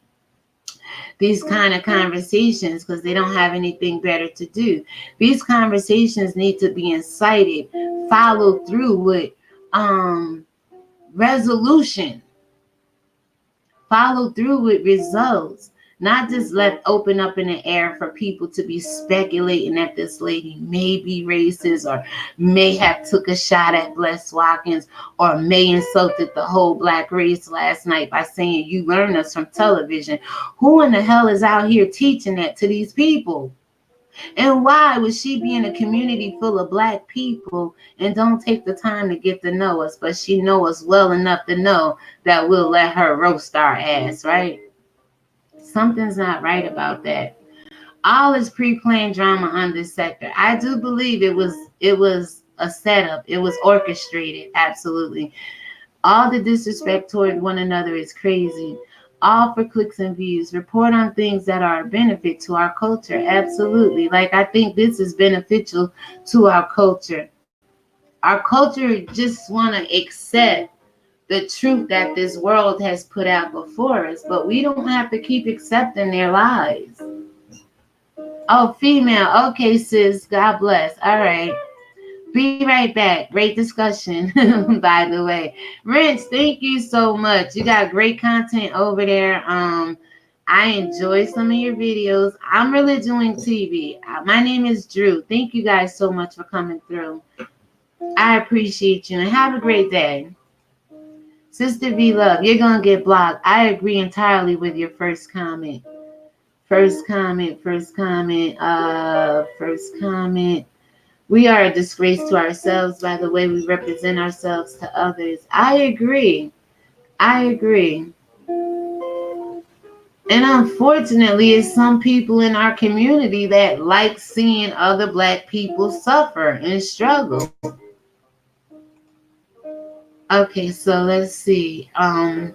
these kind of conversations because they don't have anything better to do. These conversations need to be incited, followed through with resolution, followed through with results, not just left open up in the air for people to be speculating that this lady may be racist or may have took a shot at Bless Watkins or may insulted the whole Black race last night by saying you learn us from television. Who in the hell is out here teaching that to these people? And why would she be in a community full of Black people and don't take the time to get to know us, but she know us well enough to know that we'll let her roast our ass, right? Something's not right about that. All is pre-planned drama on this sector. I do believe it was a setup. It was orchestrated. Absolutely. All the disrespect toward one another is crazy. All for clicks and views. Report on things that are a benefit to our culture. Absolutely. Like, I think this is beneficial to our culture. Our culture just want to accept the truth that this world has put out before us, but we don't have to keep accepting their lies. Oh, female. Okay, sis. God bless. All right. Be right back. Great discussion, by the way. Rich, thank you so much. You got great content over there. I enjoy some of your videos. I'm ReligionWinked TV. My name is Drew. Thank you guys so much for coming through. I appreciate you and have a great day. Sister V Love, you're going to get blocked. I agree entirely with your first comment. First comment. We are a disgrace to ourselves by the way we represent ourselves to others. I agree. And unfortunately, it's some people in our community that like seeing other Black people suffer and struggle. Okay, so let's see. I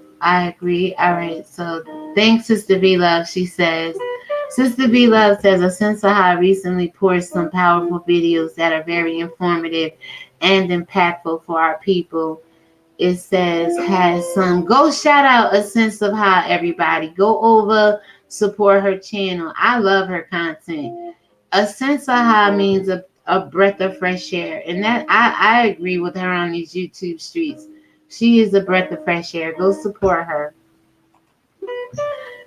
agree. All right, so thanks, Sister V Love. She says, Sister V Love says, a sense of how I recently poured some powerful videos that are very informative and impactful for our people. It says, has some, go shout out a sense of how, everybody. Go over, support her channel. I love her content. A sense of how means a breath of fresh air. And that I agree with her on these YouTube streets. She is a breath of fresh air. Go support her.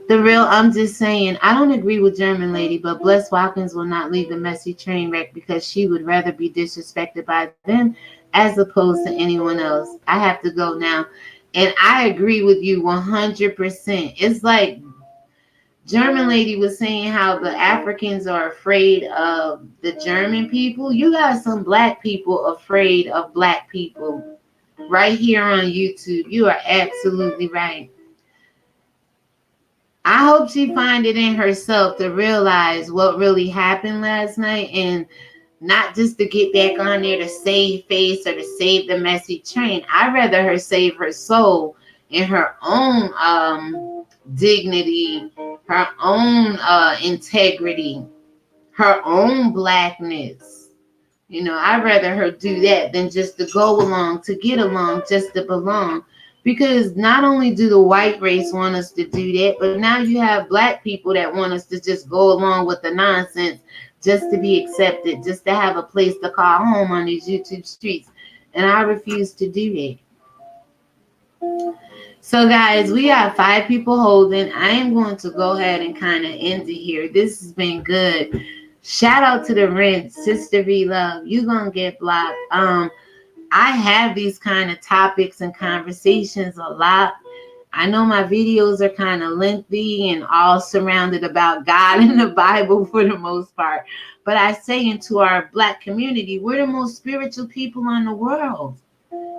The real, I'm just saying, I don't agree with German lady, but Bless Watkins will not leave the messy train wreck because she would rather be disrespected by them as opposed to anyone else. I have to go now. And I agree with you 100%. It's like German lady was saying how the Africans are afraid of the German people. You got some Black people afraid of Black people right here on YouTube. You are absolutely right. I hope she find it in herself to realize what really happened last night and not just to get back on there to save face or to save the messy train. I'd rather her save her soul in her own dignity, her own integrity, her own Blackness. You know, I'd rather her do that than just to go along, to get along, just to belong. Because not only do the white race want us to do that, but now you have Black people that want us to just go along with the nonsense just to be accepted, just to have a place to call home on these YouTube streets. And I refuse to do that. So guys, we have 5 people holding. I am going to go ahead and kind of end it here. This has been good. Shout out to the Rent, Sister V Love. You're going to get blocked. I have these kind of topics and conversations a lot. I know my videos are kind of lengthy and all surrounded about God and the Bible for the most part. But I say into our Black community, we're the most spiritual people in the world.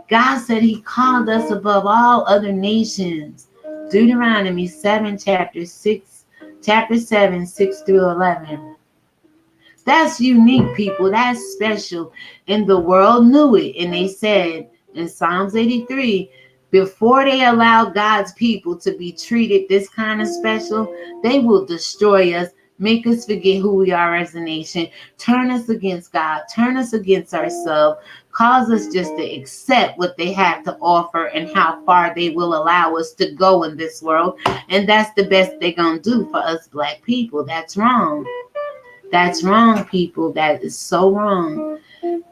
God said he called us above all other nations. Deuteronomy 7, chapter 7, 6 through 11. That's unique, people. That's special. And the world knew it. And they said in Psalms 83, before they allow God's people to be treated this kind of special, they will destroy us, make us forget who we are as a nation, turn us against God, turn us against ourselves, cause us just to accept what they have to offer and how far they will allow us to go in this world. And that's the best they're going to do for us Black people. That's wrong. That's wrong, people. That is so wrong.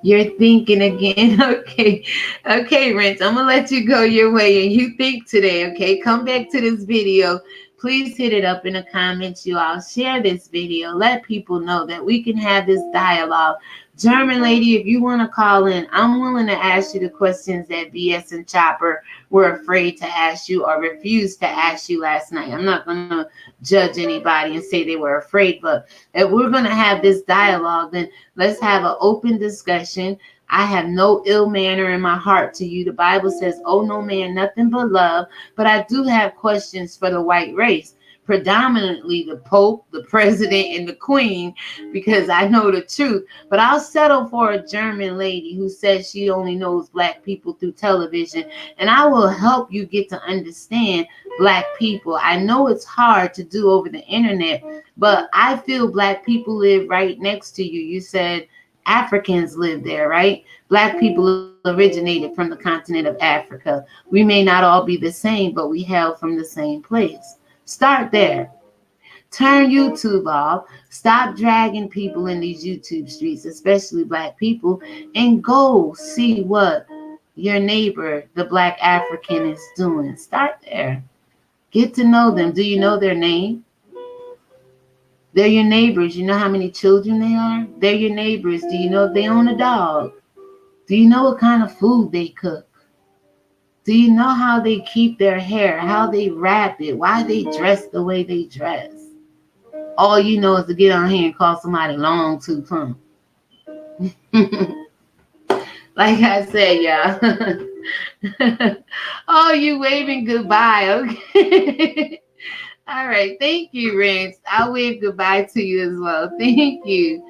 You're thinking again. Okay, Rent. I'm going to let you go your way and you think today, okay? Come back to this video. Please hit it up in the comments, you all. Share this video. Let people know that we can have this dialogue. German lady, if you want to call in, I'm willing to ask you the questions that BS and Chopper were afraid to ask you or refused to ask you last night. I'm not going to judge anybody and say they were afraid, but if we're going to have this dialogue, then let's have an open discussion. I have no ill manner in my heart to you. The Bible says, oh, no man, nothing but love. But I do have questions for the white race, predominantly the Pope, the President, and the Queen, because I know the truth. But I'll settle for a German lady who says she only knows Black people through television. And I will help you get to understand Black people. I know it's hard to do over the internet, but I feel Black people live right next to you. You said Africans live there, right? Black people originated from the continent of Africa. We may not all be the same, but we hail from the same place. Start there. Turn YouTube off. Stop dragging people in these YouTube streets, especially Black people, and go see what your neighbor, the Black African, is doing. Start there. Get to know them. Do you know their name? They're your neighbors. You know how many children they are? They're your neighbors. Do you know if they own a dog? Do you know what kind of food they cook? Do you know how they keep their hair, how they wrap it, why they dress the way they dress? All you know is to get on here and call somebody long tooth, huh? Like I said, y'all. Oh, you waving goodbye, okay? All right, thank you, Rent. I'll wave goodbye to you as well. Thank you.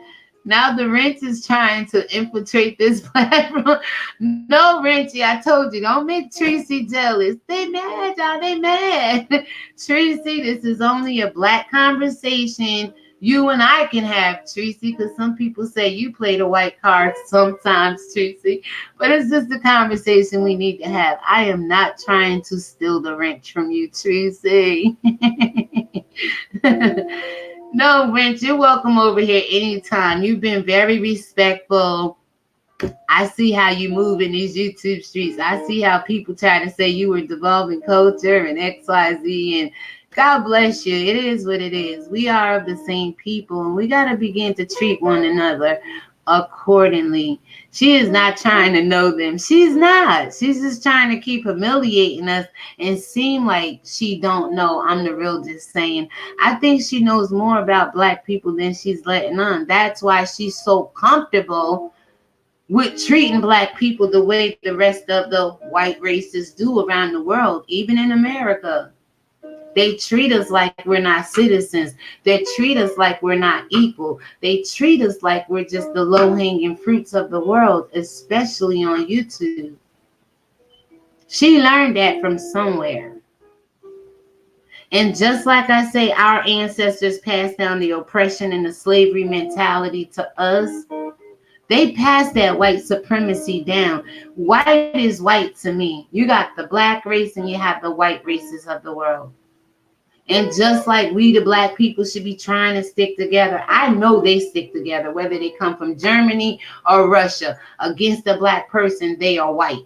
Now the Wrench is trying to infiltrate this platform. No, Wrenchy, I told you, don't make Tracy jealous. They mad, y'all. They mad. Tracy, this is only a Black conversation you and I can have, Tracy, because some people say you play the white card sometimes, Tracy. But it's just a conversation we need to have. I am not trying to steal the wrench from you, Tracy. No, Wrench, you're welcome over here anytime. You've been very respectful. I see how you move in these YouTube streets. I see how people try to say you were devolving culture and XYZ, and God bless you. It is what it is. We are of the same people, and we got to begin to treat one another accordingly. She is not trying to know them. She's not. She's just trying to keep humiliating us and seem like she don't know. I'm the real just saying. I think she knows more about Black people than she's letting on. That's why she's so comfortable with treating Black people the way the rest of the white races do around the world, even in America. They treat us like we're not citizens. They treat us like we're not equal. They treat us like we're just the low-hanging fruits of the world, especially on YouTube. She learned that from somewhere. And just like I say, our ancestors passed down the oppression and the slavery mentality to us. They passed that white supremacy down. White is white to me. You got the Black race and you have the white races of the world. And just like we, the Black people, should be trying to stick together, I know they stick together, whether they come from Germany or Russia. Against a Black person, they are white.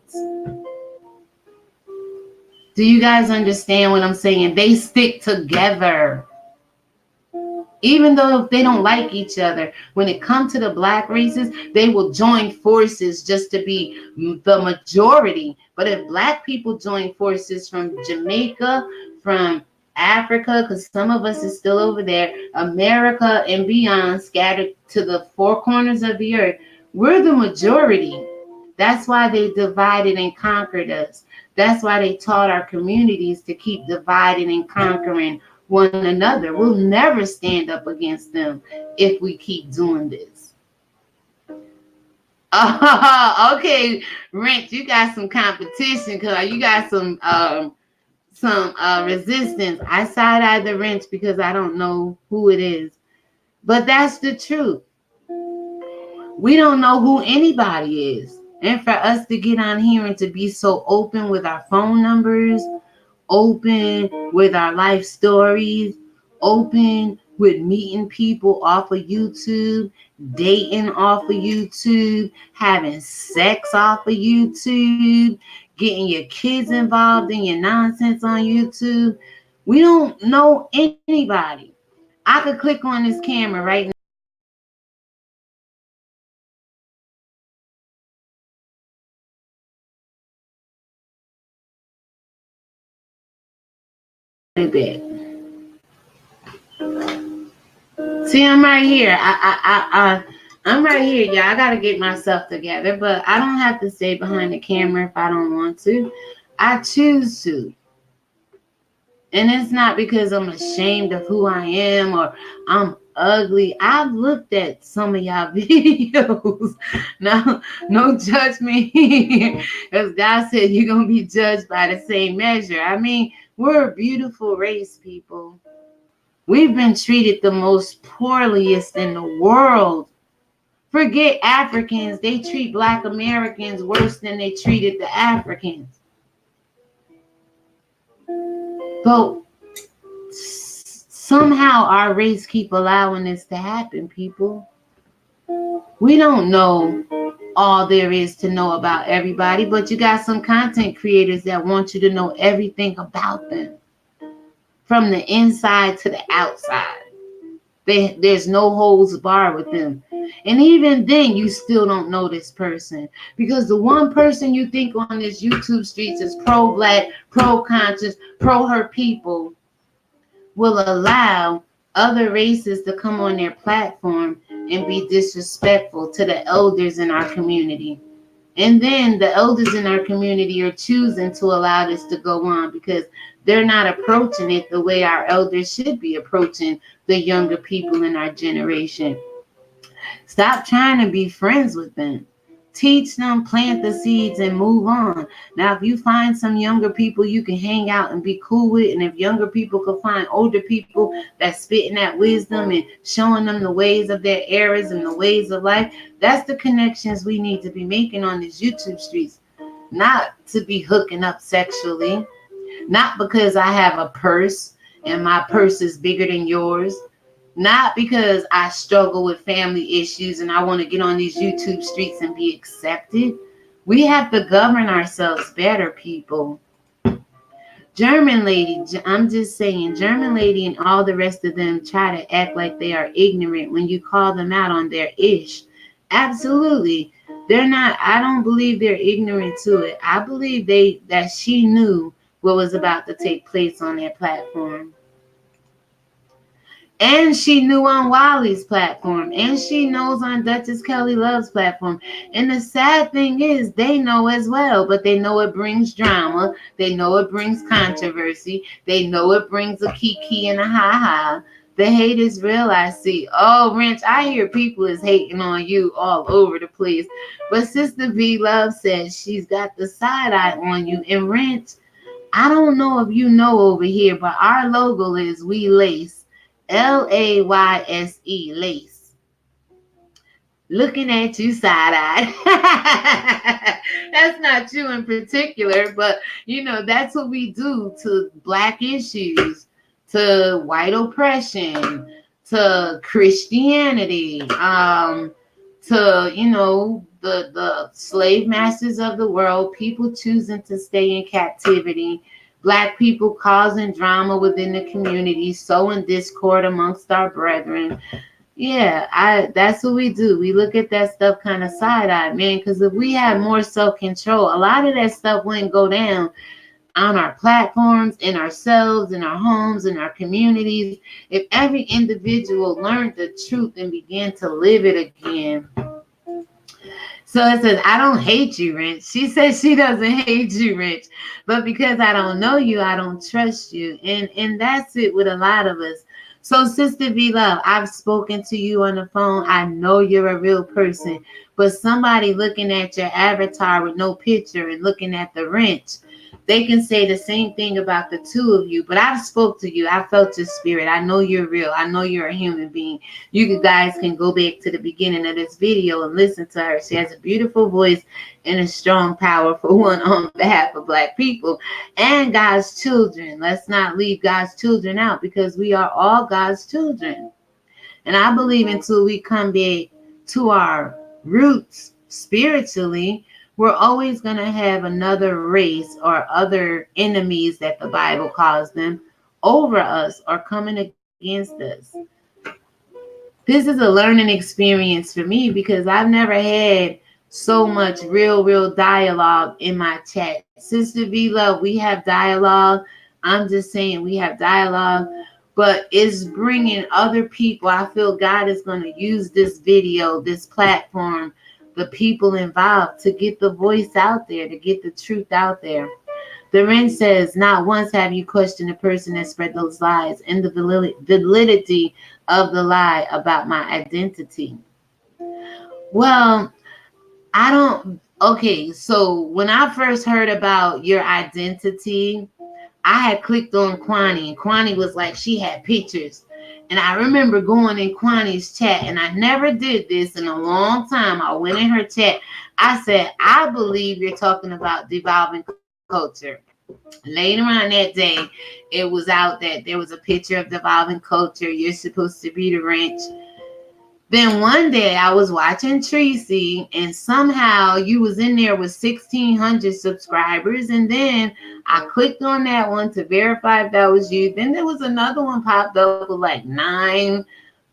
Do you guys understand what I'm saying? They stick together. Even though if they don't like each other, when it comes to the Black races, they will join forces just to be the majority. But if Black people join forces from Jamaica, from Africa, because some of us is still over there, America and beyond, scattered to the four corners of the earth, we're the majority. That's why they divided and conquered us. That's why they taught our communities to keep dividing and conquering one another. We'll never stand up against them if we keep doing this. Okay, Rent, you got some competition, because you got some resistance. I side-eye the Wrench because I don't know who it is. But that's the truth. We don't know who anybody is. And for us to get on here and to be so open with our phone numbers, open with our life stories, open with meeting people off of YouTube, dating off of YouTube, having sex off of YouTube, getting your kids involved in your nonsense on YouTube. We don't know anybody. I could click on this camera right now. See, I'm right here. I'm right here, y'all. I gotta get myself together, but I don't have to stay behind the camera if I don't want to. I choose to. And it's not because I'm ashamed of who I am or I'm ugly. I've looked at some of y'all videos. No judgment here. Because God said you're going to be judged by the same measure. I mean, we're a beautiful race, people. We've been treated the most poorliest in the world. Forget Africans. They treat Black Americans worse than they treated the Africans. But Somehow our race keep allowing this to happen, people. We don't know all there is to know about everybody, but you got some content creators that want you to know everything about them, from the inside to the outside. There's no holds bar with them. And even then, you still don't know this person, because the one person you think on this YouTube streets is pro-black, pro-conscious, pro-her people will allow other races to come on their platform and be disrespectful to the elders in our community. And then the elders in our community are choosing to allow this to go on because they're not approaching it the way our elders should be approaching the younger people in our generation. Stop trying to be friends with them. Teach them, plant the seeds, and move on. Now, if you find some younger people you can hang out and be cool with, and if younger people can find older people that's spitting that wisdom and showing them the ways of their eras and the ways of life, that's the connections we need to be making on these YouTube streets. Not to be hooking up sexually, not because I have a purse and my purse is bigger than yours. Not because I struggle with family issues and I want to get on these YouTube streets and be accepted. We have to govern ourselves better, people. German lady, I'm just saying, German lady and all the rest of them try to act like they are ignorant when you call them out on their ish. Absolutely. They're not, I don't believe they're ignorant to it. I believe that she knew what was about to take place on their platform. And she knew on Wiley's platform. And she knows on Duchess Kelly Love's platform. And the sad thing is, they know as well. But they know it brings drama. They know it brings controversy. They know it brings a kiki and a ha-ha. The hate is real, I see. Oh, Wrench, I hear people is hating on you all over the place. But Sister V Love says she's got the side eye on you. And Wrench, I don't know if you know over here, but our logo is We Lace. Layse, lace. Looking at you side-eyed. That's not you in particular, but you know, that's what we do to Black issues, to white oppression, to Christianity, to, you know, the slave masters of the world, people choosing to stay in captivity, Black people causing drama within the community, sowing discord amongst our brethren. Yeah, that's what we do. We look at that stuff kind of side-eyed, man, because if we had more self-control, a lot of that stuff wouldn't go down on our platforms, in ourselves, in our homes, in our communities. If every individual learned the truth and began to live it again. So it says, I don't hate you, Wrench. She says she doesn't hate you, Wrench. But because I don't know you, I don't trust you. And that's it with a lot of us. So Sister V Love, I've spoken to you on the phone. I know you're a real person. But somebody looking at your avatar with no picture and looking at the Wrench, they can say the same thing about the two of you. But I've spoke to you. I felt your spirit. I know you're real. I know you're a human being. You guys can go back to the beginning of this video and listen to her. She has a beautiful voice and a strong, powerful one on behalf of Black people and God's children. Let's not leave God's children out, because we are all God's children. And I believe until we come back to our roots spiritually, we're always going to have another race or other enemies that the Bible calls them over us or coming against us. This is a learning experience for me, because I've never had so much real dialogue in my chat. Sister V Love, we have dialogue. I'm just saying we have dialogue, but it's bringing other people. I feel God is going to use this video, this platform, the people involved, to get the voice out there, to get the truth out there. The Wrench says, not once have you questioned the person that spread those lies and the validity of the lie about my identity. Well, I don't. Okay, so when I first heard about your identity, I had clicked on Kwani, and Kwani was like, she had pictures. And I remember going in Kwani's chat, and I never did this in a long time. I went in her chat. I said, I believe you're talking about devolving culture. Later on that day, it was out that there was a picture of devolving culture. You're supposed to be the wrench. Then one day I was watching Tracy, and somehow you was in there with 1,600 subscribers. And then I clicked on that one to verify if that was you. Then there was another one popped up with like 9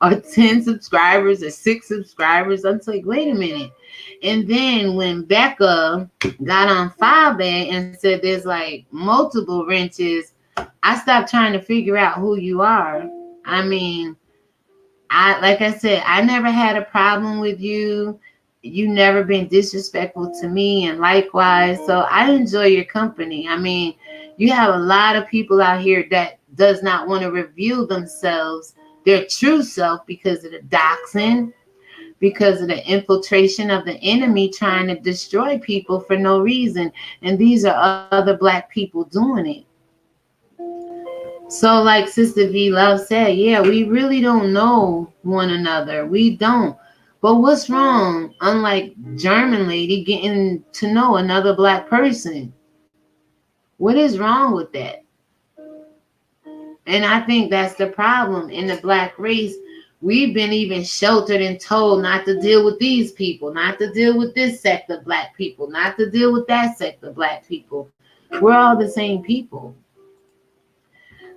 or 10 subscribers or 6 subscribers. I was like, wait a minute. And then when Becca got on Filebat and said there's like multiple wrenches, I stopped trying to figure out who you are. I mean, like I said, I never had a problem with you. You never been disrespectful to me, and likewise. So I enjoy your company. I mean, you have a lot of people out here that does not want to reveal themselves, their true self, because of the doxing, because of the infiltration of the enemy trying to destroy people for no reason. And these are other Black people doing it. So like Sister V Love said, yeah, we really don't know one another. We don't. But what's wrong, unlike German lady getting to know another Black person? What is wrong with that? And I think that's the problem in the Black race. We've been even sheltered and told not to deal with these people, not to deal with this sect of Black people, not to deal with that sect of Black people. We're all the same people.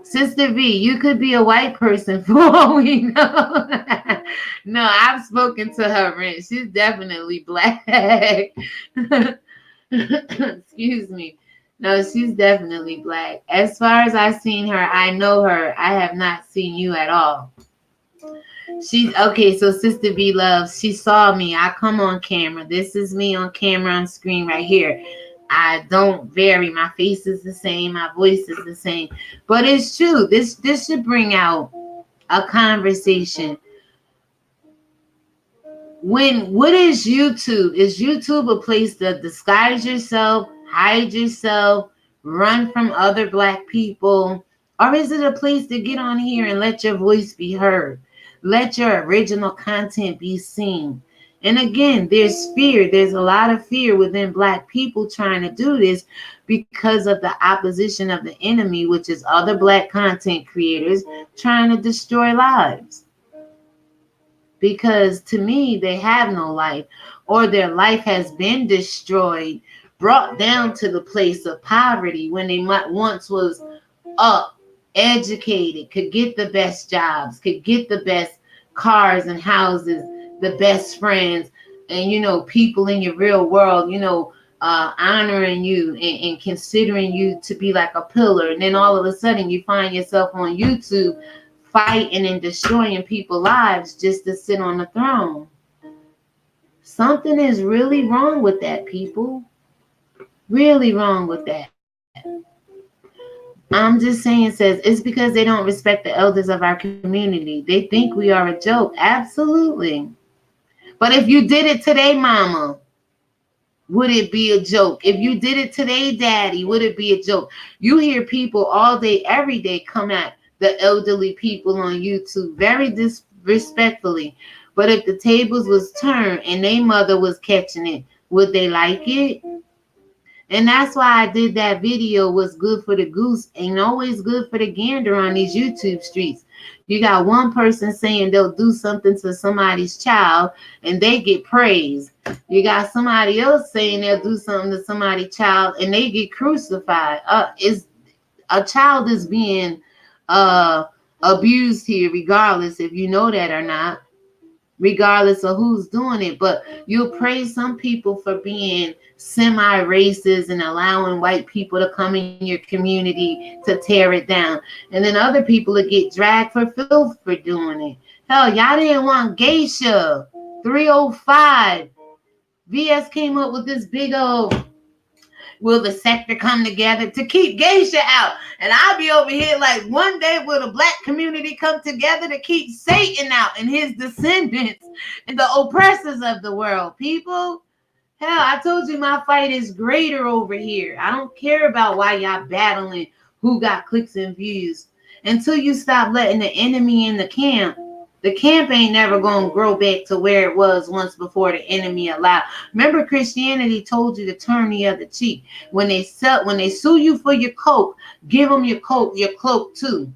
Sister V, you could be a white person for all we know. No, I've spoken to her, and she's definitely Black. Excuse me. No, she's definitely Black. As far as I've seen her, I know her. I have not seen you at all. She's okay. So Sister V Loves, she saw me. I come on camera. This is me on camera on screen right here. I don't vary. My face is the same. My voice is the same. But it's true. This should bring out a conversation. What is YouTube? Is YouTube a place to disguise yourself, hide yourself, run from other Black people? Or is it a place to get on here and let your voice be heard? Let your original content be seen. And again, there's fear. There's a lot of fear within Black people trying to do this because of the opposition of the enemy, which is other Black content creators trying to destroy lives. Because to me, they have no life, or their life has been destroyed, brought down to the place of poverty when they once was up, educated, could get the best jobs, could get the best cars and houses, the best friends, and people in your real world, honoring you and considering you to be like a pillar. And then all of a sudden you find yourself on YouTube fighting and destroying people's lives just to sit on the throne. Something is really wrong with that, people. Really wrong with that. I'm just saying, says it's because they don't respect the elders of our community. They think we are a joke. Absolutely. But if you did it today, mama, would it be a joke? If you did it today, daddy, would it be a joke? You hear people all day, every day come at the elderly people on YouTube very disrespectfully. But if the tables was turned and their mother was catching it, would they like it? And that's why I did that video. What's good for the goose ain't always good for the gander on these YouTube streets. You got one person saying they'll do something to somebody's child and they get praised. You got somebody else saying they'll do something to somebody's child and they get crucified. A child is being abused here, regardless if you know that or not, regardless of who's doing it. But you'll praise some people for being semi-racist and allowing white people to come in your community to tear it down. And then other people will get dragged for filth for doing it. Hell, y'all didn't want geisha. 305. VS came up with this big old, will the sector come together to keep geisha out? And I'll be over here like, one day will the Black community come together to keep Satan out and his descendants and the oppressors of the world, people? Hell, I told you my fight is greater over here. I don't care about why y'all battling who got clicks and views. Until you stop letting the enemy in the camp, The camp ain't never going to grow back to where it was once before the enemy allowed. Remember, Christianity told you to turn the other cheek. When they sue you for your coat, give them your cloak too.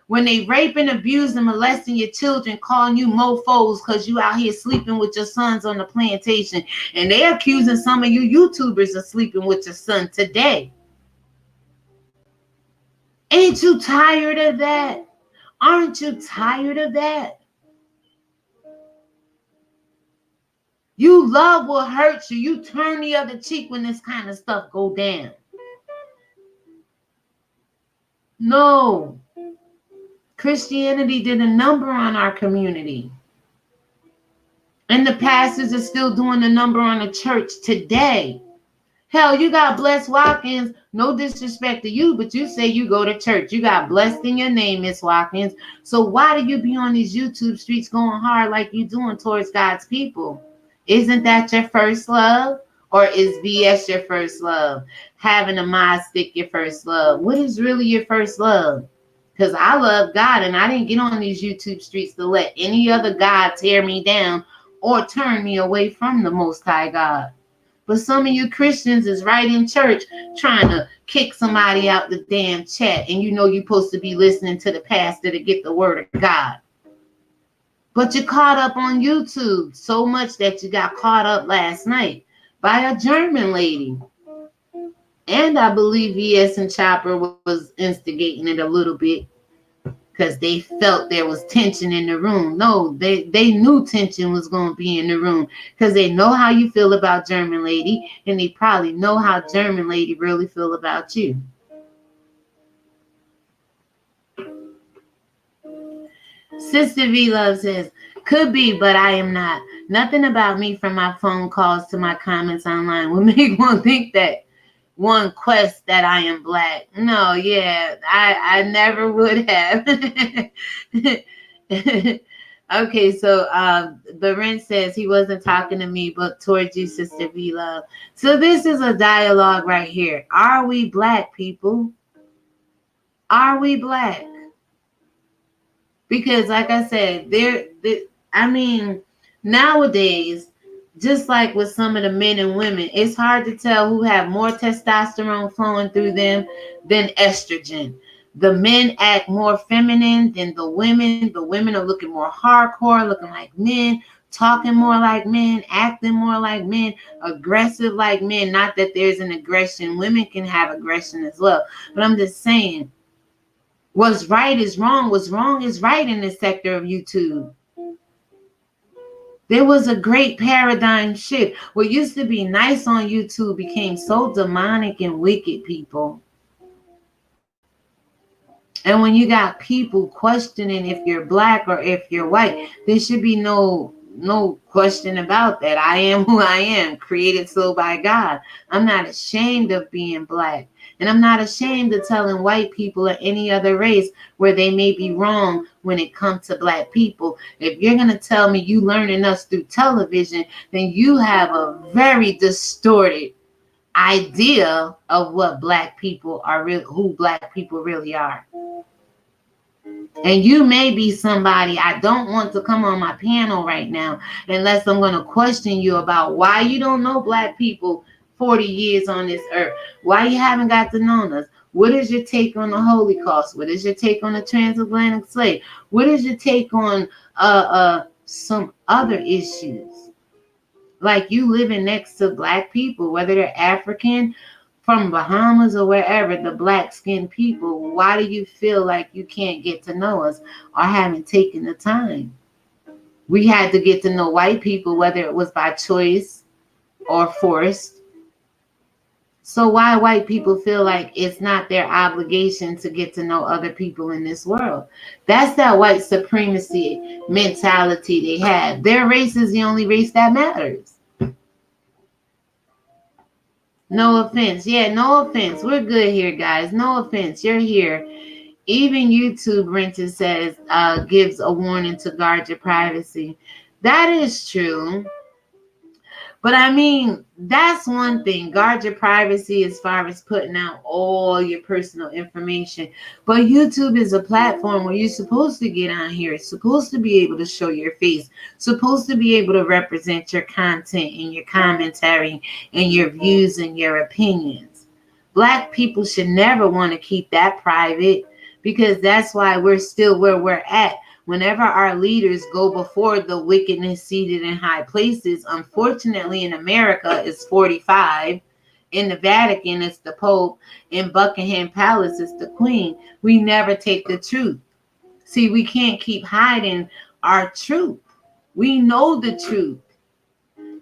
When they rape and abuse and molesting your children, calling you mofos because you out here sleeping with your sons on the plantation, and they accusing some of you YouTubers of sleeping with your son today. Ain't you tired of that? Aren't you tired of that? You love what hurts you. You turn the other cheek when this kind of stuff go down. No. Christianity did a number on our community. And the pastors are still doing a number on the church today. Hell, you got blessed Watkins. No disrespect to you, but you say you go to church. You got blessed in your name, Miss Watkins. So why do you be on these YouTube streets going hard like you doing towards God's people? Isn't that your first love? Or is BS your first love? Having a mod stick your first love? What is really your first love? Because I love God, and I didn't get on these YouTube streets to let any other God tear me down or turn me away from the Most High God. But some of you Christians is right in church trying to kick somebody out the damn chat, and you know you're supposed to be listening to the pastor to get the word of God. But you're caught up on YouTube so much that you got caught up last night by a German lady. And I believe VS and Chopper was instigating it a little bit because they felt there was tension in the room. No, they knew tension was going to be in the room because they know how you feel about German lady, and they probably know how German lady really feel about you. Sister V Love says, could be, but I am not. Nothing about me from my phone calls to my comments online will make one think that one quest that I am black. No, yeah, I never would have. Okay, so Beren says he wasn't talking to me, but towards you, Sister V Love. So this is a dialogue right here. Are we black, people? Are we black? Because like I said, nowadays, just like with some of the men and women, it's hard to tell who have more testosterone flowing through them than estrogen. The men act more feminine than the women. The women are looking more hardcore, looking like men, talking more like men, acting more like men, aggressive like men. Not that there's an aggression. Women can have aggression as well. But I'm just saying, what's right is wrong. What's wrong is right in this sector of YouTube. There was a great paradigm shift. What used to be nice on YouTube became so demonic and wicked, people. And when you got people questioning if you're black or if you're white, there should be no question about that. I am who I am, created so by God. I'm not ashamed of being black. And I'm not ashamed of telling white people or any other race where they may be wrong when it comes to black people. If you're going to tell me you learning us through television, then you have a very distorted idea of what black people are, who black people really are. And you may be somebody I don't want to come on my panel right now unless I'm going to question you about why you don't know black people 40 years on this earth, why you haven't got to know us. What is your take on the Holocaust? What is your take on the transatlantic slave? What is your take on some other issues? Like you living next to black people, whether they're African, from Bahamas or wherever, the black-skinned people, why do you feel like you can't get to know us or haven't taken the time? We had to get to know white people, whether it was by choice or forced. So why white people feel like it's not their obligation to get to know other people in this world? That's that white supremacy mentality they have. Their race is the only race that matters. No offense. Yeah, no offense. We're good here, guys. No offense. You're here. Even YouTube Renton says, gives a warning to guard your privacy. That is true. But I mean, that's one thing. Guard your privacy as far as putting out all your personal information. But YouTube is a platform where you're supposed to get on here. It's supposed to be able to show your face. Supposed to be able to represent your content and your commentary and your views and your opinions. Black people should never want to keep that private, because that's why we're still where we're at. Whenever our leaders go before the wickedness seated in high places, unfortunately in America it's 45, in the Vatican it's the Pope, in Buckingham Palace it's the Queen. We never take the truth. See, we can't keep hiding our truth. We know the truth,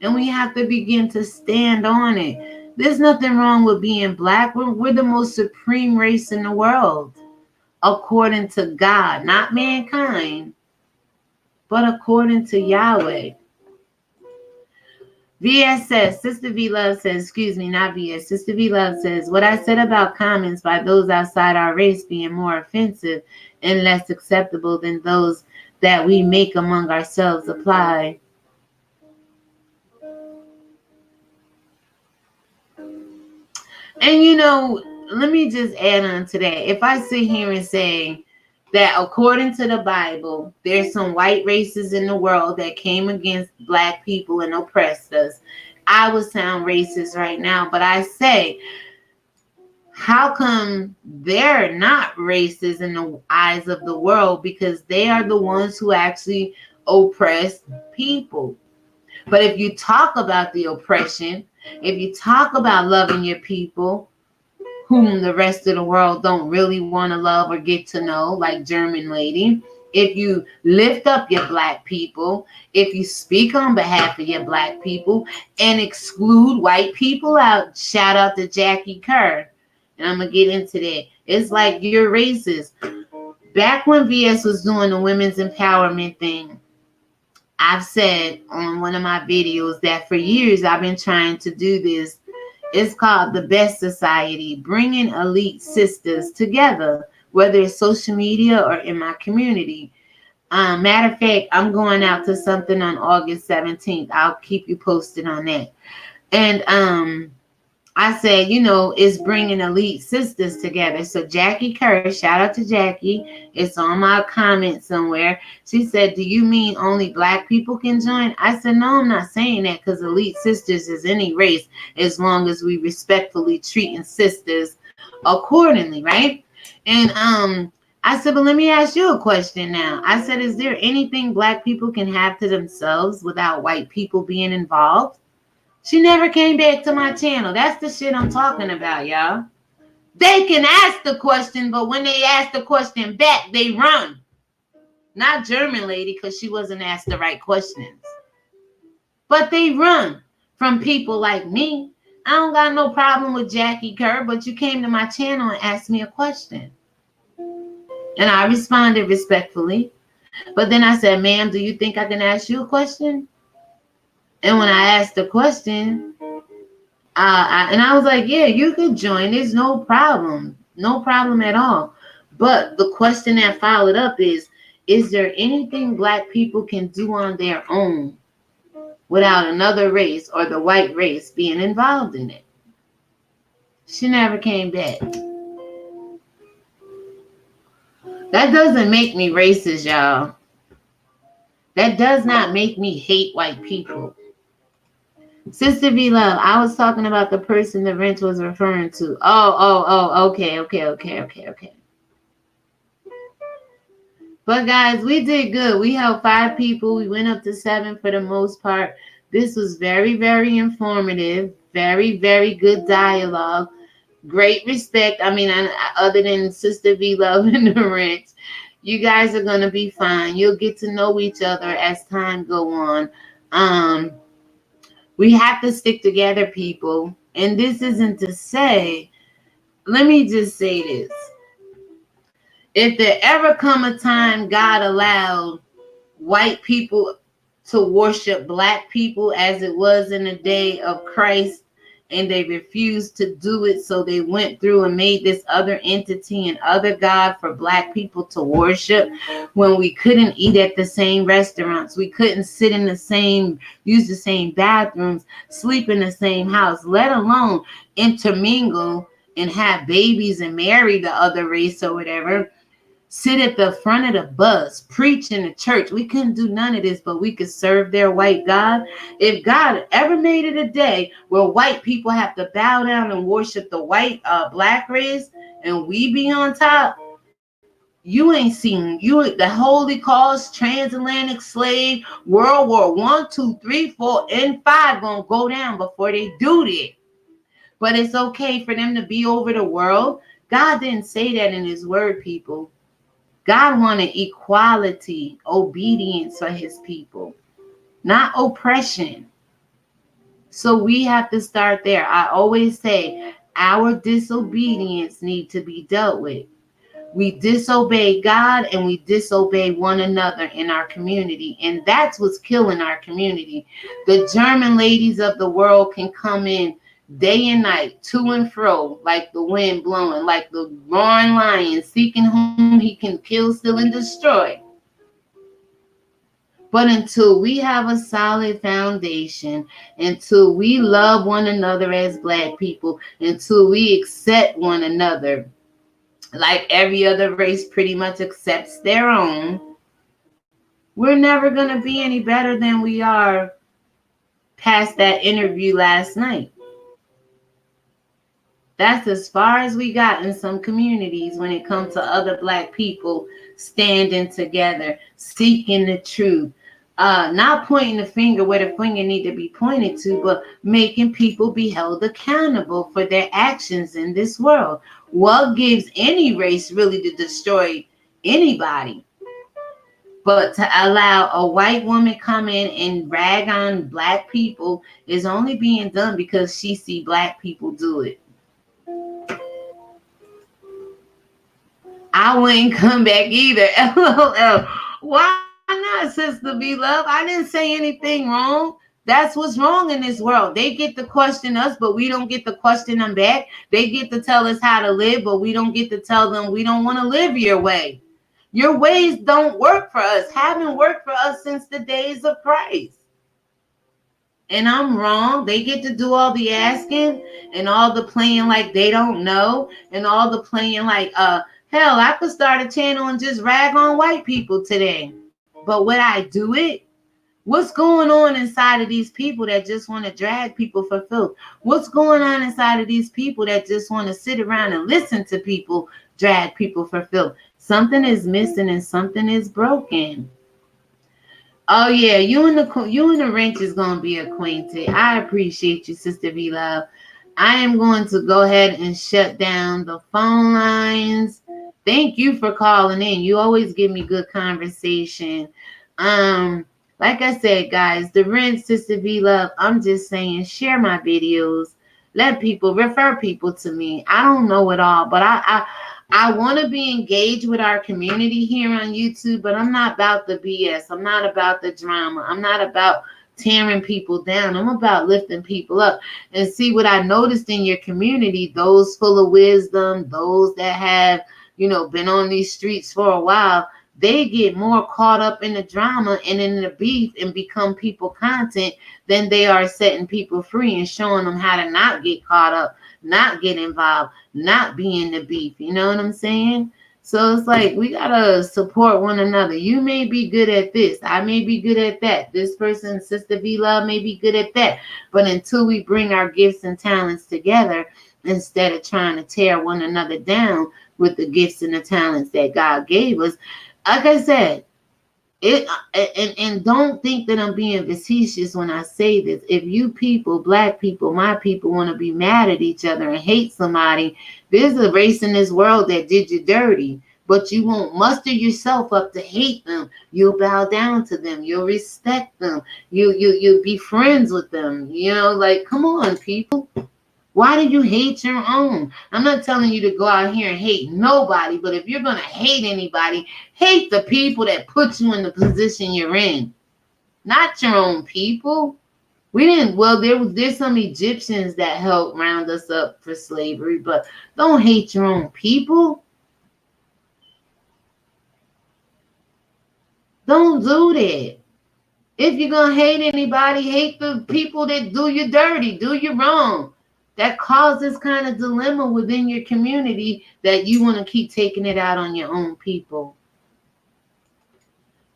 and we have to begin to stand on it. There's nothing wrong with being black. We're the most supreme race in the world, according to God, not mankind, but according to Yahweh. VS says, Sister V Love says, excuse me, not VS, Sister V Love says, what I said about comments by those outside our race being more offensive and less acceptable than those that we make among ourselves apply. And you know, let me just add on to that. If I sit here and say that according to the Bible, there's some white races in the world that came against black people and oppressed us, I would sound racist right now. But I say, how come they're not racist in the eyes of the world? Because they are the ones who actually oppress people. But if you talk about the oppression, if you talk about loving your people, whom the rest of the world don't really want to love or get to know, like German lady, if you lift up your black people, if you speak on behalf of your black people and exclude white people out, shout out to Jackie Kerr. And I'm going to get into that. It's like you're racist. Back when VS was doing the women's empowerment thing, I've said on one of my videos that for years I've been trying to do this. It's called the Best Society, bringing elite sisters together, whether it's social media or in my community. Matter of fact, I'm going out to something on August 17th. I'll keep you posted on that. And I said, you know, it's bringing elite sisters together. So Jackie Kerr, shout out to Jackie. It's on my comment somewhere. She said, do you mean only black people can join? I said, no, I'm not saying that, because elite sisters is any race as long as we respectfully treating sisters accordingly, right? And I said, but let me ask you a question now. I said, is there anything black people can have to themselves without white people being involved? She never came back to my channel. That's the shit I'm talking about, y'all. They can ask the question, but when they ask the question back, they run. Not German lady, because she wasn't asked the right questions. But they run from people like me. I don't got no problem with Jackie Kerr, but you came to my channel and asked me a question. And I responded respectfully. But then I said, ma'am, do you think I can ask you a question? And when I asked the question, I was like, yeah, you could join. There's no problem. No problem at all. But the question that followed up is there anything black people can do on their own without another race or the white race being involved in it? She never came back. That doesn't make me racist, y'all. That does not make me hate white people. Sister V Love, I was talking about the person the wrench was referring to. Okay. But guys, we did good. We held 5 people. We went up to 7 for the most part. This was very, very informative. Very, very good dialogue. Great respect. I mean, other than Sister V Love and the wrench, you guys are going to be fine. You'll get to know each other as time go on. We have to stick together, people. And this isn't to say, let me just say this. If there ever come a time God allowed white people to worship black people as it was in the day of Christ and they refused to do it. So they went through and made this other entity and other God for Black people to worship, when we couldn't eat at the same restaurants. We couldn't sit in the same, use the same bathrooms, sleep in the same house, let alone intermingle and have babies and marry the other race or whatever. Sit at the front of the bus, preach in the church. We couldn't do none of this, but we could serve their white God. If God ever made it a day where white people have to bow down and worship the white Black race and we be on top, you ain't seen the Holocaust, transatlantic slave, World War 1, 2, 3, 4, and 5 gonna go down before they do that. But it's okay for them to be over the world. God didn't say that in his word, people. God wanted equality, obedience for his people, not oppression. So we have to start there. I always say our disobedience needs to be dealt with. We disobey God and we disobey one another in our community. And that's what's killing our community. The German ladies of the world can come in day and night, to and fro, like the wind blowing, like the roaring lion, seeking whom he can kill, steal, and destroy. But until we have a solid foundation, until we love one another as Black people, until we accept one another, like every other race pretty much accepts their own, we're never going to be any better than we are past that interview last night. That's as far as we got in some communities when it comes to other Black people standing together, seeking the truth, not pointing the finger where the finger need to be pointed to, but making people be held accountable for their actions in this world. What gives any race really to destroy anybody? But to allow a white woman come in and rag on Black people is only being done because she see Black people do it. I wouldn't come back either. LOL. Why not, Sister B Love? I didn't say anything wrong. That's what's wrong in this world. They get to question us, but we don't get to question them back. They get to tell us how to live, but we don't get to tell them we don't want to live your way. Your ways don't work for us. Haven't worked for us since the days of Christ. And I'm wrong. They get to do all the asking and all the playing like they don't know and all the playing like, hell, I could start a channel and just rag on white people today. But would I do it? What's going on inside of these people that just want to drag people for filth? What's going on inside of these people that just want to sit around and listen to people drag people for filth? Something is missing and something is broken. Oh yeah, you and the wrench is gonna be acquainted. I appreciate you, Sister V Love. I am going to go ahead and shut down the phone lines. Thank you for calling in. You always give me good conversation. Like I said, guys, the wrench, Sister V Love. I'm just saying, share my videos. Let people refer people to me. I don't know it all, but I want to be engaged with our community here on YouTube, but I'm not about the BS. I'm not about the drama. I'm not about tearing people down. I'm about lifting people up. And see what I noticed in your community, those full of wisdom, those that have, been on these streets for a while, they get more caught up in the drama and in the beef and become people content than they are setting people free and showing them how to not get caught up, not get involved, not be in the beef. You know what I'm saying? So it's like we gotta support one another. You may be good at this. I may be good at that. This person, Sister V Love, may be good at that. But until we bring our gifts and talents together, instead of trying to tear one another down with the gifts and the talents that God gave us, like I said, and don't think that I'm being facetious when I say this. If you people, Black people, my people, want to be mad at each other and hate somebody, there's a race in this world that did you dirty, but you won't muster yourself up to hate them. You'll bow down to them. You'll respect them. You'll be friends with them. Like, come on, people. Why do you hate your own? I'm not telling you to go out here and hate nobody, but if you're going to hate anybody, hate the people that put you in the position you're in, not your own people. We didn't, well, there's some Egyptians that helped round us up for slavery, but don't hate your own people. Don't do that. If you're going to hate anybody, hate the people that do you dirty, do you wrong. That causes kind of dilemma within your community that you want to keep taking it out on your own people.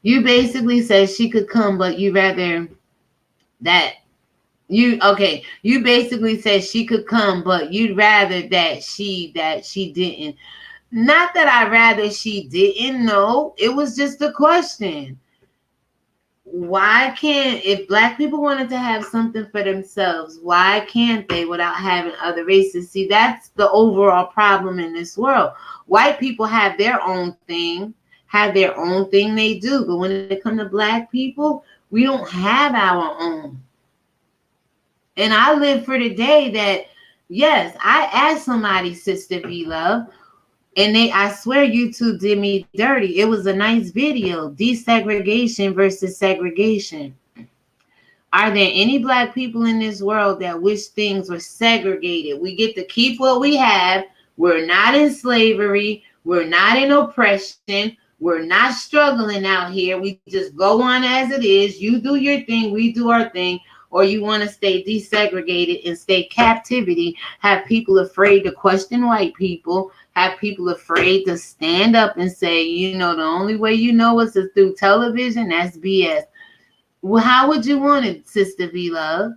You basically said she could come, but you rather that you basically said she could come, but you'd rather that she didn't. Not that I rather she didn't. No, it was just a question. Why can't, if Black people wanted to have something for themselves, why can't they without having other races? See, that's the overall problem in this world. White people have their own thing they do, but when it comes to Black people, we don't have our own. And I live for the day that, yes, I asked somebody, Sister V Love, and I swear YouTube did me dirty. It was a nice video, desegregation versus segregation. Are there any Black people in this world that wish things were segregated? We get to keep what we have. We're not in slavery. We're not in oppression. We're not struggling out here. We just go on as it is. You do your thing. We do our thing. Or you want to stay desegregated and stay captivity, have people afraid to question white people, have people afraid to stand up and say, you know, the only way you know us is through television. That's BS. Well, how would you want it, Sister V Love?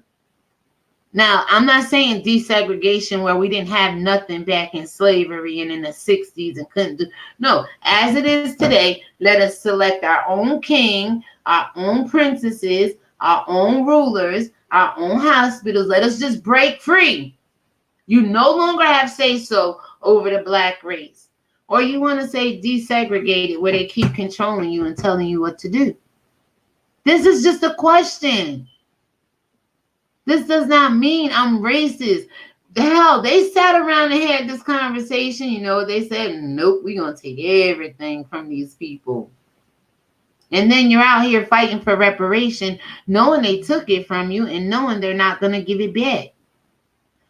Now, I'm not saying desegregation where we didn't have nothing back in slavery and in the 60s and couldn't do. No, as it is today, let us select our own king, our own princesses, our own rulers, our own hospitals. Let us just break free. You no longer have say-so over the Black race. Or you want to say desegregated, where they keep controlling you and telling you what to do. This is just a question. This does not mean I'm racist. Hell, they sat around and had this conversation. You know, they said, nope, we're going to take everything from these people. And then you're out here fighting for reparation, knowing they took it from you and knowing they're not going to give it back.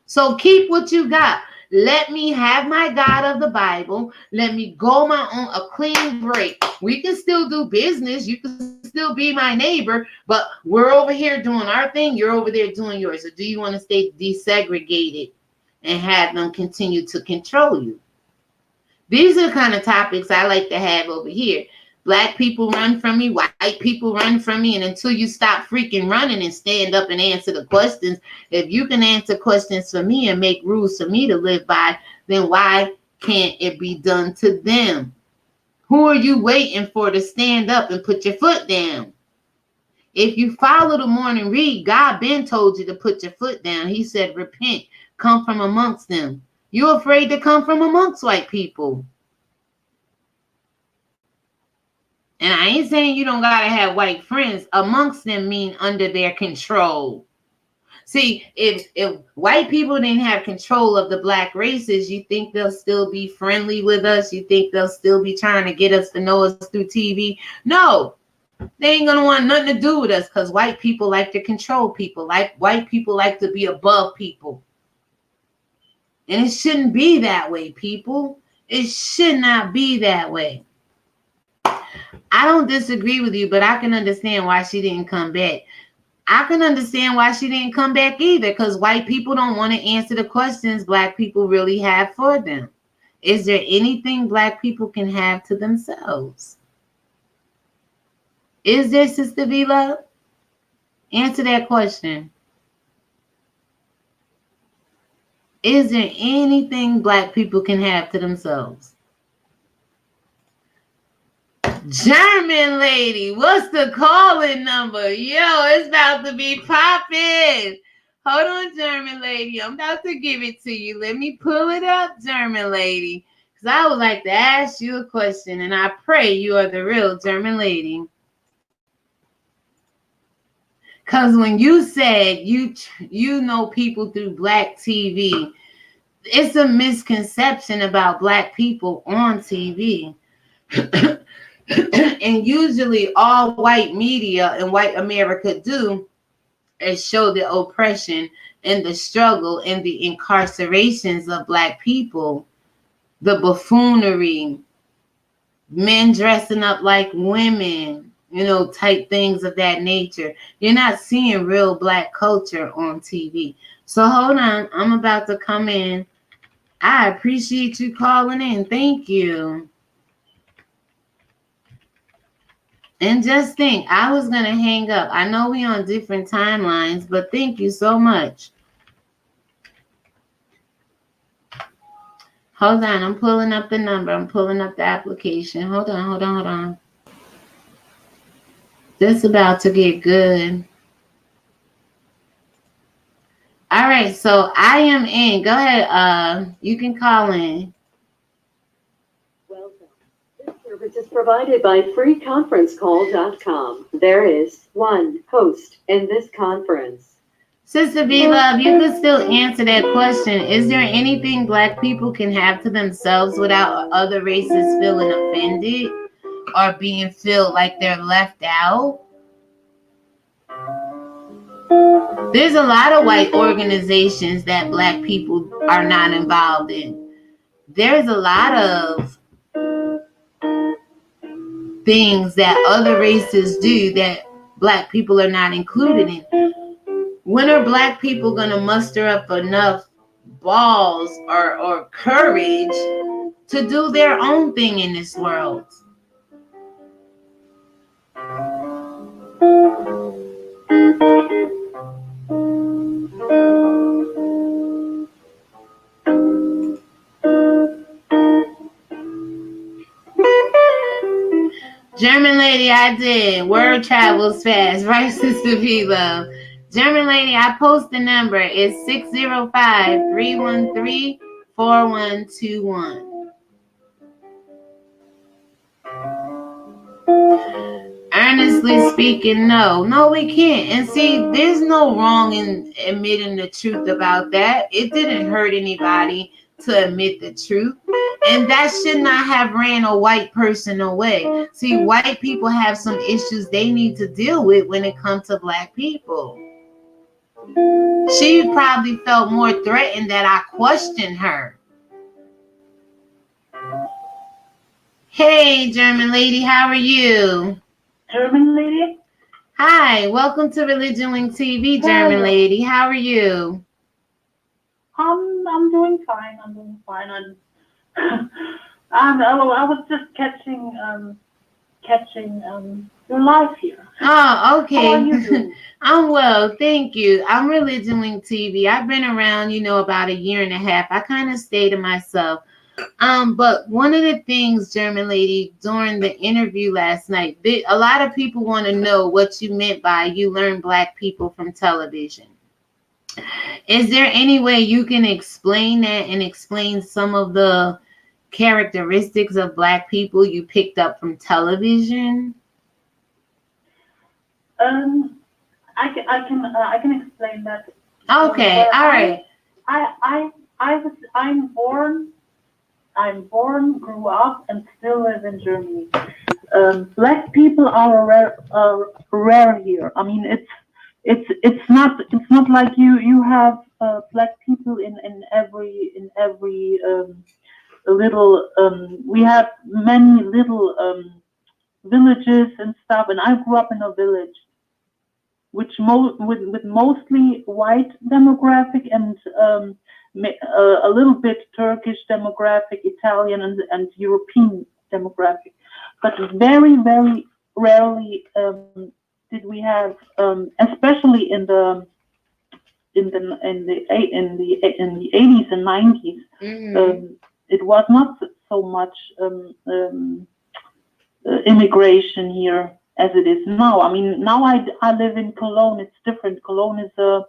So keep what you got. Let me have my God of the Bible. Let me go my own, a clean break. We can still do business. You can still be my neighbor, but we're over here doing our thing. You're over there doing yours. So do you want to stay desegregated and have them continue to control you? These are the kind of topics I like to have over here. Black people run from me, white people run from me, and until you stop freaking running and stand up and answer the questions, if you can answer questions for me and make rules for me to live by, then why can't it be done to them? Who are you waiting for to stand up and put your foot down? If you follow the morning read, God been told you to put your foot down. He said, repent, come from amongst them. You're afraid to come from amongst white people. And I ain't saying you don't got to have white friends. Amongst them mean under their control. See, if white people didn't have control of the Black races, you think they'll still be friendly with us? You think they'll still be trying to get us to know us through TV? No, they ain't going to want nothing to do with us because white people like to control people. Like white people like to be above people. And it shouldn't be that way, people. It should not be that way. I don't disagree with you, but I can understand why she didn't come back. I can understand why she didn't come back either, because white people don't want to answer the questions Black people really have for them. Is there anything Black people can have to themselves? Is there, Sister V Love? Answer that question. Is there anything Black people can have to themselves? German lady, what's the calling number? Yo, it's about to be popping. Hold on, German lady. I'm about to give it to you. Let me pull it up, German lady. Because I would like to ask you a question, and I pray you are the real German lady. Because when you said you know people through Black TV, it's a misconception about Black people on TV. And usually all white media and white America do show the oppression and the struggle and the incarcerations of Black people, the buffoonery, men dressing up like women, type things of that nature. You're not seeing real Black culture on TV. So hold on, I'm about to come in. I appreciate you calling in. Thank you. And just think, I was going to hang up. I know we on different timelines, but thank you so much. Hold on, I'm pulling up the number. I'm pulling up the application. Hold on. This about to get good. All right, so I am in. Go ahead. You can call in. Welcome. This service is provided by freeconferencecall.com. There is one host in this conference. Sister B-Love, you could still answer that question. Is there anything Black people can have to themselves without other races feeling offended or being felt like they're left out? There's a lot of white organizations that Black people are not involved in. There's a lot of things that other races do that Black people are not included in. When are Black people going to muster up enough balls or courage to do their own thing in this world? German lady, I did. Word travels fast, right, Sister V-Love? German lady, I post the number. It's 605-313-4121. Earnestly speaking, no, we can't. And see, there's no wrong in admitting the truth about that. It didn't hurt anybody to admit the truth. And that should not have ran a white person away. See, white people have some issues they need to deal with when it comes to Black people. She probably felt more threatened that I questioned her. Hey, German lady, how are you? German lady? Hi, welcome to ReligionWinked TV, German lady. How are you? I'm doing fine. I was just catching your live here. Oh, okay. How are you doing? I'm well, thank you. I'm ReligionWinked TV. I've been around, about a year and a half. I kind of stay to myself. But one of the things, German lady, during the interview last night, a lot of people want to know what you meant by you learn Black people from television. Is there any way you can explain that and explain some of the characteristics of Black people you picked up from television? I can explain that. Okay, all right. I'm born, grew up, and still live in Germany. Black people are rare here. I mean, it's not like you have Black people in every little. We have many little villages and stuff, and I grew up in a village with mostly white demographic and a little bit Turkish demographic, Italian and European demographic, but very, very rarely did we have, especially in the 80s and 90s. Mm-hmm. It was not so much immigration here as it is now. I mean, now I live in Cologne. It's different. Cologne is a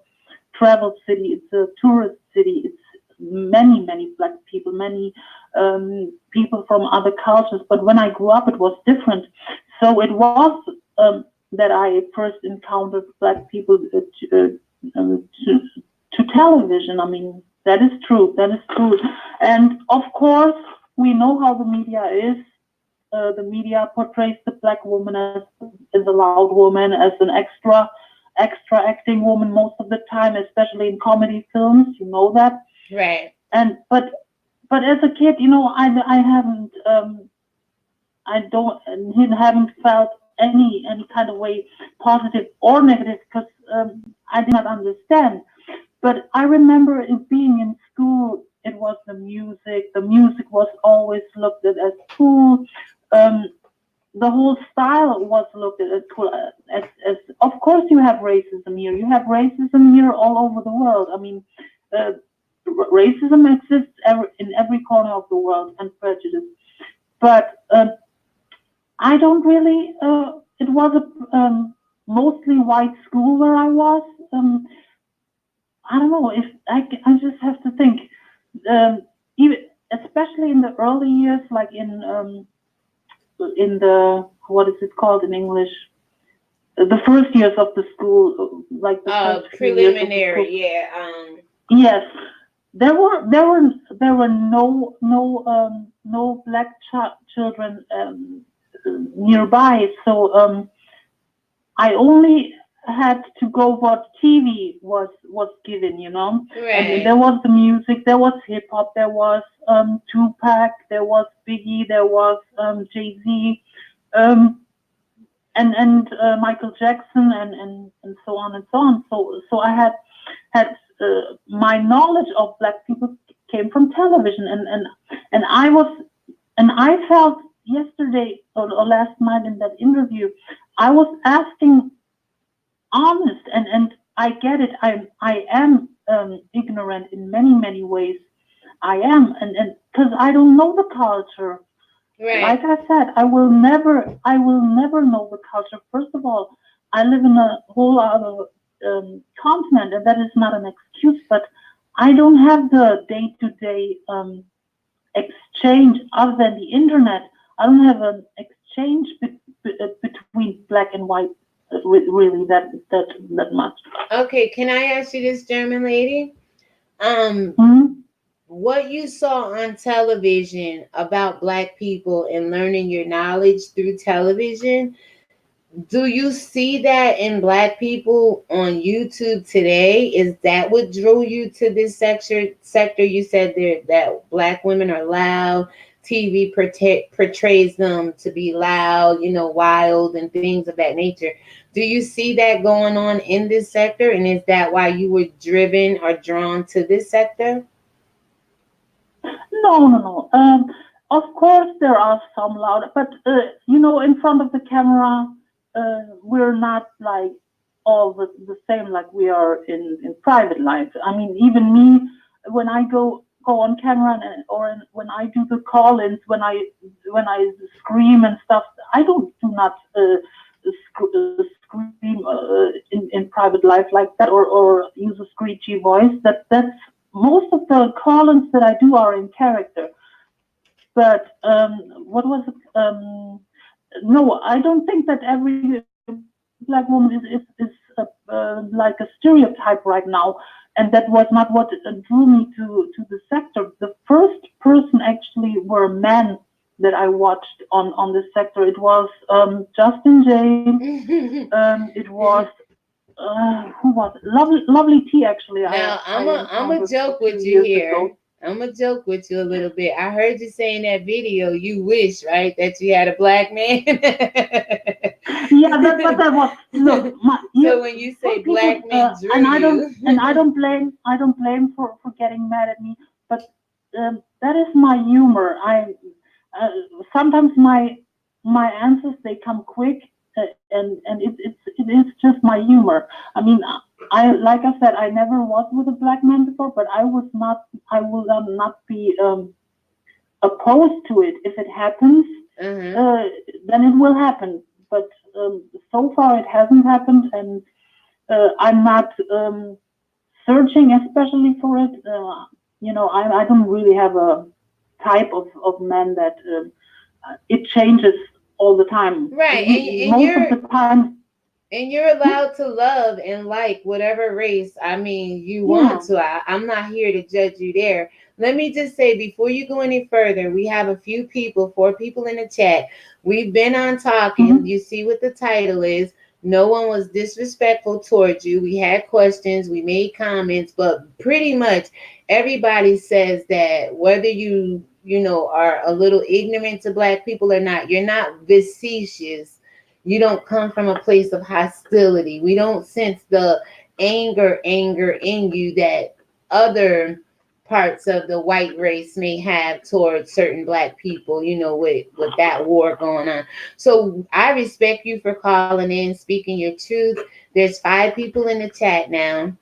travel city. It's a tourist city. It's many Black people, many people from other cultures. But when I grew up, it was different. So it was that I first encountered Black people to television. I mean, that is true. And of course, we know how the media is. The media portrays the Black woman as a loud woman, as an extra, extra acting woman most of the time, especially in comedy films. You know that. Right. And but as a kid, you know, I haven't haven't felt any kind of way, positive or negative, because I did not understand. But I remember it being in school. It was the music. The music was always looked at as cool. The whole style was looked at as cool. As of course you have racism here. You have racism here all over the world. I mean, racism exists in every corner of the world, and prejudice. But I don't really. It was a mostly white school where I was. I don't know if I just have to think. Even especially in the early years, like in the, what is it called in English? The first years of the school, like the first few years of the Preliminary, school. yeah. Yes, there were no black children nearby, so I only had to go what TV was given, you know. Right. And there was the music, there was hip hop, there was Tupac, there was Biggie, there was Jay-Z, and Michael Jackson, and so on and so on. So I had my knowledge of black people came from television, and I felt yesterday or last night in that interview, I was asking honest, and I get it. I am ignorant in many ways. I am, and because I don't know the culture. Right. Like I said, I will never know the culture. First of all, I live in a whole other continent, and that is not an excuse. But I don't have the day-to-day exchange other than the internet. I don't have an exchange between black and white really that much. Okay, can I ask you this, German lady? What you saw on television about black people and learning your knowledge through television, do you see that in black people on YouTube today? Is that what drew you to this sector? You said that black women are loud. TV portrays them to be loud, you know, wild and things of that nature. Do you see that going on in this sector? And is that why you were driven or drawn to this sector? No. Of course there are some loud, but you know, in front of the camera, we're not like all the same like we are in private life. I mean, even me, when I go on camera when I do the call-ins, when I scream and stuff, I do not scream in private life like that, or use a screechy voice. That's most of the call-ins that I do are in character. But what was it? No, I don't think that every black woman is like a stereotype right now, and that was not what drew me to the sector. The first person actually were men that I watched on this sector. It was Justin James. It was who was it? Lovely T actually. Now I'm a joke with you here. Ago. I'm gonna joke with you a little bit. I heard you say in that video, you wish, right, that you had a black man. Yeah, but that was look. So when you say people, black men drew and I don't blame for getting mad at me, but that is my humor. Sometimes my answers they come quick, and it is just my humor. I mean, like I said, I never was with a black man before, but I will not be opposed to it. If it happens, then it will happen. But so far it hasn't happened, and I'm not searching especially for it. You know, I don't really have a type of man that it changes all the time. Right, and most of the time. And you're allowed to love and like whatever race, I mean, you want to. I'm not here to judge you there. Let me just say, before you go any further, we have a few people, 4 people in the chat. We've been on talking. You see what the title is. No one was disrespectful towards you. We had questions, we made comments, but pretty much everybody says that whether are a little ignorant to Black people or not, you're not facetious. You don't come from a place of hostility. We don't sense the anger in you that other parts of the white race may have towards certain Black people, with that war going on. So I respect you for calling in, speaking your truth. There's 5 people in the chat now.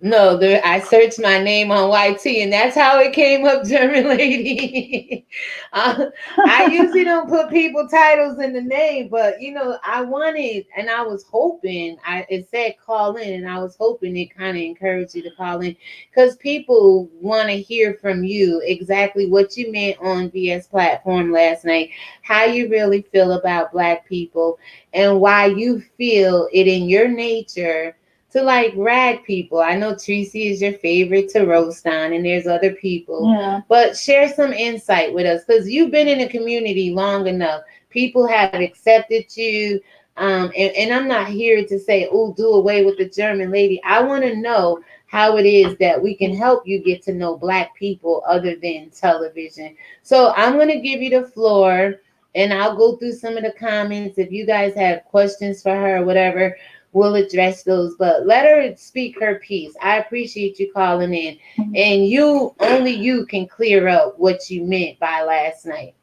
No, I searched my name on YT, and that's how it came up, German lady. I usually don't put people titles in the name, but I wanted, and I was hoping. It said call in, and I was hoping it kind of encouraged you to call in, because people want to hear from you exactly what you meant on VS platform last night, how you really feel about Black people, and why you feel it in your nature to rag people. I know Tracy is your favorite to roast on, and there's other people. Yeah. But share some insight with us, because you've been in the community long enough. People have accepted you. And I'm not here to say, oh, do away with the German lady. I want to know how it is that we can help you get to know Black people other than television. So I'm going to give you the floor, and I'll go through some of the comments. If you guys have questions for her or whatever, we'll address those, but let her speak her piece. I appreciate you calling in, and only you can clear up what you meant by last night.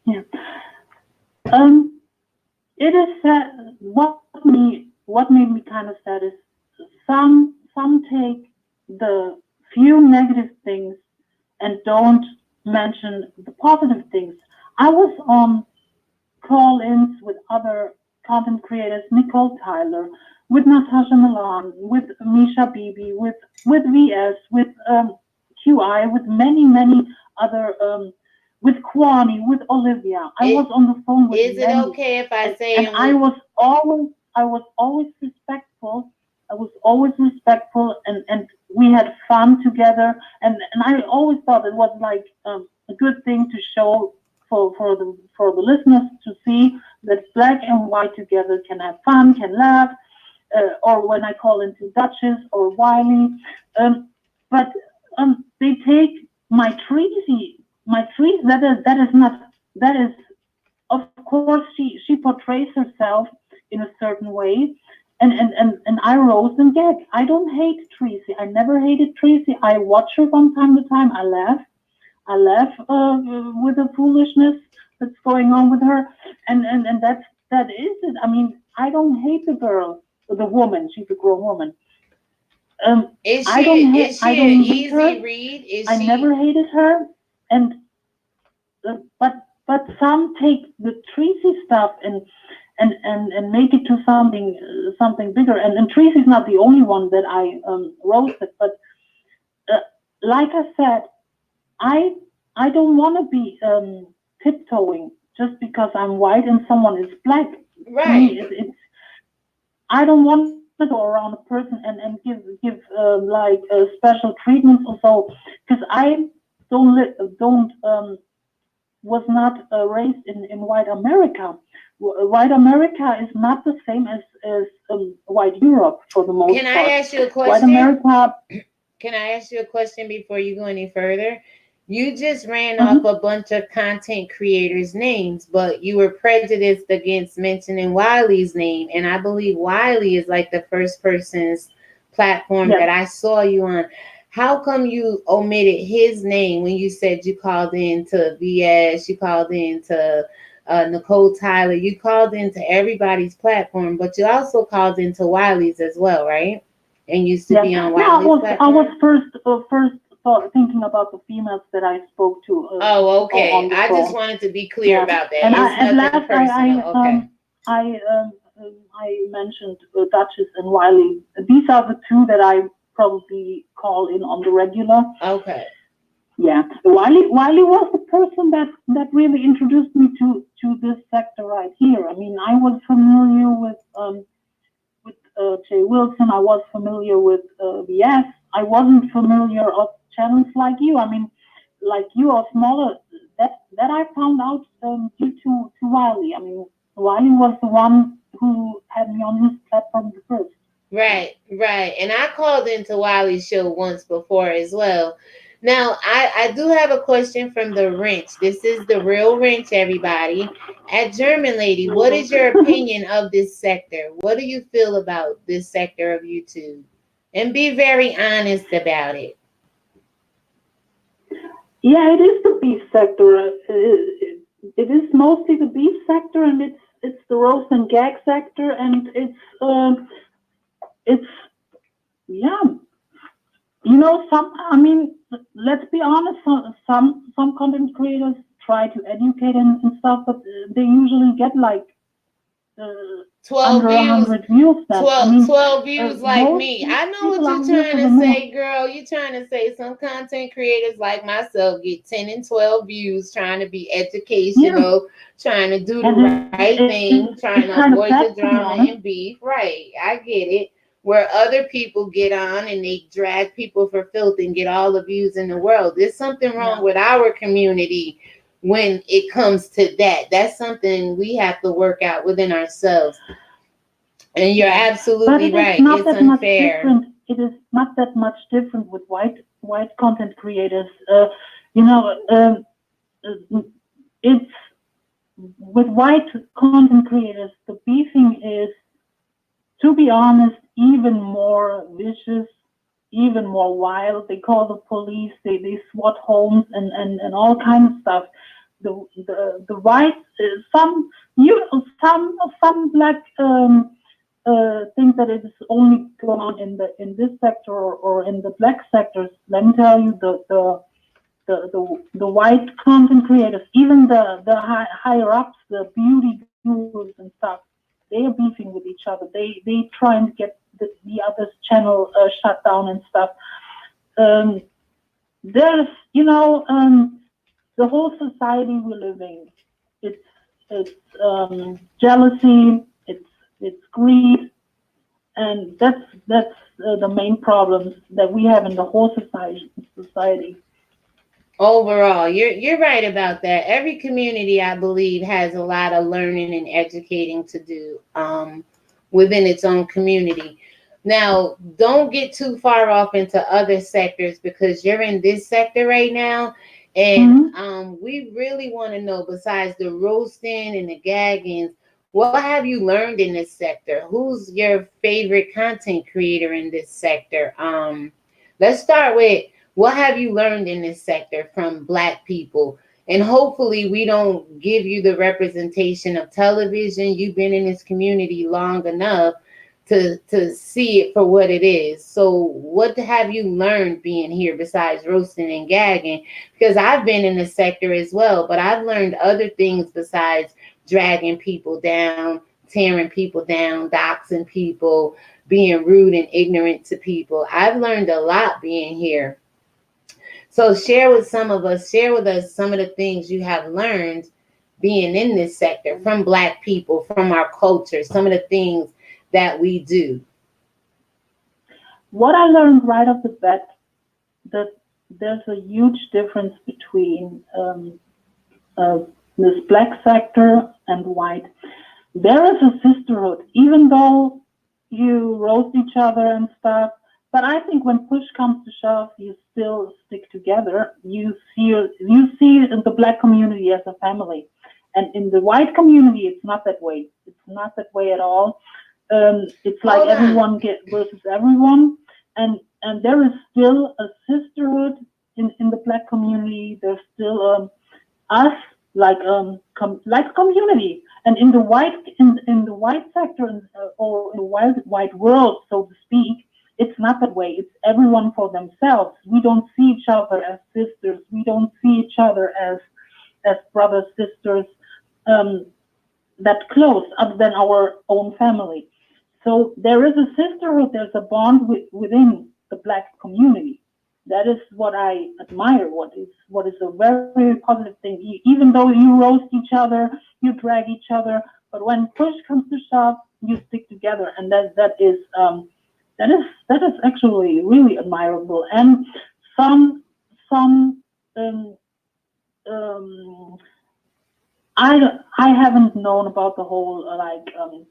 Yeah. It is sad. What made me kind of sad is some take the few negative things and don't mention the positive things. I was on call-ins with other content creators, Nicole Tyler, with Natasha Milan, with Misha Bibi, with VS, with QI, with many other, with Kwani, with Olivia. I was on the phone with Is many. It okay if I say? And I was always respectful. And we had fun together. And I always thought it was like a good thing to show for the listeners to see that Black and white together can have fun, can laugh, or when I call into Duchess or Wiley, but they take my Tracy. That is of course she portrays herself in a certain way, and I roast and gag. I don't hate Tracy. I never hated Tracy. I watch her from time to time. I laugh with the foolishness that's going on with her, and that is it. I mean, I don't hate the girl, the woman. She's a grown woman. Is she I don't hate an easy her. read? I never hated her, and but some take the Tracy stuff and make it to something bigger. And Tracy's not the only one that I roasted, but like I said, I don't want to be tiptoeing just because I'm white and someone is Black. Right. I don't want to go around a person and give special treatments or so, because I was not raised in white America. White America is not the same as white Europe for the most part. Can I ask you a question? White America. Can I ask you a question before you go any further? You just ran off a bunch of content creators' names, but you were prejudiced against mentioning Wiley's name. And I believe Wiley is like the first person's platform that I saw you on. How come you omitted his name when you said you called in to VS, you called in to Nicole Tyler, you called into everybody's platform, but you also called into Wiley's as well, right? And used to be on Wiley's platform? I was first thinking about the females that I spoke to. Oh, okay. I just wanted to be clear about that. And I mentioned Duchess and Wiley. These are the two that I probably call in on the regular. Okay. Yeah, Wiley was the person that really introduced me to this sector right here. I mean, I was familiar with Jay Wilson. I was familiar with VS. I wasn't familiar of channels like you. I mean, like you are smaller. That I found out due to to Wiley. I mean, Wiley was the one who had me on his platform first. Right. And I called into Wiley's show once before as well. Now, I do have a question from the Wrench. This is the real Wrench, everybody. At German Lady, what is your opinion of this sector? What do you feel about this sector of YouTube? And be very honest about it. Yeah, it is the beef sector. It is mostly the beef sector, and it's the roast and gag sector, and it's yeah. You know, let's be honest. Some content creators try to educate and stuff, but they usually get like 12 under views. 100 views. Then 12 views like me. I know what you're trying to say, girl. You're trying to say some content creators like myself get 10 and 12 views, trying to be educational, trying to do the right thing, trying to avoid the drama and beef. Right, I get it. Where other people get on and they drag people for filth and get all the views in the world. There's something wrong with our community when it comes to that. That's something we have to work out within ourselves. And you're absolutely right. It's unfair. It is not that much different with white content creators. It's with white content creators, the beefing is, to be honest, even more vicious, even more wild. They call the police, they SWAT homes and all kinds of stuff. The white, some black think that it is only going on in this sector or in the black sectors. Let me tell you, the white content creators, even the higher ups, the beauty gurus and stuff, they are beefing with each other. They try and get the other's channel shut down and stuff. There's the whole society we're living. It's jealousy. It's greed, and that's the main problems that we have in the whole society. Overall, you're right about that. Every community, I believe, has a lot of learning and educating to do within its own community. Now, don't get too far off into other sectors because you're in this sector right now. And we really want to know, besides the roasting and the gagging, what have you learned in this sector? Who's your favorite content creator in this sector? Let's start with, what have you learned in this sector from Black people? And hopefully we don't give you the representation of television. You've been in this community long enough to see it for what it is. So what have you learned being here besides roasting and gagging? Because I've been in the sector as well, but I've learned other things besides dragging people down, tearing people down, doxing people, being rude and ignorant to people. I've learned a lot being here. So share with us some of the things you have learned being in this sector from Black people, from our culture, some of the things that we do. What I learned right off the bat, that there's a huge difference between this Black sector and white. There is a sisterhood, even though you roast each other and stuff. But I think when push comes to shove, you still stick together. You see the Black community as a family, and in the white community, it's not that way. It's not that way at all. It's like everyone versus everyone, and there is still a sisterhood in the Black community. There's still us like community, and in the white sector or in the white world, so to speak. It's not that way. It's everyone for themselves. We don't see each other as sisters. We don't see each other as brothers, sisters, that close, other than our own family. So there is a sisterhood. There's a bond within the Black community. That is what I admire. What is a very, very positive thing. Even though you roast each other, you drag each other, but when push comes to shove, you stick together, and that is actually really admirable. And some I haven't known about the whole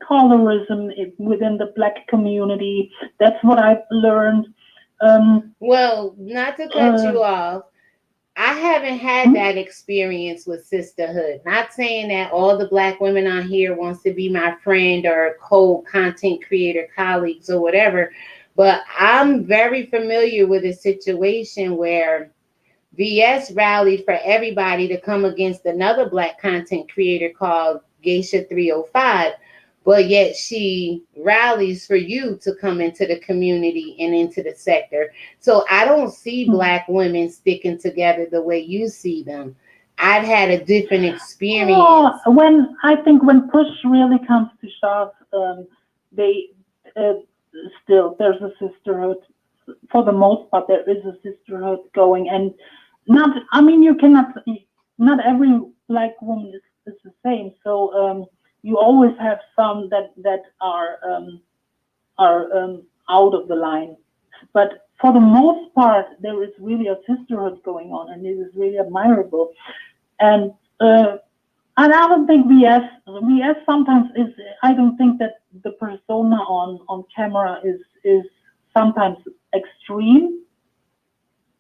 colorism within the Black community. That's what I've learned. Well, not to cut you off, I haven't had that experience with sisterhood. Not saying that all the Black women on here wants to be my friend or co-content creator colleagues or whatever, but I'm very familiar with a situation where VS rallied for everybody to come against another Black content creator called Geisha 305, but yet she rallies for you to come into the community and into the sector. So I don't see Black women sticking together the way you see them. I've had a different experience. When push really comes to shove, they still there's a sisterhood. For the most part, there is a sisterhood going, and not every Black woman is the same. So you always have some that are out of the line, but for the most part, there is really a sisterhood going on, and it is really admirable. And I don't think VS sometimes is. I don't think that the persona on camera is sometimes extreme.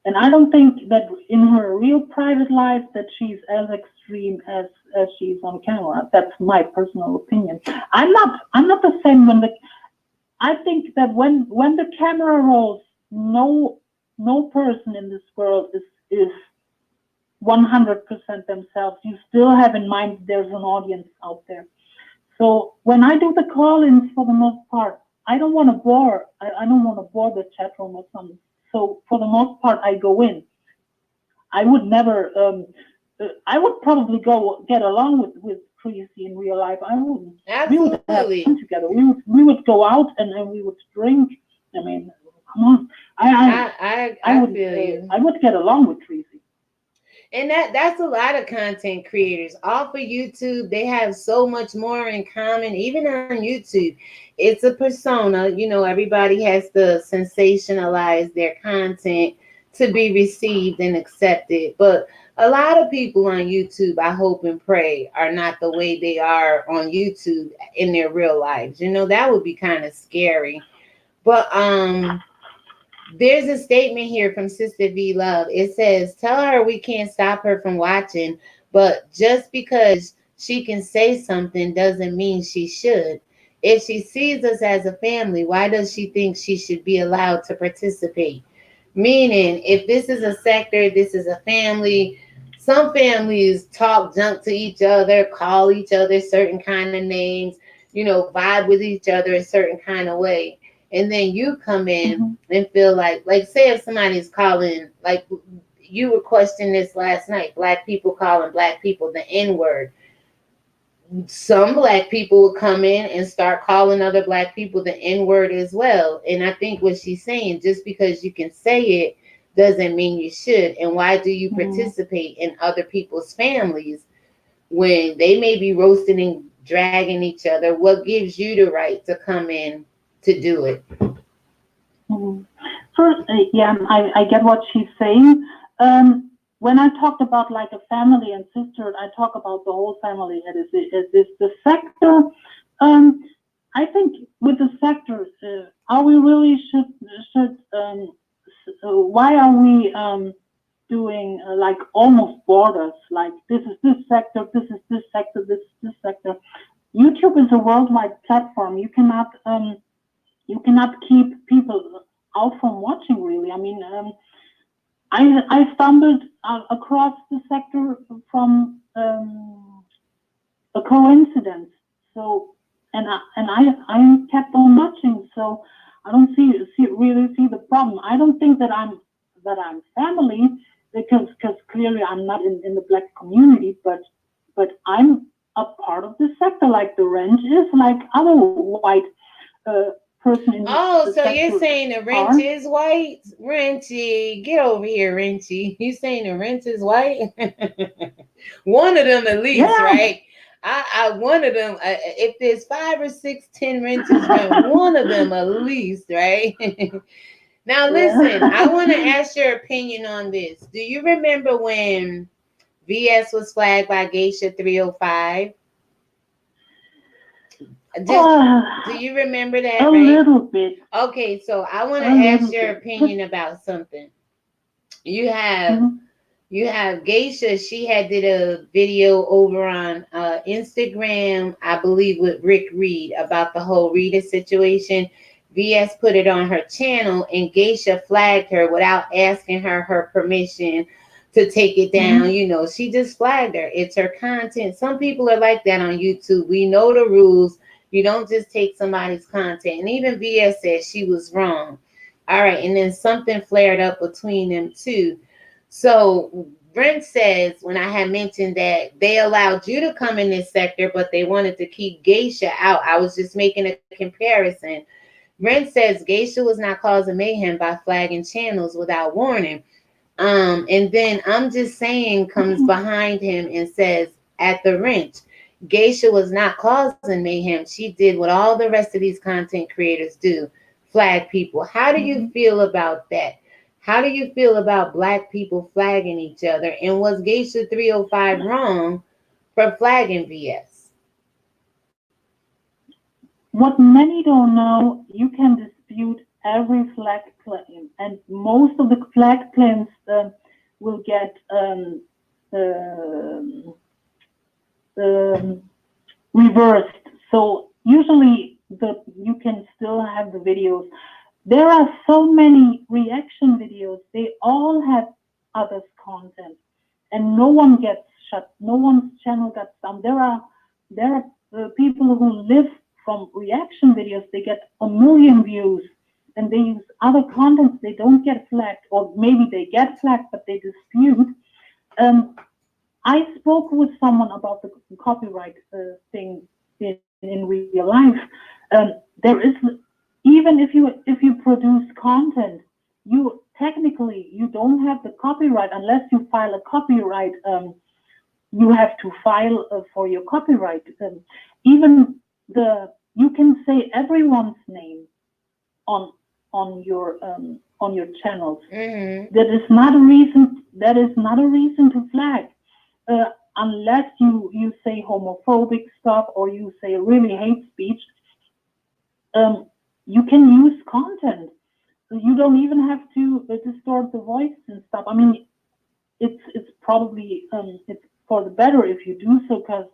And I don't think that in her real private life that she's as extreme as she's on camera. That's my personal opinion. I'm not the same I think that when the camera rolls, no person in this world is 100% themselves. You still have in mind there's an audience out there. So when I do the call-ins, for the most part, I don't want to bore. I don't want to bore the chat room or something. So for the most part, I go in. I would never. I would probably get along with Tracy in real life. I wouldn't. Absolutely. We would have fun together. We would go out and we would drink. I mean, come on. I would feel you. I would get along with Tracy. And that's a lot of content creators. Off of YouTube, they have so much more in common. Even on YouTube, it's a persona. You know, everybody has to sensationalize their content to be received and accepted. But a lot of people on YouTube, I hope and pray, are not the way they are on YouTube in their real lives. You know, that would be kind of scary. But there's a statement here from Sister V Love. It says, tell her we can't stop her from watching, but just because she can say something doesn't mean she should. If she sees us as a family, why does she think she should be allowed to participate? Meaning, if this is a sector, this is a family, some families talk junk to each other, call each other certain kind of names, you know, vibe with each other a certain kind of way. And then you come in and feel like say if somebody's calling, like you were questioning this last night, Black people calling Black people the N-word. Some Black people will come in and start calling other Black people the N-word as well. And I think what she's saying, just because you can say it doesn't mean you should. And why do you participate in other people's families when they may be roasting and dragging each other? What gives you the right to come in to do it? First, I get what she's saying. When I talked about like a family and sisterhood, I talk about the whole family as is the sector. I think with the sectors, are we really why are we doing like almost borders? Like this is this sector, this is this sector, this is this sector. YouTube is a worldwide platform. You cannot keep people out from watching, really. I mean, I stumbled across the sector from a coincidence. So, and I kept on watching. So I don't really see the problem. I don't think that I'm family because clearly I'm not in the Black community, but I'm a part of the sector, like the Wrench is, like other white person in Oh, the so sector you're saying the Wrench is white? Wrenchy, get over here, Wrenchy. You saying the Wrench is white? One of them at least, right? I one of them. If there's 5 or 6, 10 wrenches, one of them at least, right? Now listen, I want to ask your opinion on this. Do you remember when VS was flagged by Geisha 305. Do you remember that, a right? little bit. Okay, so I want to A ask little your bit. opinion about something. You have Mhm. you have Geisha. She had did a video over on Instagram, I believe, with Rick Reed about the whole Rita situation. VS put it on her channel, and Geisha flagged her without asking her permission to take it down. You know, she just flagged her. It's her content. Some people are like that on YouTube. We know the rules. You don't just take somebody's content. And even VS said she was wrong. All right, and then something flared up between them too. So Brent says, when I had mentioned that they allowed you to come in this sector, but they wanted to keep Geisha out, I was just making a comparison. Brent says Geisha was not causing mayhem by flagging channels without warning. And then I'm just saying comes behind him and says, at the wrench, Geisha was not causing mayhem. She did what all the rest of these content creators do, flag people. How do you feel about that? How do you feel about Black people flagging each other? And was Geisha 305 wrong for flagging VS? What many don't know, you can dispute every flag claim, and most of the flag claims will get reversed. So usually you can still have the videos. There are so many reaction videos. They all have others' content, and no one gets shut. No one's channel gets down. There are people who live from reaction videos. They get 1 million views, and they use other contents. They don't get flagged, or maybe they get flagged, but they dispute. I spoke with someone about the copyright thing in real life. There is, even if you produce content, you technically you don't have the copyright unless you file a copyright. You have to file for your copyright. Even you can say everyone's name on your channels. That is not a reason. That is not a reason to flag. Unless you say homophobic stuff or you say really hate speech, you can use content. You don't even have to distort the voice and stuff. I mean, it's probably it's for the better if you do so, because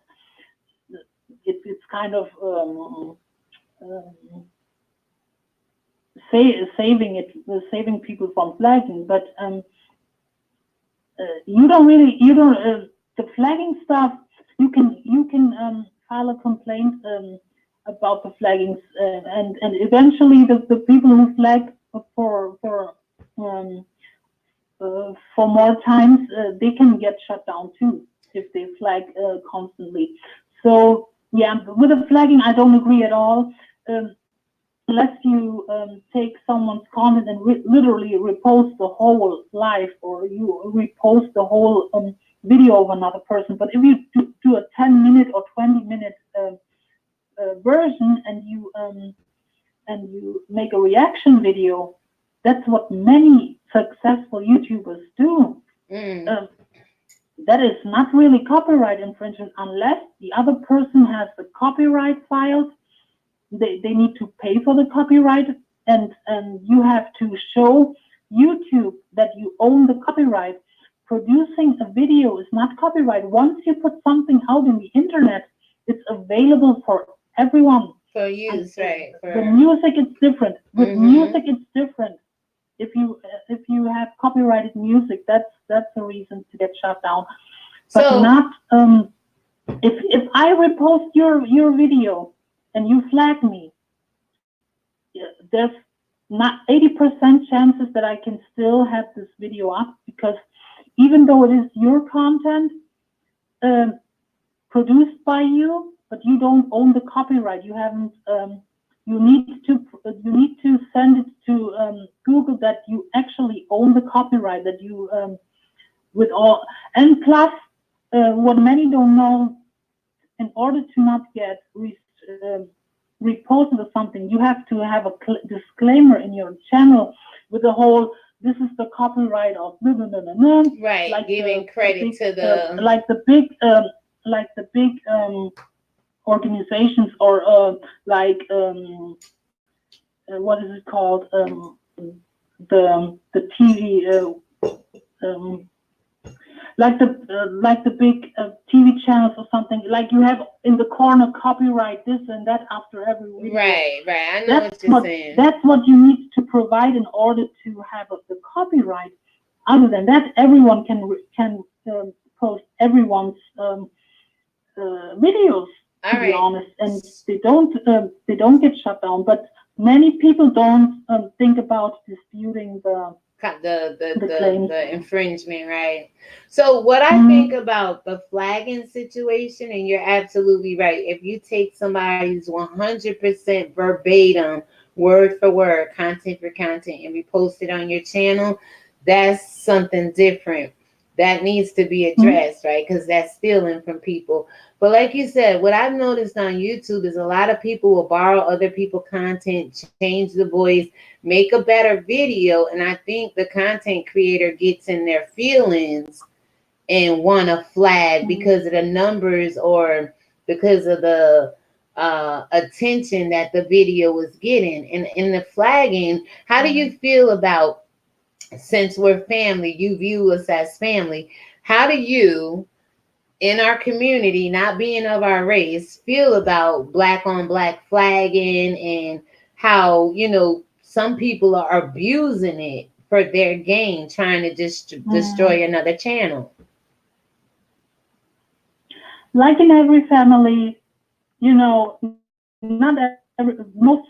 it's kind of saving people from flagging. But the flagging stuff, you can file a complaint about the flaggings, and eventually the people who flag for more times, they can get shut down too if they flag constantly. So yeah, with the flagging, I don't agree at all. Unless you take someone's content and literally repost the whole live, or you repost the whole video of another person. But if you do a 10-minute or 20-minute version, and you make a reaction video, that's what many successful YouTubers do. That is not really copyright infringement unless the other person has the copyright filed. They need to pay for the copyright, and you have to show YouTube that you own the copyright. Producing a video is not copyright. Once you put something out in the internet, it's available for everyone. For use, right? The music is different. With music, it's different. If you have copyrighted music, that's a reason to get shut down. But So, not if I repost your video and you flag me, there's not 80% chances that I can still have this video up, because even though it is your content produced by you, but you don't own the copyright. You haven't. You need to send it to Google that you actually own the copyright. That you with all, and plus what many don't know, in order to not get reposted or something, you have to have a disclaimer in your channel with the whole this is the copyright of blah, blah, blah, blah, blah. Right, Like giving the credit big, to the like the big organizations, or what is it called, the TV, like the big TV channels or something. Like you have in the corner copyright this and that after every video. right. I know what you're saying. That's what you need to provide in order to have the copyright. Other than that, everyone can post everyone's videos. All To be right. honest, and they don't get shut down. But many people don't think about disputing the claims. The infringement, right? So what I think about the flagging situation, and you're absolutely right. If you take somebody's 100% verbatim, word for word, content for content, and repost it on your channel, that's something different. That needs to be addressed, right? Because that's stealing from people. But like you said, what I've noticed on YouTube is a lot of people will borrow other people's content, change the voice, make a better video, and I think the content creator gets in their feelings and want to flag because of the numbers or because of the attention that the video was getting. And in the flagging, how do you feel about, since we're family, you view us as family, how do you, in our community, not being of our race, feel about black on black flagging and how, some people are abusing it for their gain, trying to just destroy another channel? Like in every family, most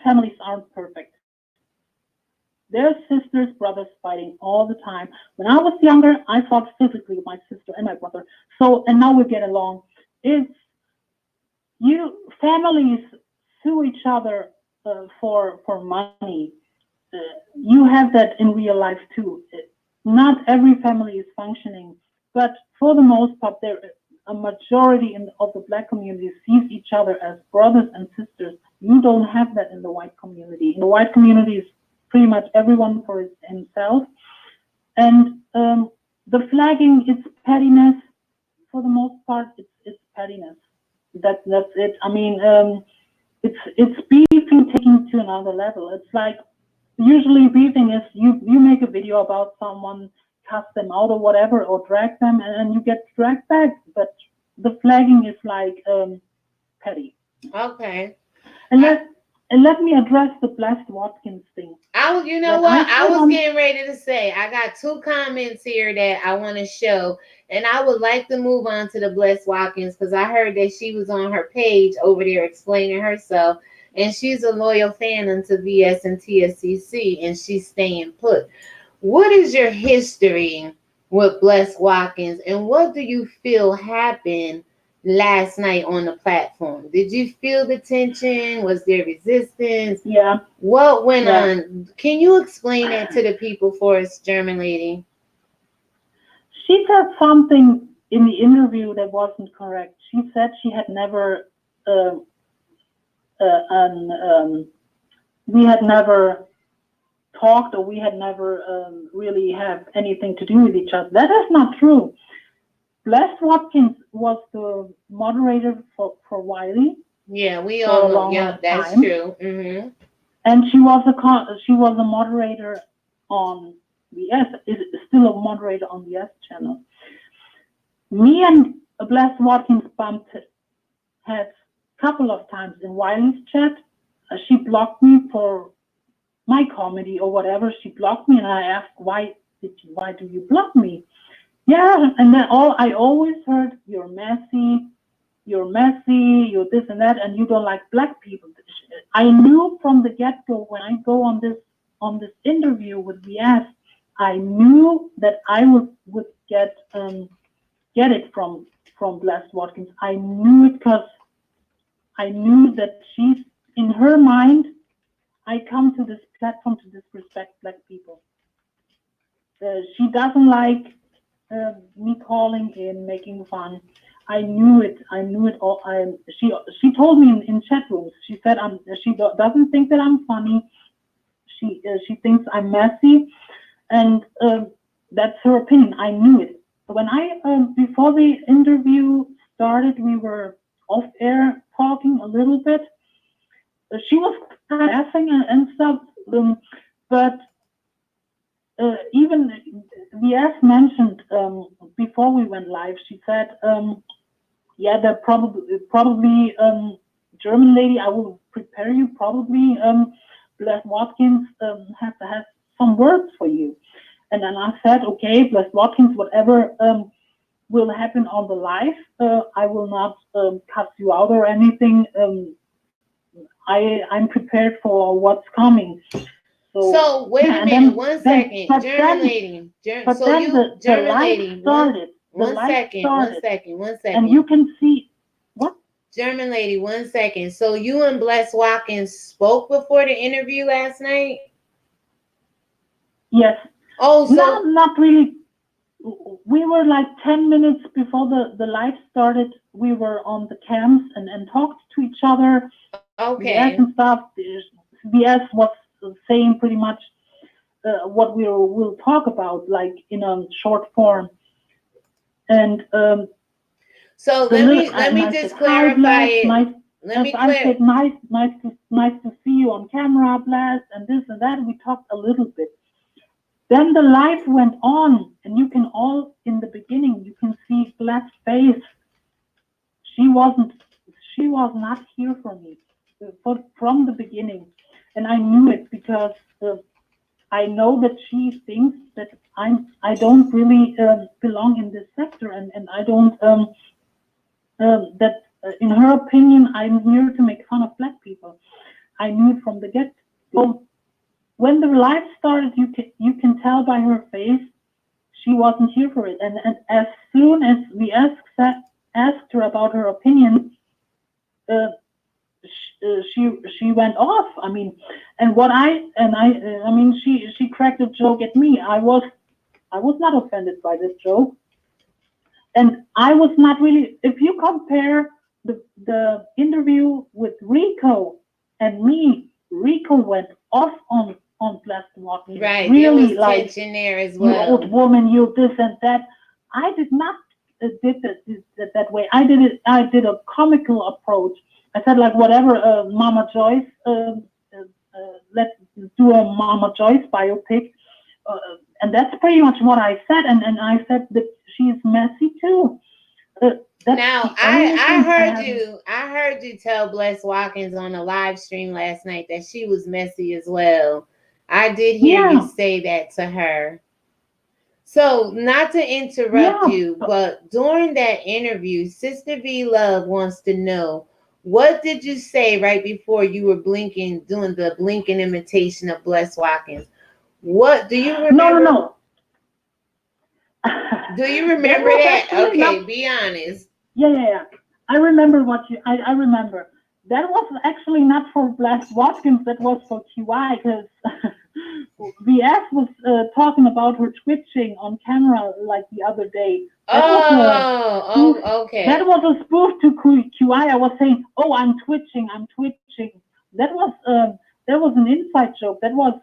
families aren't perfect. There's sisters, brothers fighting all the time. When I was younger, I fought physically with my sister and my brother. And now we get along. Families sue each other for money. You have that in real life too. Not every family is functioning, but for the most part, a majority of the black community sees each other as brothers and sisters. You don't have that in the white community. In the white community is pretty much everyone for himself. And the flagging, it's pettiness. For the most part, it's pettiness. That's it. I mean, it's beefing taken to another level. It's like, usually beefing is you make a video about someone, cuss them out or whatever, or drag them, and you get dragged back. But the flagging is like petty. Okay. And let me address the Blessed Watkins thing. I was getting ready to say, I got 2 comments here that I want to show, and I would like to move on to the Blessed Watkins because I heard that she was on her page over there explaining herself, and she's a loyal fan unto VS and TSCC, and she's staying put. What is your history with Blessed Watkins, and what do you feel happened last night on the platform? Did you feel the tension? Was there resistance? Yeah. What went on? Can you explain that to the people for us, German lady? She said something in the interview that wasn't correct. She said she had never, we had never talked, or we had never really have anything to do with each other. That is not true. Blessed Watkins was the moderator for Wiley. Yeah, we all know. Yeah, that's true. Mm-hmm. And she was a moderator on the S. Is still a moderator on the S channel. Me and Blessed Watkins bumped heads a couple of times in Wiley's chat. She blocked me for my comedy or whatever. She blocked me, and I asked, why do you block me? Yeah, and then I always heard, you're messy, you're this and that, and you don't like black people. I knew from the get-go when I go on this interview with VS, I knew that I would get it from Blessed Watkins. I knew it because I knew that she's, in her mind, I come to this platform to disrespect black people. She doesn't like me calling in, making fun. I knew it all. She told me in chat rooms. She said she doesn't think that I'm funny. She thinks I'm messy, And that's her opinion. I knew it. So when before the interview started, we were off air talking a little bit. She was kind of laughing and stuff, but even VS mentioned before we went live, she said, yeah, they're probably German lady, I will prepare you, probably Bless Watkins has some words for you. And then I said, okay, Bless Watkins, whatever will happen on the live, I will not cuss you out or anything. I'm prepared for what's coming. So wait a minute, one second, German lady. German lady. One second. And you can see what? German lady, 1 second. So you and Bless Watkins spoke before the interview last night? Yes. Oh, so not really. We were like 10 minutes before the live started. We were on the cams and talked to each other. Okay. VS and stuff. VS was saying pretty much what we'll talk about, like in a short form. And so let me just clarify it. I said, nice to see you on camera, Blast, and this and that. We talked a little bit. Then the live went on, and you can all in the beginning you can see Blast's face. She was not here for me from the beginning, and I knew it because I know that she thinks that I don't really belong in this sector, and I don't that in her opinion I'm here to make fun of black people. I knew it from the get-go. When the live started, you can tell by her face she wasn't here for it, and as soon as we asked her about her opinion, she went off. I mean, and I mean, she cracked a joke at me. I was not offended by this joke, and I was not really. If you compare the interview with Rico and me, Rico went off on Blessed Watkins. Right, really, there was like, tension there as well. You old woman, you this and that. I did not did that way. I did a comical approach. I said, like, whatever, Mama Joyce, let's do a Mama Joyce biopic. And that's pretty much what I said. And I said that she's messy too. Now, I heard you tell Bless Watkins on a live stream last night that she was messy as well. I did hear you say that to her. So, not to interrupt you, but during that interview, Sister V Love wants to know, what did you say right before you were doing the blinking imitation of Bless Watkins? What do you remember? No. Do you remember that? Okay, be honest. Yeah. I remember I remember. That was actually not for Bless Watkins, that was for QI, because VS was talking about her twitching on camera like the other day. Okay. That was a spoof to QI. I was saying, oh, I'm twitching. That was an inside joke. That was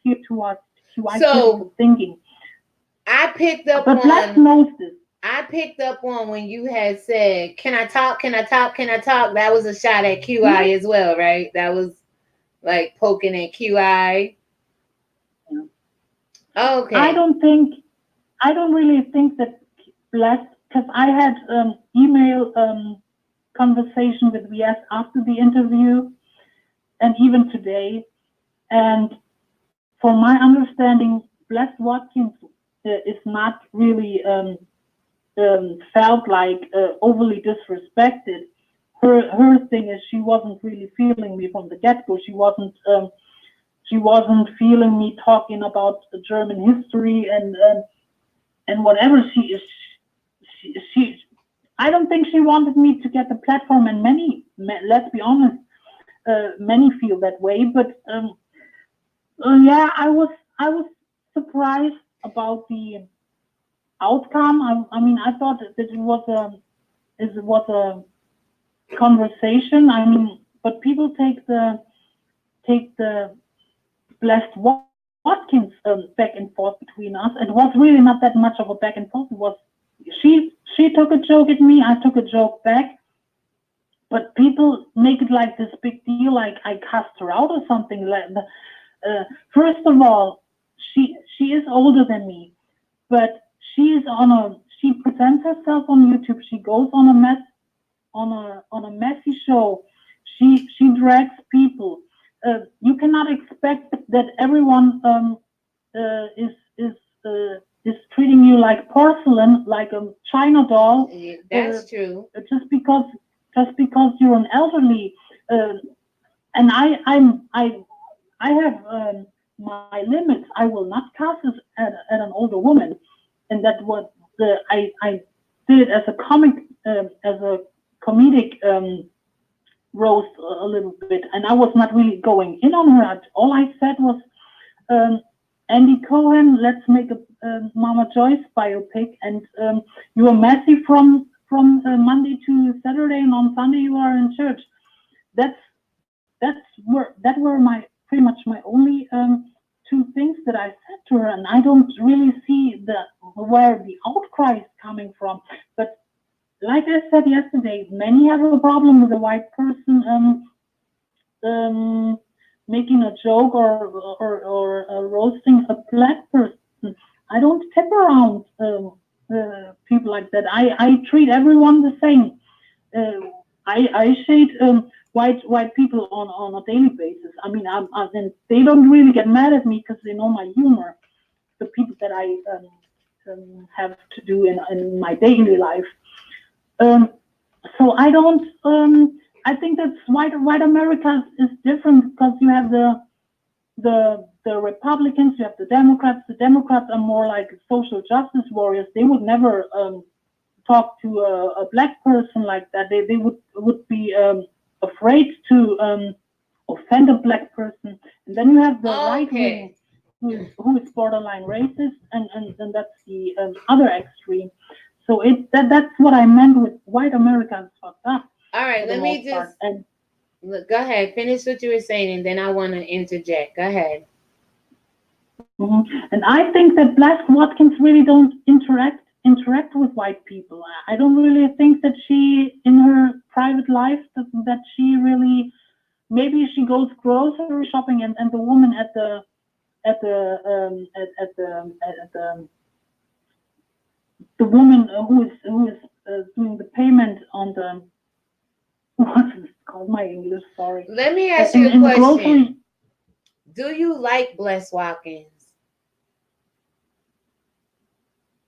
here to us. QI was thinking. I picked up but Bless knows this. I picked up on when you had said, can I talk? That was a shot at QI as well, right? That was like poking at QI. Yeah. Okay. I don't really think that Bless, because I had email conversation with VS after the interview and even today. And from my understanding, Bless Watkins is not really felt like overly disrespected. Her thing is she wasn't really feeling me from the get-go. She wasn't feeling me talking about the German history and whatever. She I don't think she wanted me to get the platform, and many, let's be honest, many feel that way. But yeah, I was surprised about the outcome. I mean, I thought that it was a conversation. I mean, but people take the Blessed Watkins back and forth between us. It was really not that much of a back and forth. It was she took a joke at me, I took a joke back. But people make it like this big deal, like I cussed her out or something. Like, first of all, she is older than me, but she presents herself on YouTube. She goes on a messy show. She drags people. You cannot expect that everyone is treating you like porcelain, like a china doll. That's true. Just because you're an elderly, and I have my limits. I will not cuss at an older woman, and that what I did as a comedic roast a little bit, and I was not really going in on her. All I said was, Andy Cohen, let's make a Mama Joyce biopic, and you are messy from Monday to Saturday, and on Sunday you are in church. That were pretty much my only two things that I said to her, and I don't really see where the outcry is coming from. But like I said yesterday, many have a problem with a white person making a joke or roasting a black person. I don't tip around people like that. I treat everyone the same. I shade white people on a daily basis. I mean, they don't really get mad at me because they know my humor. The people that I have to do in my daily life. So I don't. I think that white America is different because you have the Republicans, you have the Democrats. The Democrats are more like social justice warriors. They would never talk to a black person like that. They would be afraid to offend a black person. And then you have the right wing who is borderline racist, and that's the other extreme. So that's what I meant with white America is fucked up. All right, let me just go ahead, finish what you were saying, and then I want to interject. Go ahead. Mm-hmm. And I think that Black Watkins really don't interact with white people. I don't really think that she, in her private life, that she really, maybe she goes grocery shopping and the woman at the woman who is doing the payment on the, what's it called? My English, sorry. Let me ask you a question. Do you like Bless Watkins?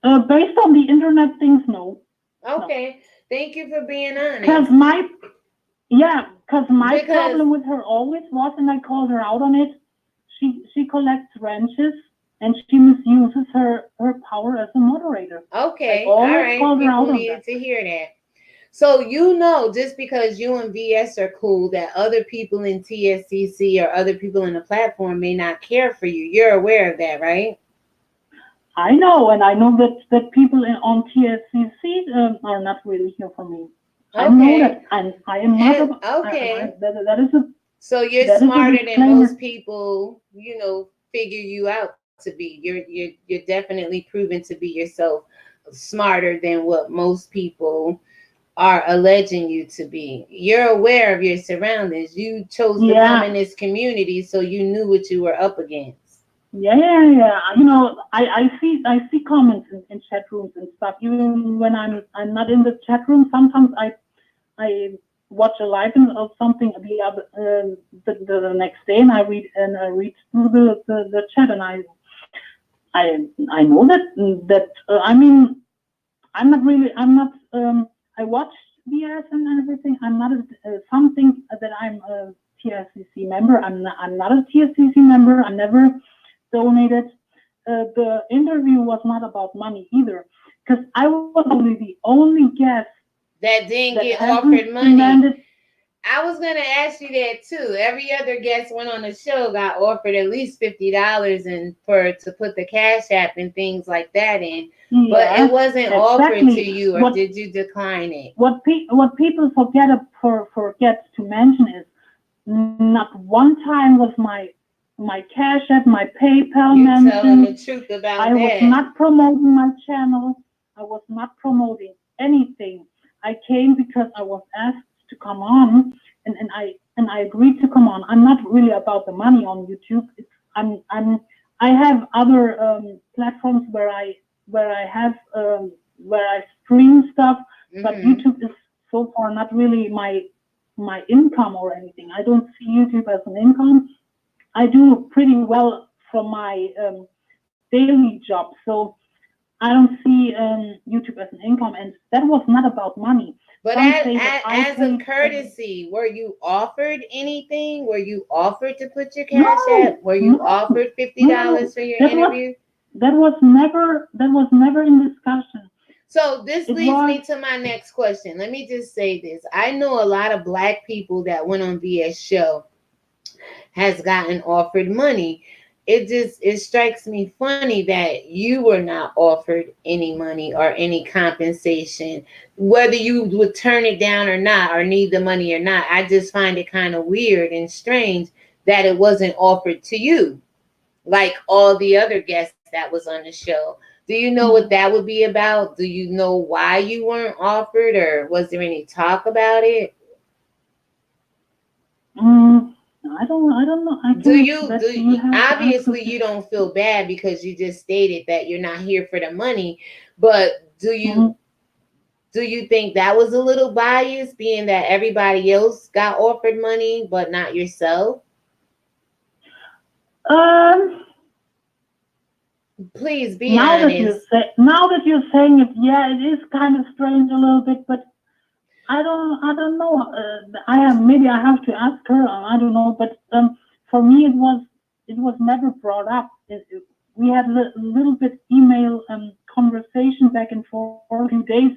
Based on the internet things, no. Okay, no. Thank you for being honest. Because my problem with her always was, and I called her out on it, she collects wrenches and she misuses her power as a moderator. Okay, all right. People needed to hear that. So just because you and VS are cool, that other people in TSCC or other people in the platform may not care for you. You're aware of that, right? I know, and I know that people on TSCC are not really here for me. Okay. I know that, and I am not. Okay. That is a. So you're smarter than most people, figure you out to be. You're definitely proven to be yourself, smarter than what most people are alleging you to be. You're aware of your surroundings. You chose to come in this community, so you knew what you were up against. Yeah. I see comments in chat rooms and stuff. Even when I'm not in the chat room, sometimes I watch a live or something the next day, and I read through the chat, and I know that I mean, I watch BS and everything. I'm not something that I'm a TSCC member. I'm not a TSCC member. I never donated. The interview was not about money either, because I was only the only guest that didn't get offered money. I was gonna ask you that too. Every other guest went on the show got offered at least $50 to put the Cash App and things like that in, but it wasn't offered to you, or did you decline it? What people forget to mention is, not one time was my Cash App, my PayPal You telling the mentioned. truth about I was that. not promoting my channel. I was not promoting anything. I came because I was asked to come on, and I agreed to come on. I'm not really about the money on YouTube. I have other platforms where I have where I stream stuff, but Mhm. YouTube is so far not really my income or anything. I don't see YouTube as an income. I do pretty well from my daily job, so I don't see YouTube as an income, and that was not about money. But Some say that I as a paid, courtesy, were you offered anything? Were you offered to put your no, Cash App? Were you no, offered $50 no. for your That interview? was never in discussion. So this It leads me was to my next question. Let me just say this. I know a lot of Black people that went on VS show has gotten offered money. It strikes me funny that you were not offered any money or any compensation, whether you would turn it down or not, or need the money or not. I just find it kind of weird and strange that it wasn't offered to you like all the other guests that was on the show. Do you know what that would be about? Do you know why you weren't offered, or was there any talk about it? I don't know. I Do can you that do you have to ask obviously you don't feel bad because you just stated that you're not here for the money, but do you think that was a little biased, being that everybody else got offered money but not yourself? Please be honest. Now that you're saying it, yeah, it is kind of strange a little bit, but I don't know. Maybe I have to ask her. I don't know, but for me it was never brought up. We had a little bit email conversation back and forth a few days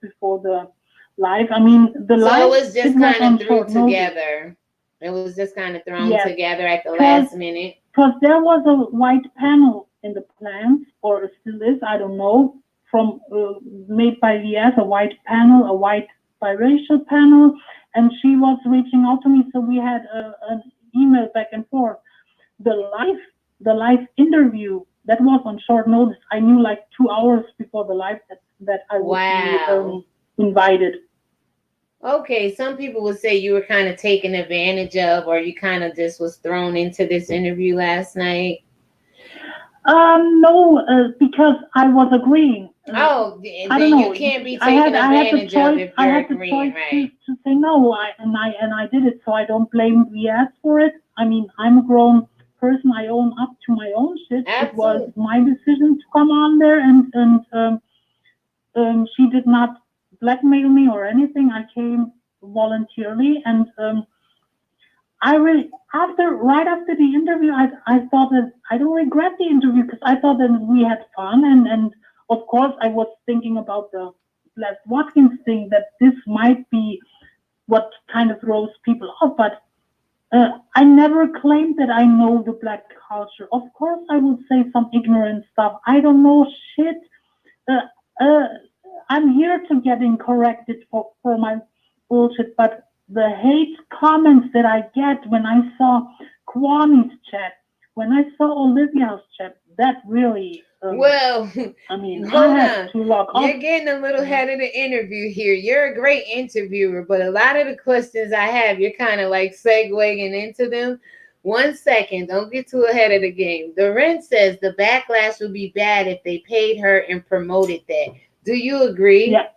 before the live. I mean, the So live it was just was kind on of threw short notice. together. It was just kind of thrown Yes, together at the last minute. because there was a white panel in the plans, or it still is, I don't know, from made by VS, a white panel, a white biracial panel, and she was reaching out to me, so we had an email back and forth. The live interview, that was on short notice. I knew like 2 hours before the live that I would be invited. Okay, some people would say you were kind of taken advantage of, or you kind of just was thrown into this interview last night. No, because I was agreeing. Then you can't be taken advantage of if you're agreeing, right? To say no, I did it, so I don't blame VS for it. I mean, I'm a grown person. I own up to my own shit. Absolutely. It was my decision to come on there, and she did not blackmail me or anything. I came voluntarily, and right after the interview, I thought that I don't regret the interview because I thought that we had fun, and of course I was thinking about the last Watkins thing, that this might be what kind of throws people off, but I never claimed that I know the Black culture. Of course I would say some ignorant stuff. I don't know shit. I'm here to getting corrected for my bullshit, but the hate comments that I get when I saw Kwani's chat, when I saw Olivia's chat, that really, well, I mean, hold I had on. to log off. You're getting a little ahead of the interview here. You're a great interviewer, but a lot of the questions I have, you're kind of like segueing into them. 1 second, don't get too ahead of the game. Doreen says the backlash would be bad if they paid her and promoted that. Do you agree? Yeah.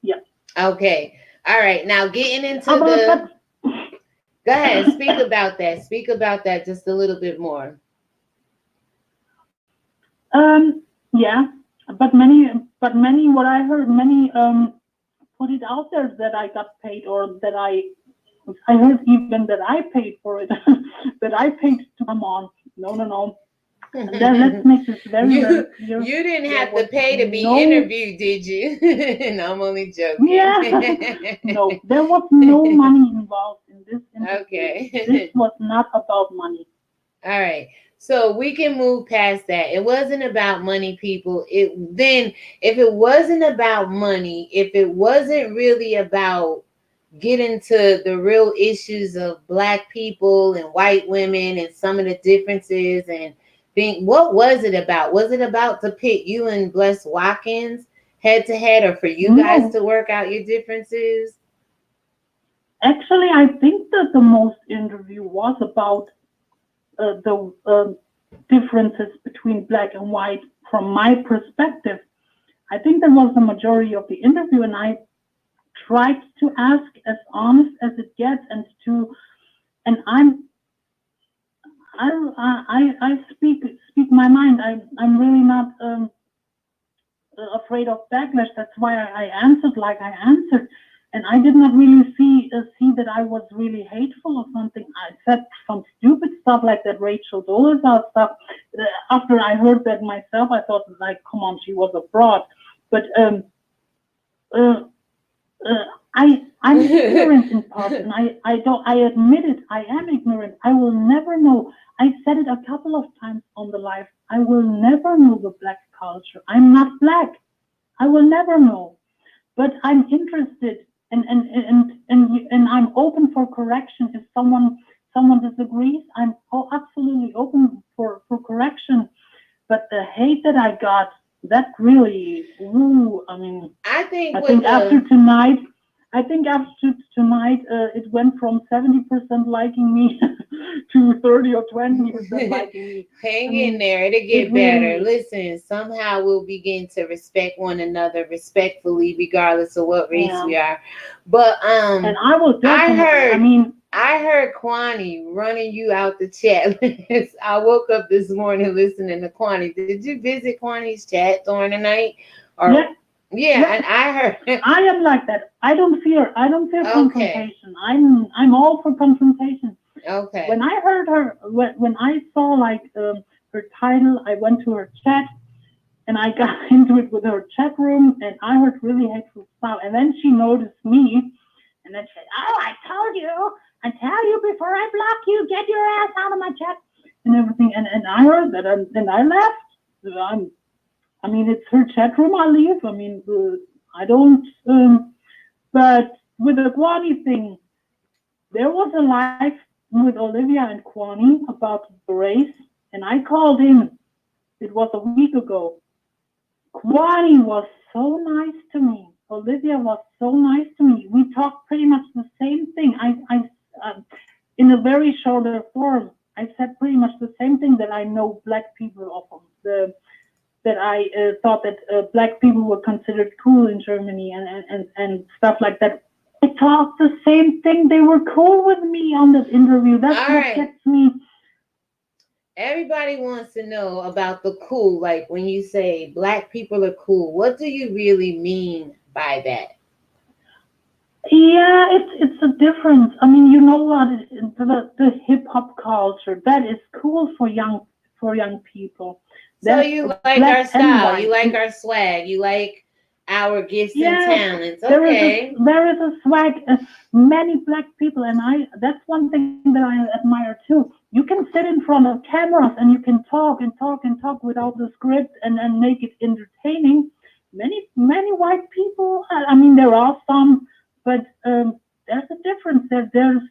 Yeah. Okay. All right. Now getting into Go ahead. Speak about that. Speak about that just a little bit more. Yeah, but many, what I heard, many put it out there that I got paid, or that I heard even that I paid for it, that I paid to come on. No. Let's make this very clear. You didn't have to pay to be interviewed, did you? No, I'm only joking. Yeah. No, there was no money involved in this interview. Okay. This was not about money. All right. So we can move past that. It wasn't about money, people. If it wasn't about money, if it wasn't really about get into the real issues of Black people and white women and some of the differences and think, what was it about? Was it about to pit you and Bless Watkins head to head, or for you guys No. to work out your differences? Actually, I think that the most interview was about the differences between Black and white from my perspective. I think that was the majority of the interview, and I tried to ask as honest as it gets, and I speak my mind. I'm really not afraid of backlash. That's why I answered like I answered, and I did not really see that I was really hateful or something. I said some stupid stuff like that Rachel Dolezal stuff. After I heard that myself, I thought, like, come on, she was a fraud. But I'm ignorant in part, and I admit it. I am ignorant. I will never know. I said it a couple of times on the live. I will never know the Black culture. I'm not Black. I will never know. But I'm interested, and I'm open for correction. If someone disagrees, I'm absolutely open for correction. But the hate that I got, that really, I mean, I think after tonight, it went from 70% liking me to 30 or 20% liking me. Hang in there, it'll get better. Listen, somehow we'll begin to respect one another respectfully, regardless of what race we are. But and I will definitely. I heard Kwani running you out the chat list. I woke up this morning listening to Kwani. Did you visit Kwani's chat during the night? Or yeah, and I heard. I am like that. I don't fear confrontation. I'm all for confrontation. Okay. When I heard her, when I saw like her title, I went to her chat, and I got into it with her chat room, and I heard really hateful stuff. And then she noticed me, and then she said, "Oh, I told you. I tell you before I block you, get your ass out of my chat," and everything. And I heard that, and I left. I mean, it's her chat room. I leave. I mean, I don't. But with the Kwani thing, there was a live with Olivia and Kwani about the race, and I called in. It was a week ago. Kwani was so nice to me. Olivia was so nice to me. We talked pretty much the same thing. I in a very shorter form, I said pretty much the same thing that I know Black people often. That I thought that Black people were considered cool in Germany and stuff like that. I talked the same thing. They were cool with me on this interview. That's all what right. Gets me. Everybody wants to know about the cool. Like when you say Black people are cool, what do you really mean by that? Yeah, it's a difference. I mean, you know what? The hip hop culture, that is cool for young people. So you like our style, you like our swag, you like our gifts and talents. Okay. There is a swag. Many Black people, and that's one thing that I admire too. You can sit in front of cameras and you can talk and talk and talk without the script and make it entertaining. Many white people, I mean, there are some, but there's a difference. There's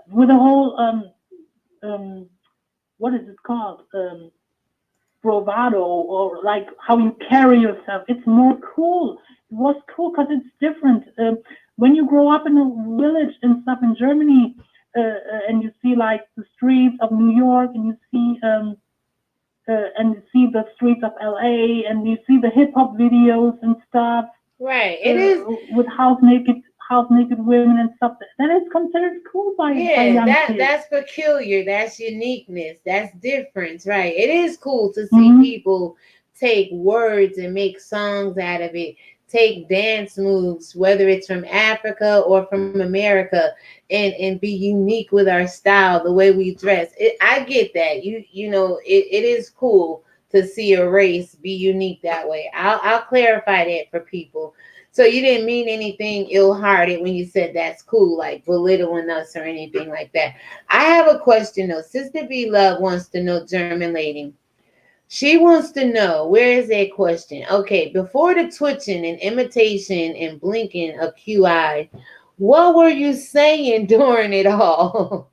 with the whole what is it called? Bravado, or like how you carry yourself. It's more cool. It was cool because it's different. When you grow up in a village and stuff in Germany, and you see like the streets of New York, and you see the streets of LA, and you see the hip hop videos and stuff. Right. It is with half naked women and stuff. That is considered cool by young kids. That's peculiar. That's uniqueness. That's different, right? It is cool to see people take words and make songs out of it, take dance moves, whether it's from Africa or from America, and be unique with our style, the way we dress. I get that. You know, it is cool to see a race be unique that way. I'll clarify that for people. So you didn't mean anything ill-hearted when you said that's cool, like belittling us or anything like that. I have a question though. Sister B Love wants to know, German lady, She wants to know, where is that question? Okay, before the twitching and imitation and blinking of QI, what were you saying during it all?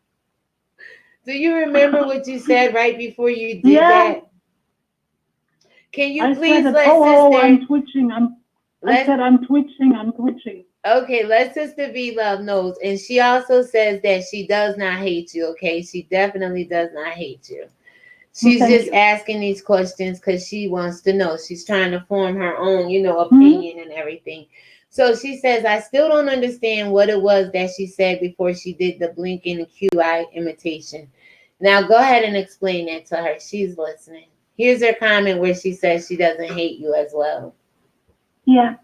Do you remember what you said right before you did that? Can you please said let sister? I'm twitching. I said I'm twitching. Okay, let Sister V Love knows. And she also says that she does not hate you, okay? She definitely does not hate you. She's just asking these questions because she wants to know. She's trying to form her own, opinion and everything. So she says, I still don't understand what it was that she said before she did the blinking and QI imitation. Now go ahead and explain that to her. She's listening. Here's her comment where she says she doesn't hate you as well. Yeah.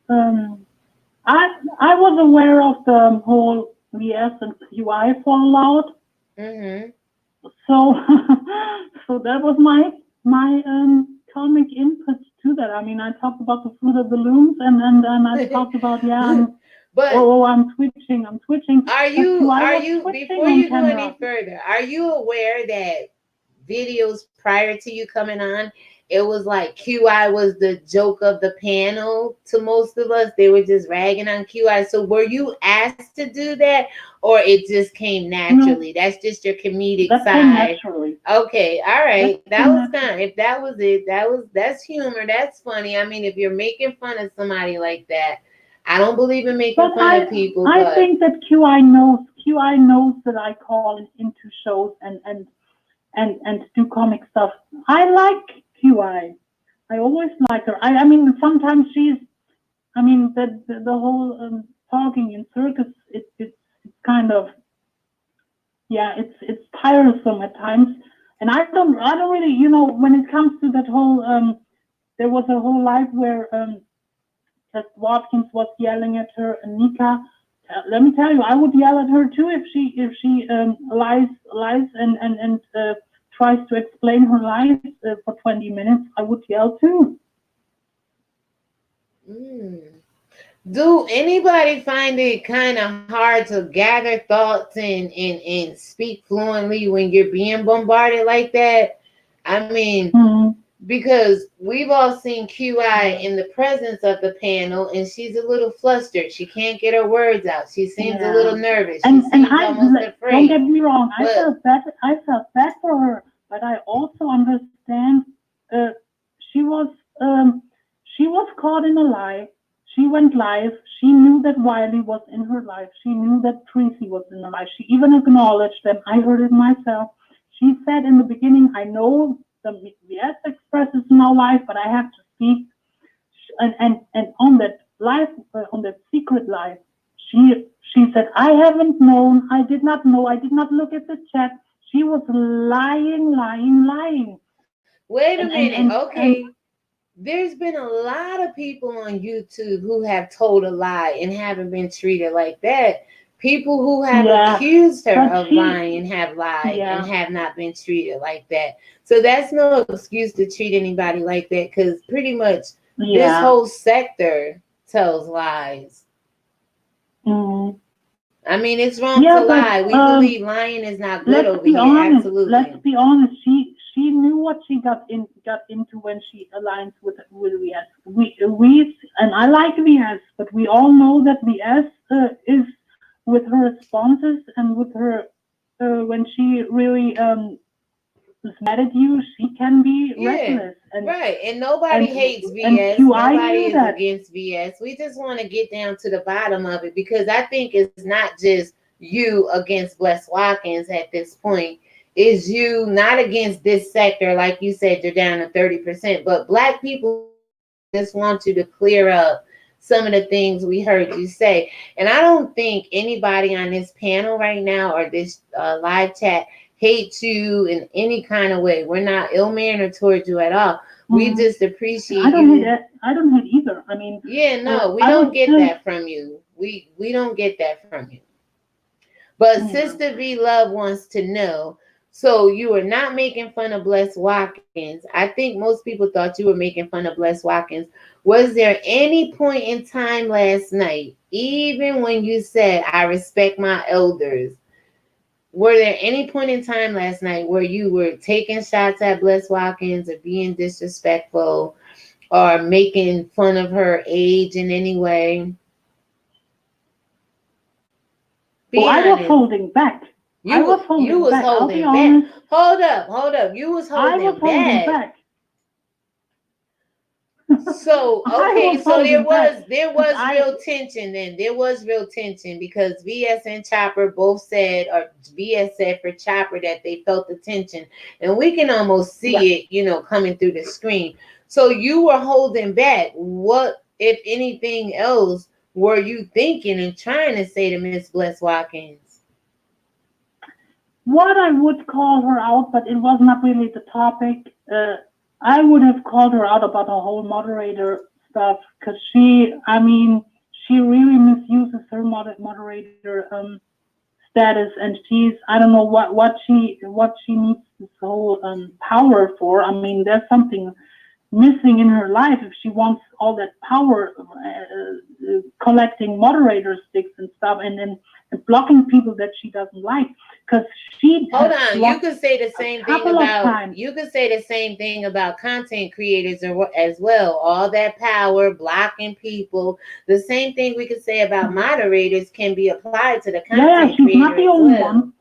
I was aware of the whole VS and QI fallout. Mm-hmm. So so that was my comic input to that. I mean, I talked about the fruit of the looms, and I talked about I'm twitching. Are you before you go any further? Are you aware that videos prior to you coming on, it was like QI was the joke of the panel to most of us? They were just ragging on QI. So were you asked to do that, or it just came naturally? No, that's just your comedic side. Came naturally. Okay, all right. That was fine. If that was it, that's humor. That's funny. I mean, if you're making fun of somebody like that, I don't believe in making fun of people. I think that QI knows that I call into shows and do comic stuff. I like QI. I always like her. I mean, sometimes the whole talking in circus, it's kind of, it's tiresome at times. And I don't really, when it comes to that whole, there was a whole live where that Watkins was yelling at her, and Nika. Let me tell you, I would yell at her too if she lies and tries to explain her lies for 20 minutes. I would yell too. Do anybody find it kind of hard to gather thoughts and speak fluently when you're being bombarded like that? I mean, because we've all seen QI in the presence of the panel, and she's a little flustered. She can't get her words out. She seems a little nervous. She seems almost afraid. Don't get me wrong. I felt bad for her, but I also understand. She was caught in a lie. She went live. She knew that Wiley was in her life. She knew that Tracy was in her life. She even acknowledged them. I heard it myself. She said in the beginning, I know the Mezz Express is now live, but I have to speak. And on that live, on that secret live, she said, I haven't known. I did not know. I did not look at the chat. She was lying. Wait a minute. Okay. There's been a lot of people on YouTube who have told a lie and haven't been treated like that. People who have accused her of lying have lied and have not been treated like that. So that's no excuse to treat anybody like that, because pretty much this whole sector tells lies. I mean, it's wrong to lie. We believe lying is not good over here. Absolutely. Let's be honest. She knew what she got into when she aligns with VS. We and I like VS, but we all know that VS is with her responses and with her when she really is mad at you, she can be reckless. And nobody hates VS. Nobody is against VS. We just want to get down to the bottom of it, because I think it's not just you against Bless Watkins at this point. Is you not against this sector, like you said, you're down to 30%, but Black people just want you to clear up some of the things we heard you say. And I don't think anybody on this panel right now or this live chat hates you in any kind of way. We're not ill-mannered towards you at all. We just appreciate I don't hate either. I mean, we don't get that from you. We don't get that from you. But Sister V Love wants to know, so you were not making fun of Bless Watkins. I think most people thought you were making fun of Bless Watkins. Was there any point in time last night, even when you said, I respect my elders, were there any point in time last night where you were taking shots at Bless Watkins or being disrespectful or making fun of her age in any way? Be I was honest. holding back. You was holding back. Hold up. You was holding back. So okay, so there was real tension then. There was real tension because VS and Chopper both said, or VS said for Chopper that they felt the tension, and we can almost see it, you know, coming through the screen. So you were holding back. What, if anything else, were you thinking and trying to say to Miss Bless Watkins? What I would call her out, but it was not really the topic. I would have called her out about the whole moderator stuff because she really misuses her moderator status, and I don't know what she needs this whole power for. I mean, there's something missing in her life if she wants all that power, collecting moderator sticks and stuff, and blocking people that she doesn't like. Because she hold on, you could say the same thing about content creators as well. All that power blocking people. The same thing we could say about moderators can be applied to the content creator. She's not the only one.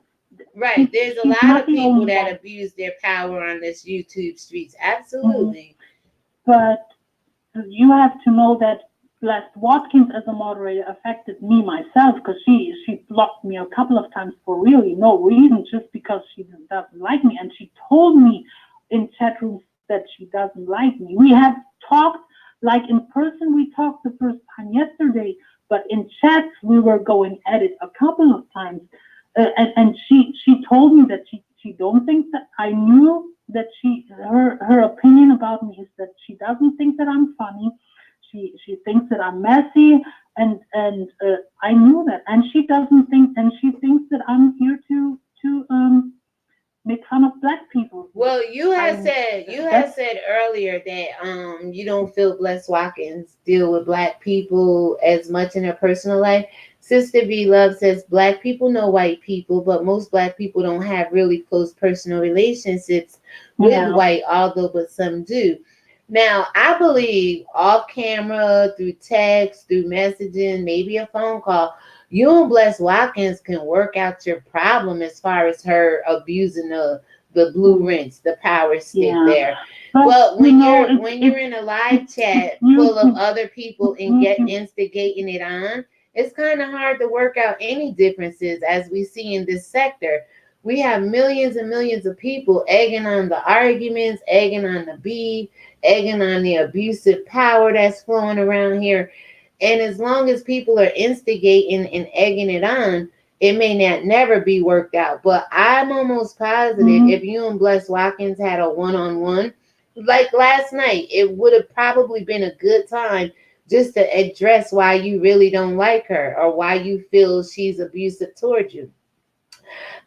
Right, there's a lot of people that abuse their power on this YouTube streets. Absolutely. But you have to know that Bless Watkins as a moderator affected me myself because she blocked me a couple of times for really no reason, just because she doesn't like me, and she told me in chat rooms that she doesn't like me. We have talked, like in person we talked the first time yesterday, but in chats we were going at it a couple of times, and she told me that she don't think that I knew that her opinion about me is that she doesn't think that I'm funny. She thinks that I'm messy, and I knew that, and she doesn't think, and she thinks that I'm here to make fun of Black people. Well, you had said earlier that you don't feel Bless Watkins deal with Black people as much in her personal life. Sister V Love says Black people know white people, but most Black people don't have really close personal relationships with white, but some do. Now, I believe off camera, through text, through messaging, maybe a phone call, you and Bless Watkins can work out your problem as far as her abusing the blue rinse, the power stick there. But when you're in a live chat full of other people and instigating it on, it's kind of hard to work out any differences as we see in this sector. We have millions and millions of people egging on the arguments, egging on the beef, egging on the abusive power that's flowing around here. And as long as people are instigating and egging it on, it may not never be worked out. But I'm almost positive if you and Bless Watkins had a one-on-one, like last night, it would have probably been a good time just to address why you really don't like her or why you feel she's abusive towards you.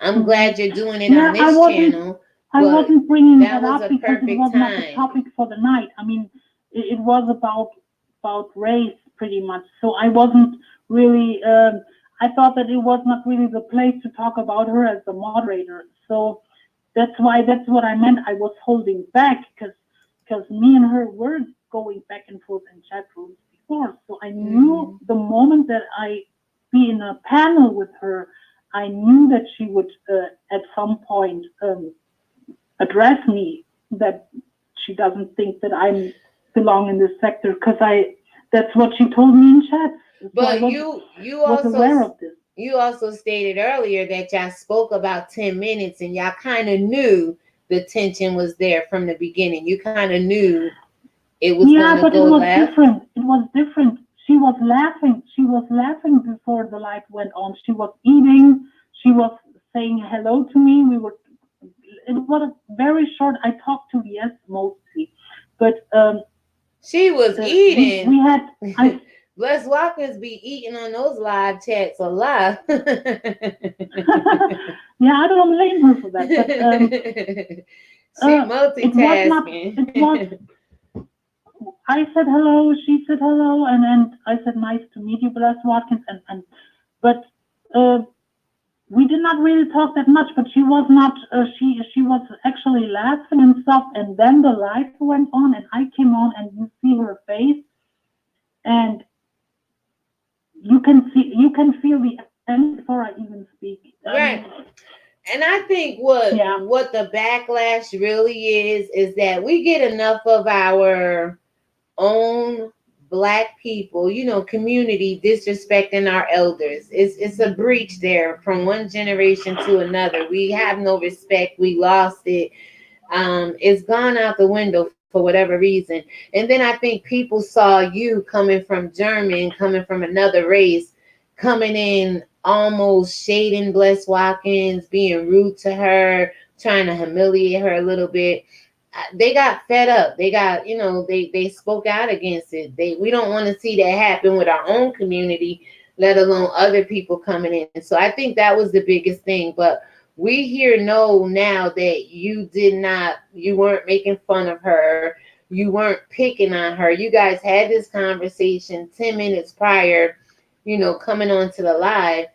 I'm glad you're doing it on this channel. I wasn't bringing that up because it was not the topic for the night. I mean, it was about race pretty much. So I wasn't really, I thought that it was not really the place to talk about her as the moderator. So that's what I meant. I was holding back because me and her were going back and forth in chat rooms before. So I knew the moment that I be in a panel with her, I knew that she would at some point address me, that she doesn't think that I belong in this sector, because that's what she told me in chat. But so you also aware of this. You also stated earlier that y'all spoke about 10 minutes and y'all kind of knew the tension was there from the beginning. You kind of knew it was going to go left. It was different. She was laughing. She was laughing before the light went on. She was eating. She was saying hello to me. It was very short. I talked to VS mostly, but she was eating. We had. Bless Watkins be eating on those live chats a lot. Yeah, I don't blame her for that. But, she multitasking. I said hello, she said hello, and then I said nice to meet you, Bless Watkins, but we did not really talk that much, but she was not, she was actually laughing and stuff. And then the light went on and I came on and you see her face and you can feel the end before I even speak. Right. And I think what the backlash really is that we get enough of our own Black people, you know, community disrespecting our elders. It's a breach there from one generation to another. We have no respect. We lost it. It's gone out the window for whatever reason. And then I think people saw you coming from German, coming from another race, coming in almost shading Bless Watkins, being rude to her, trying to humiliate her a little bit. They got fed up. They got, you know, they spoke out against it. We don't want to see that happen with our own community, let alone other people coming in. So I think that was the biggest thing. But we here know now that you weren't making fun of her. You weren't picking on her. You guys had this conversation 10 minutes prior, you know, coming onto the live.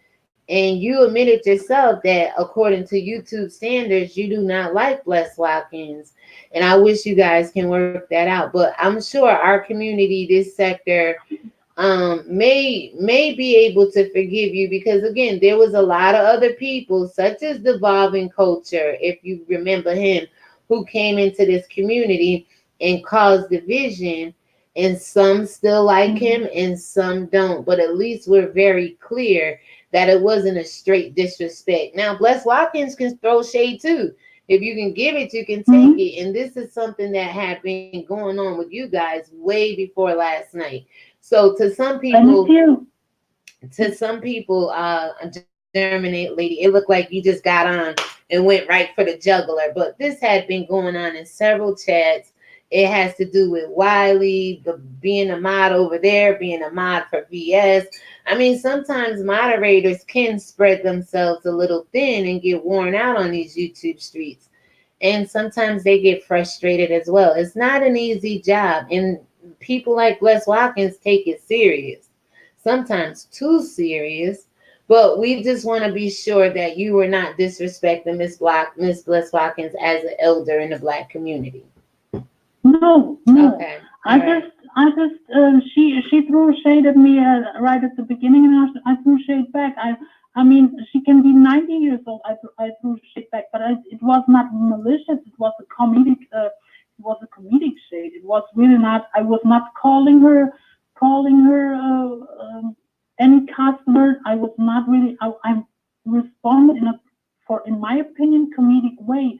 And you admitted yourself that according to YouTube standards, you do not like Bless Watkins. And I wish you guys can work that out. But I'm sure our community, this sector, may be able to forgive you because, again, there was a lot of other people, such as Devolving Culture, if you remember him, who came into this community and caused division. And some still like him and some don't. But at least we're very clear that it wasn't a straight disrespect. Now, Bless Watkins can throw shade too. If you can give it, you can take it. And this is something that had been going on with you guys way before last night. So to some people, German lady, it looked like you just got on and went right for the jugular. But this had been going on in several chats. It has to do with Wiley, being a mod over there, being a mod for VS. I mean, sometimes moderators can spread themselves a little thin and get worn out on these YouTube streets. And sometimes they get frustrated as well. It's not an easy job. And people like Bless Watkins take it serious, sometimes too serious. But we just want to be sure that you were not disrespecting Miss Bless Watkins as an elder in the Black community. No. Okay. She threw shade at me right at the beginning, and I threw shade back. I mean, she can be 90 years old. I threw shade back, but it was not malicious. It was a comedic. Shade. It was really not. I was not calling her any cuss word. I was not really. I responded in my opinion, comedic way.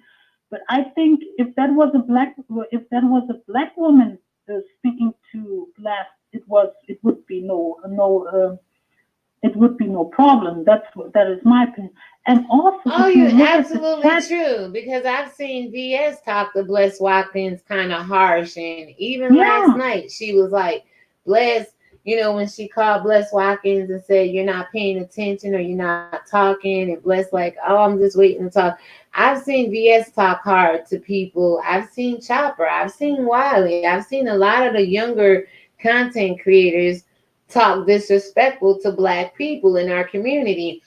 But I think if that was a black woman speaking to Bless, it would be no problem. That is my opinion. And also, you're absolutely true, because I've seen VS talk to Bless Watkins kind of harsh, and even last night she was like, Bless, you know, when she called Bless Watkins and said you're not paying attention or you're not talking, and Bless like, oh, I'm just waiting to talk. I've seen VS talk hard to people. I've seen Chopper. I've seen Wiley. I've seen a lot of the younger content creators talk disrespectful to Black people in our community.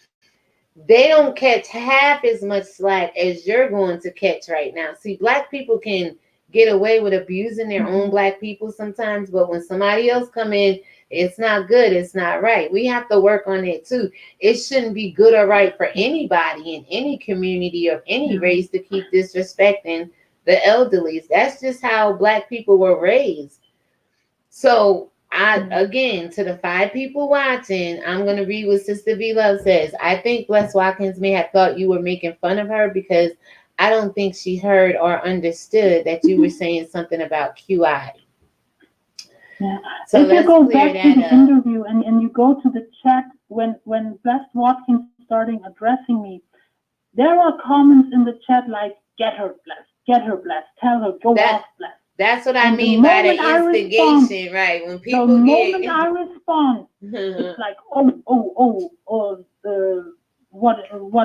They don't catch half as much slack as you're going to catch right now. See, Black people can get away with abusing their own Black people sometimes, but when somebody else come in, it's not good. It's not right. We have to work on it too. It shouldn't be good or right for anybody in any community of any race to keep disrespecting the elderly. That's just how Black people were raised. So again, to the 5 people watching, I'm going to read what Sister V Love says. I think Bless Watkins may have thought you were making fun of her because I don't think she heard or understood that you were saying something about QI. Yeah. So if you go back to the interview and you go to the chat when Bless Watkins started addressing me, there are comments in the chat like, get her, Bless, tell her, go off, Bless. That's what I mean by the instigation, right? When people the moment I respond, it's like, what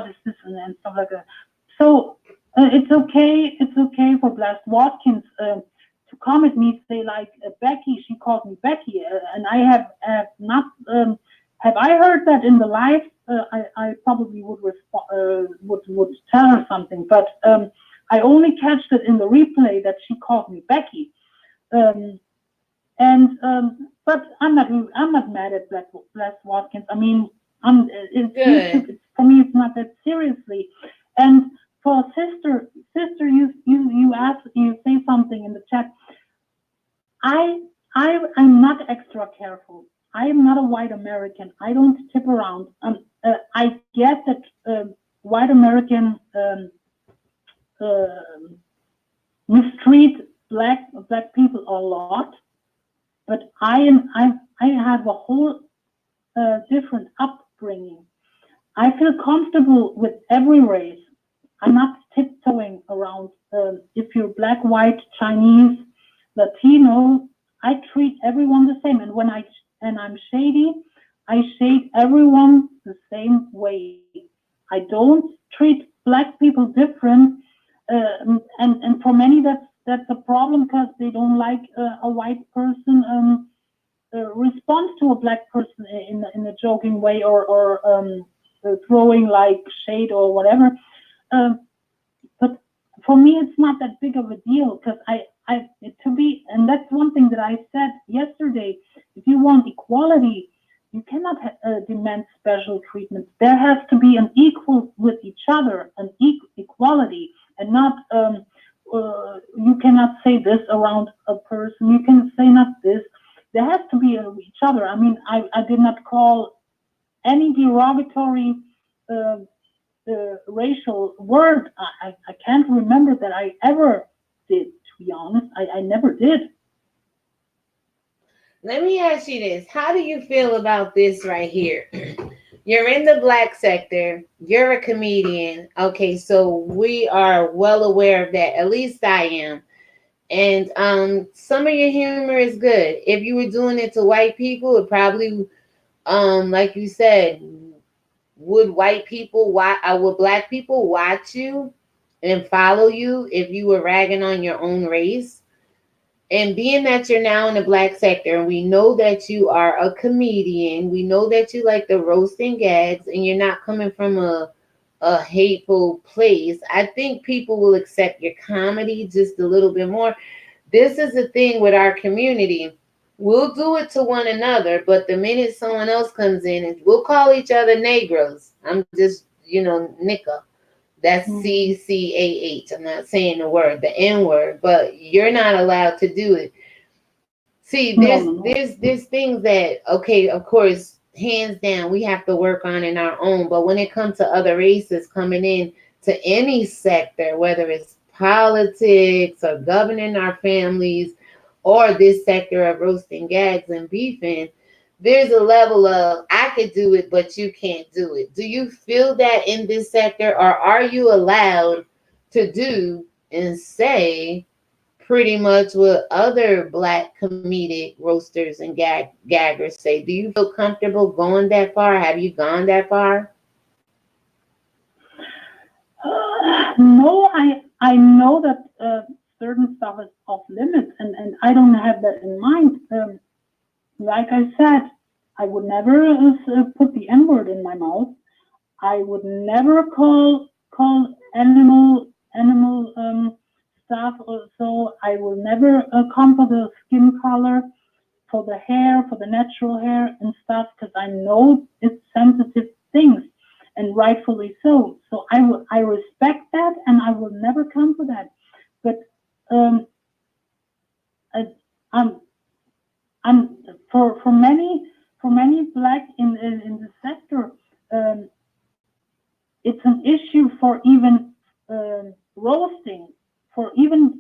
is this and stuff like that. So it's okay for Bless Watkins to come at me, say like Becky. She called me Becky, and I have not. Have I heard that in the live I probably would tell her something. But I only catched it in the replay that she called me Becky. But I'm not mad at Bless Watkins. I mean, for me, it's not that seriously. And for sister, you say something in the chat. I'm not extra careful. I am not a white American. I don't tip around. I get that white American mistreat black people a lot, but I have a whole different upbringing. I feel comfortable with every race. I'm not tiptoeing around. If you're black, white, Chinese, Latino, I treat everyone the same. And when I'm shady, I shade everyone the same way. I don't treat black people different. And for many, that's a problem because they don't like a white person responds to a black person in a joking way or throwing like shade or whatever. But for me, it's not that big of a deal because and that's one thing that I said yesterday. If you want equality, you cannot demand special treatment. There has to be an equal with each other, an equality, and not you cannot say this around a person. You can say not this. There has to be each other. I mean, I did not call any derogatory racial word. I can't remember that I ever did, to be honest. I never did. Let me ask you this. How do you feel about this right here? You're in the black sector. You're a comedian. Okay, so we are well aware of that. At least I am. And some of your humor is good. If you were doing it to white people, it probably, like you said, would black people watch you and follow you if you were ragging on your own race? And being that you're now in the black sector, and we know that you are a comedian, we know that you like the roasting gags, and you're not coming from a hateful place, I think people will accept your comedy just a little bit more. This is the thing with our community. We'll do it to one another, but the minute someone else comes in, and we'll call each other Negros. I'm just, Nika. That's CCAH. I'm not saying the word, the N word, but you're not allowed to do it. See, there's things that, okay, of course, hands down, we have to work on in our own. But when it comes to other races coming in to any sector, whether it's politics or governing our families or this sector of roasting gags and beefing, there's a level of, I could do it, but you can't do it. Do you feel that in this sector, or are you allowed to do and say pretty much what other black comedic roasters and gaggers say? Do you feel comfortable going that far? Have you gone that far? No, I know that certain stuff is off limits, and I don't have that in mind. Like I said, I would never put the N-word in my mouth. I would never call animal stuff. So I will never come for the skin color, for the hair, for the natural hair and stuff, because I know it's sensitive things, and rightfully so. So I respect that, and I will never come for that. But for many black in the sector, it's an issue for even roasting, for even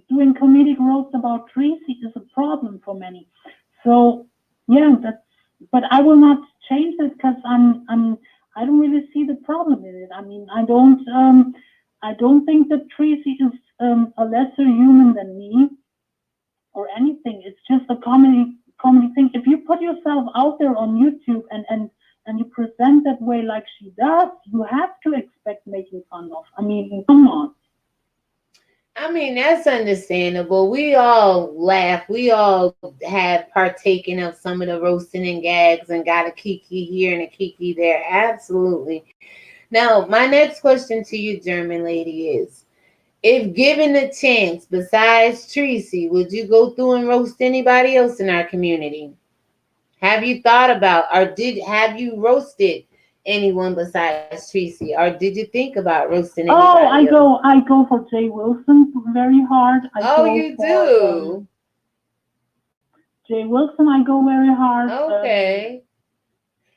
doing comedic roasts about Tracy is a problem for many. So yeah, but I will not change it because I don't really see the problem in it. I mean, I don't think that Tracy is a lesser human than me or anything. It's just a comedy thing. If you put yourself out there on YouTube and you present that way like she does, you have to expect making fun of. I mean, come on. I mean, that's understandable. We all laugh. We all have partaken of some of the roasting and gags and got a kiki here and a kiki there. Absolutely. Now, my next question to you, German lady, is if given the chance, besides Tracy, would you go through and roast anybody else in our community? Have you thought about, or have you roasted anyone besides Tracy, or did you think about roasting Oh, anybody else? I go for Jay Wilson very hard. I Oh, go you for do? Jay Wilson. I go very hard. Okay.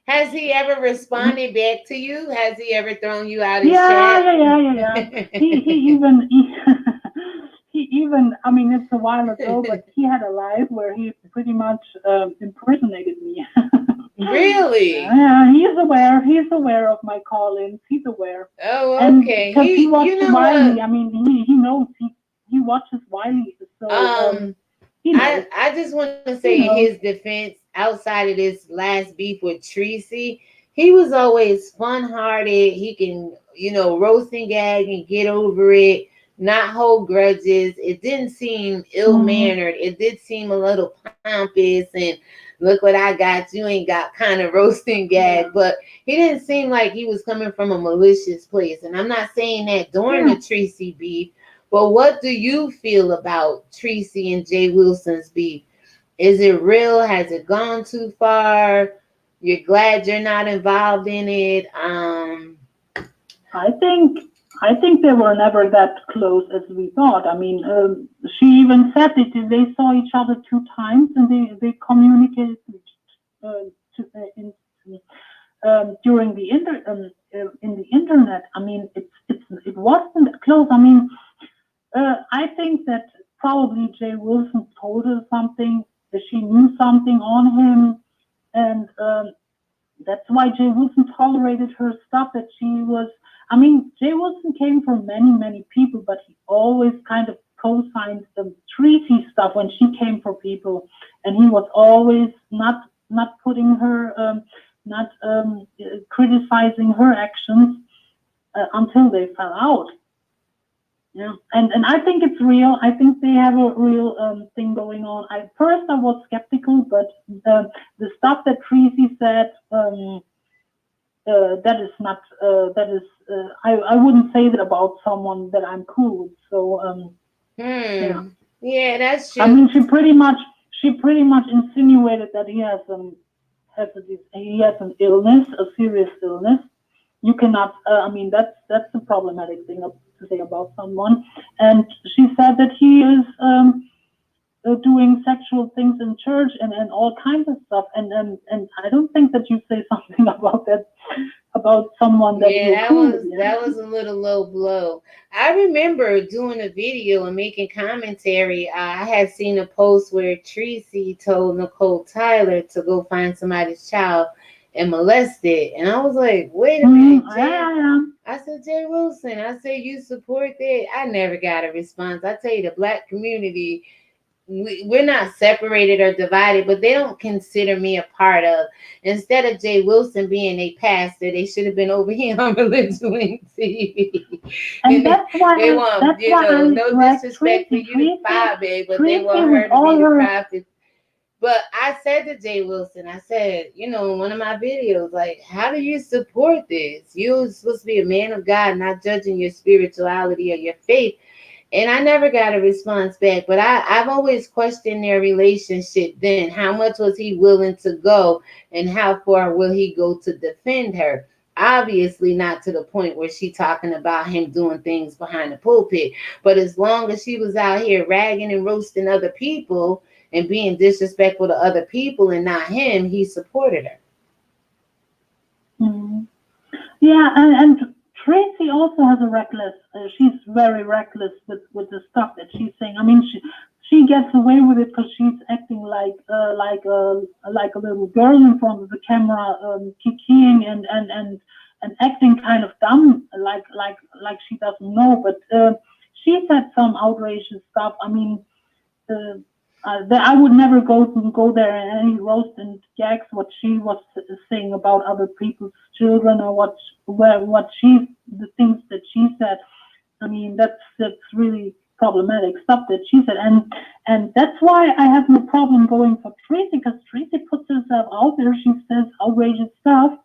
Has he ever responded back to you? Has he ever thrown you out his Yeah, chat? yeah. He even he even. I mean, it's a while ago, but he had a live where he pretty much impersonated me. Really? Yeah, he's aware. He's aware of my call-ins. He's aware. Oh, And okay. because he watches You know Wiley, what? I mean, he knows he watches Wiley, so he knows. I just want to say He in knows. his defense, outside of this last beef with Tracy, he was always fun-hearted. He can, roast and gag and get over it, not hold grudges. It didn't seem ill-mannered. It did seem a little pompous and look what I got. You ain't got kind of roast and gag, Yeah. but he didn't seem like he was coming from a malicious place. And I'm not saying that during the Tracy beef. But what do you feel about Tracy and Jay Wilson's beef? Is it real? Has it gone too far? You're glad you're not involved in it? I think they were never that close as we thought. I mean, she even said that they saw each other 2 times and they communicated during the in the internet. I mean, it wasn't that close. I mean, I think that probably Jay Wilson told her something, that she knew something on him, and that's why Jay Wilson tolerated her stuff. That she was, I mean, Jay Wilson came from many people, but he always kind of co-signed the treaty stuff when she came for people, and he was always not putting her, not criticizing her actions until they fell out. Yeah, and I think it's real. I think they have a real thing going on. I was skeptical, but the stuff that Tracy said, that is not I wouldn't say that about someone that I'm cool with. So Yeah, that's true. I mean, she pretty much insinuated that he has an illness, a serious illness. You cannot. I mean, that's a problematic thing to say about someone. And she said that he is doing sexual things in church and all kinds of stuff. And I don't think that you say something about that about someone that you're cool with. That was a little low blow. I remember doing a video and making commentary. I had seen a post where Tracy told Nicole Tyler to go find somebody's child and molest it. And I was like, wait a minute, Jay. I said, Jay Wilson, I said, you support that? I never got a response. I tell you, the Black community, we're not separated or divided, but they don't consider me a part of. Instead of Jay Wilson being a pastor, they should have been over here on ReligionWinked TV. And that's why they want, no disrespect for you, Bobby, but they want her to be the prophet. But I said to Jay Wilson, I said, in one of my videos, like, how do you support this? You're supposed to be a man of God, not judging your spirituality or your faith. And I never got a response back, but I've always questioned their relationship then. How much was he willing to go and how far will he go to defend her? Obviously not to the point where she's talking about him doing things behind the pulpit. But as long as she was out here ragging and roasting other people and being disrespectful to other people and not him, he supported her. Mm-hmm. Yeah, and Tracy also has a reckless. She's very reckless with the stuff that she's saying. I mean, she gets away with it because she's acting like a little girl in front of the camera, kikiing and acting kind of dumb, like she doesn't know. But she said some outrageous stuff. I mean, I would never go there and any roast and gags what she was saying about other people's children or the things that she said. I mean, that's really problematic stuff that she said, and that's why I have no problem going for Tracy, because Tracy puts herself out there. She says outrageous stuff.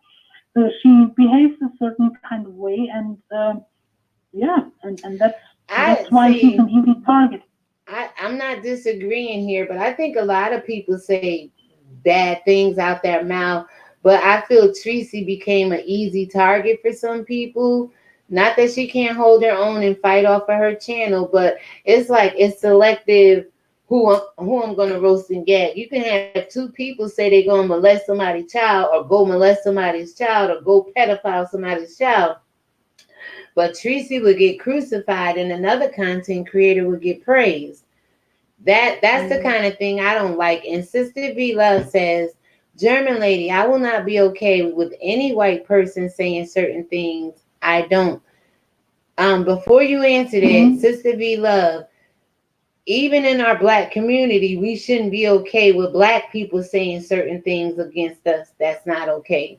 She behaves a certain kind of way, and and that's why she's an easy target. I'm not disagreeing here, but I think a lot of people say bad things out their mouth. But I feel Tracy became an easy target for some people. Not that she can't hold her own and fight off of her channel, but it's like it's selective who I'm going to roast and gag. You can have two people say they're going to molest somebody's child, or go molest somebody's child, or go pedophile somebody's child. But Tracy would get crucified and another content creator would get praised. That's the kind of thing I don't like. And Sister V Love says, German lady, I will not be okay with any white person saying certain things. I don't. Before you answer that, Sister V Love, even in our Black community, we shouldn't be okay with Black people saying certain things against us. That's not okay.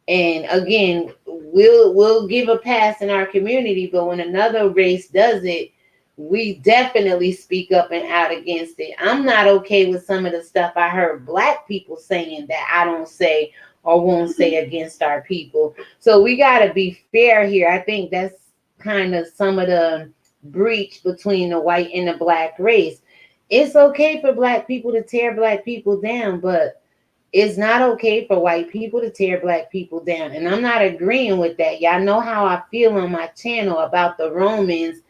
And again, we'll give a pass in our community, but when another race does it, we definitely speak up and out against it. I'm not okay with some of the stuff I heard Black people saying that I don't say or won't say against our people. So we got to be fair here. I think that's kind of some of the breach between the white and the Black race. It's okay for Black people to tear Black people down, but it's not okay for white people to tear Black people down. And I'm not agreeing with that. Y'all know how I feel on my channel about the Romans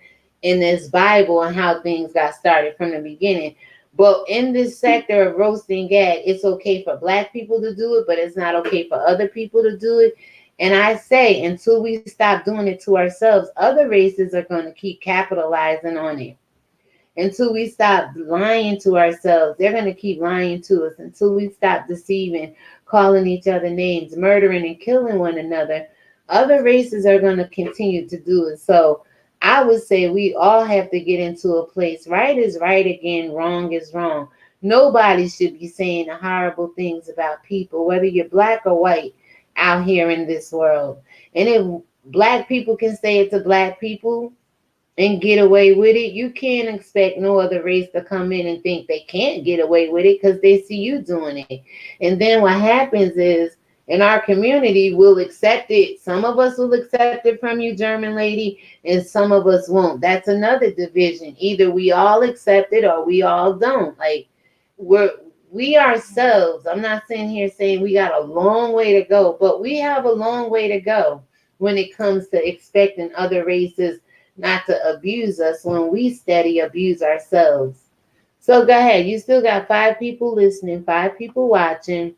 in this Bible and how things got started from the beginning. But in this sector of roasting gag, it's okay for Black people to do it, but it's not okay for other people to do it. And I say, until we stop doing it to ourselves, other races are going to keep capitalizing on it. Until we stop lying to ourselves, they're going to keep lying to us. Until we stop deceiving, calling each other names, murdering and killing one another, other races are going to continue to do it. So I would say we all have to get into a place. Right is right again, wrong is wrong. Nobody should be saying horrible things about people, whether you're Black or white, out here in this world. And if Black people can say it to Black people and get away with it, you can't expect no other race to come in and think they can't get away with it because they see you doing it. And then what happens is, in our community, we'll accept it. Some of us will accept it from you, German lady, and some of us won't. That's another division. Either we all accept it or we all don't. Like, we ourselves, I'm not sitting here saying we got a long way to go, but we have a long way to go when it comes to expecting other races not to abuse us when we steady abuse ourselves. So go ahead. You still got 5 people listening, 5 people watching.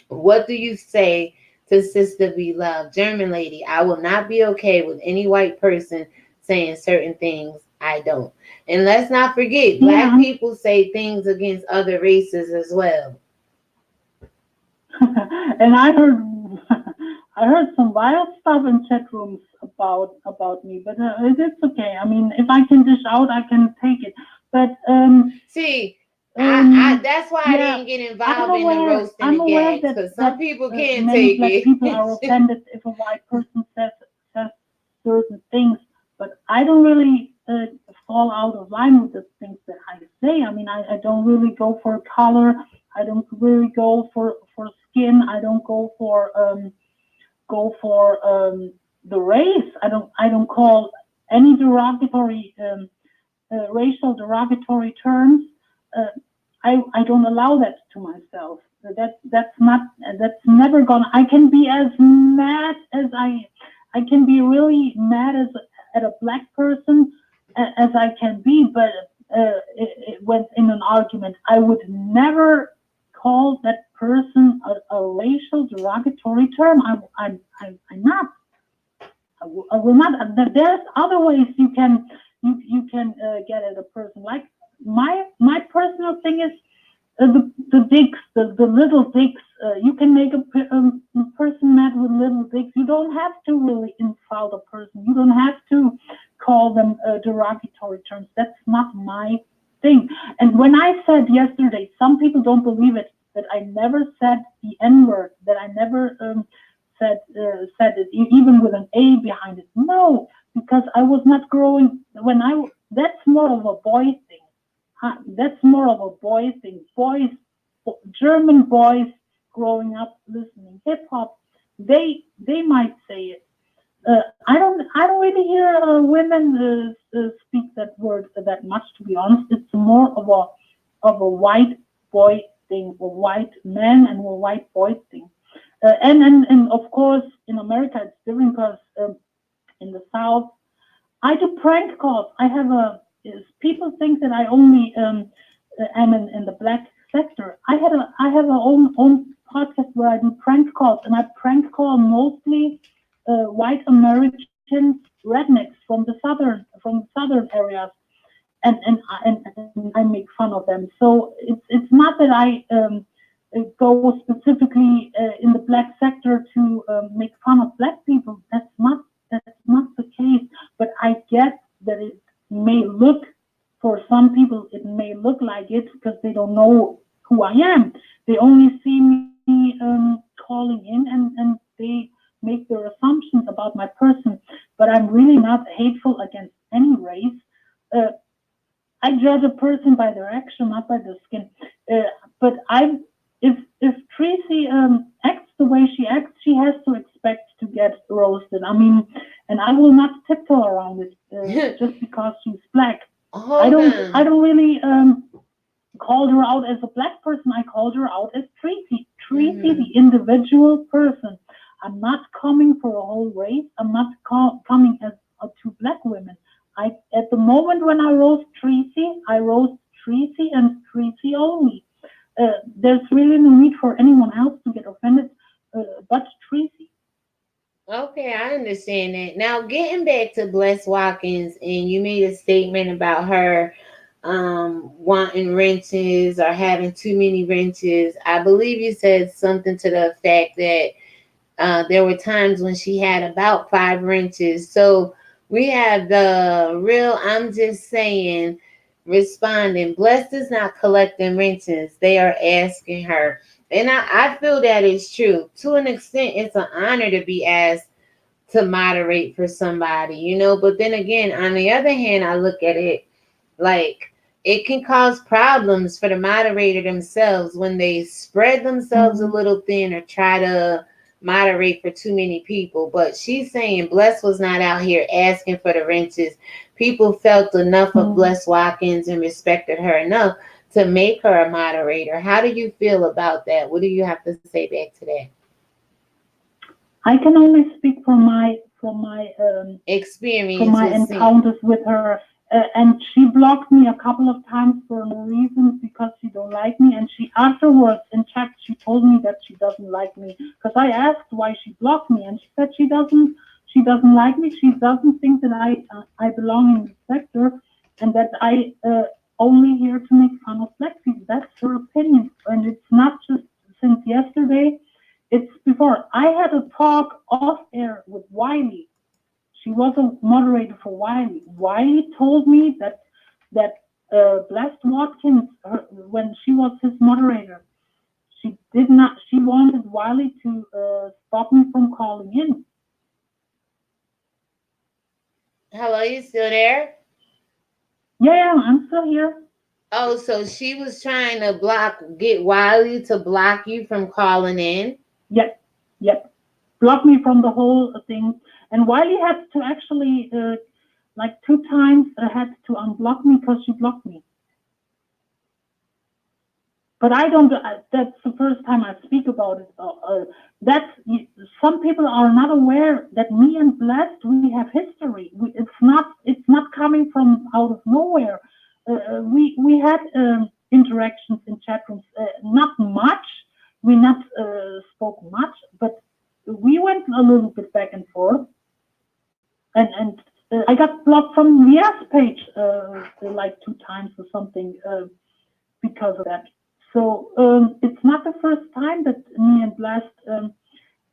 What do you say to Sister V Love? German lady, I will not be okay with any white person saying certain things I don't. And let's not forget, Black people say things against other races as well. And I heard some wild stuff in chat rooms about me, but it's okay. I mean, if I can dish out, I can take it. But see, that's why I didn't get involved in the roast and the gags, because some people can't take Black it. People are offended if a white person says certain things, but I don't really fall out of line with the things that I say. I mean, I don't really go for color. I don't really go for skin. I don't go for the race. I don't call any derogatory racial derogatory terms. I don't allow that to myself. That's never gonna. I can be as mad as I can be really mad at a Black person as I can be, but when in an argument, I would never call that person a racial derogatory term. I'm not. I will not. There's other ways you can get at a person. Like my personal thing is the dicks, the little dicks. You can make a person mad with little dicks. You don't have to really insult a person. You don't have to call them derogatory terms. That's not my thing. And when I said yesterday, some people don't believe it, that I never said the N-word, that I never said it even with an A behind it. No, because I was not growing that's more of a boy thing. That's more of a boy thing. Boys, German boys growing up listening hip hop, they might say it. I don't really hear women speak that word that much, to be honest. It's more of a white boy thing, a white man and a white boy thing. And of course in America it's different, because in the South I do prank calls. People think that I only am in the black sector. I have a own podcast where I do prank calls, and I prank call mostly white American rednecks from the southern areas, and I make fun of them. So it's not that I go specifically in the black sector to make fun of black people. That's not the case. But I get that it may look, for some people, it may look like it, because they don't know who I am. They only see me calling in, and they make their assumptions about my person. But I'm really not hateful against any race. I judge a person by their action, not by their skin. But if Tracy acts the way she acts, she has to expect to get roasted. I mean, and I will not tiptoe around it just because she's black. I don't really call her out as a black person. I called her out as Tracy, the individual person. I'm not coming for a whole race. I'm not coming as two black women. At the moment when I roast Tracy, I roast Tracy and Tracy only. There's really no need for anyone else to get offended but Tracy. Okay, I understand that. Now, getting back to Bless Watkins, and you made a statement about her wanting wrenches or having too many wrenches. I believe you said something to the effect that there were times when she had about 5 wrenches. So we have the real, I'm just saying, responding. Blessed is not collecting wrenches. They are asking her. And I feel that is true. To an extent, it's an honor to be asked to moderate for somebody, you know. But then again, on the other hand, I look at it like it can cause problems for the moderator themselves when they spread themselves a little thin or try to moderate for too many people. But she's saying Bless was not out here asking for the wrenches. People felt enough of Bless Watkins and respected her enough to make her a moderator. How do you feel about that? What do you have to say back to that? I can only speak from my experience, from my encounters with her. And she blocked me a couple of times for no reason, because she don't like me. And she afterwards in chat, she told me that she doesn't like me, because I asked why she blocked me, and she said she doesn't like me. She doesn't think that I belong in the sector, and that I only here to make fun of black people. That's her opinion, and it's not just since yesterday. It's before. I had a talk off air with Wiley. She was a moderator for Wiley. Wiley told me that Blessed Watkins, when she was his moderator, she wanted Wiley to stop me from calling in. Hello, you still there? Yeah, I'm still here. Oh, so she was trying to get Wiley to block you from calling in? Yep. Block me from the whole thing. And Wiley had to actually, like 2 times, had to unblock me because she blocked me. But I don't. That's the first time I speak about it. Some people are not aware that me and Blessed, we have history. It's not coming from out of nowhere. We had interactions in chat rooms. Not much. We not spoke much, but we went a little bit back and forth. And I got blocked from Ria's page like 2 times or something because of that. So it's not the first time that me and Blast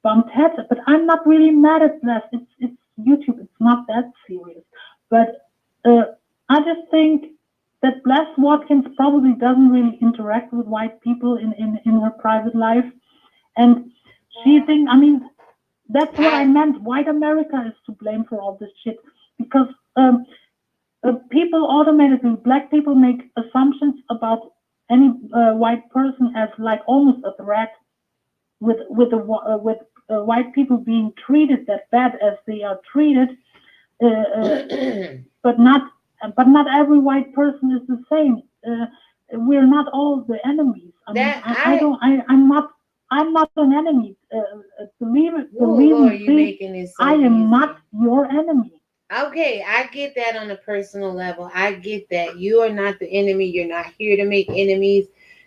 bumped heads, but I'm not really mad at Blast. It's YouTube. It's not that serious. But I just think that Blast Watkins probably doesn't really interact with white people in her private life. And she thinks, I mean, that's what I meant. White America is to blame for all this shit. Because people automatically, black people make assumptions about any white person as like almost a threat, with white people being treated that bad as they are treated, but not every white person is the same. We're not all the enemies. I mean, I'm not an enemy. Believe Lord, me, you please, making it so I am easy. not your enemy. Okay, I get that on a personal level. I get that. You are not the enemy. You're not here to make enemies.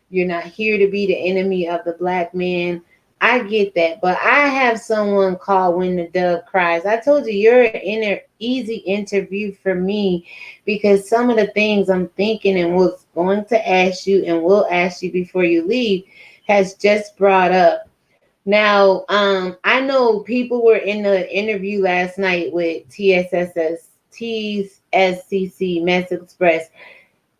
You're not here to be the enemy of the black man. I get that. But I have someone called When the Dove Cries. I told you you're an easy interview for me because some of the things I'm thinking and was going to ask you and will ask you before you leave has just brought up. Now, I know people were in the interview last night with TSCC Mezz Express,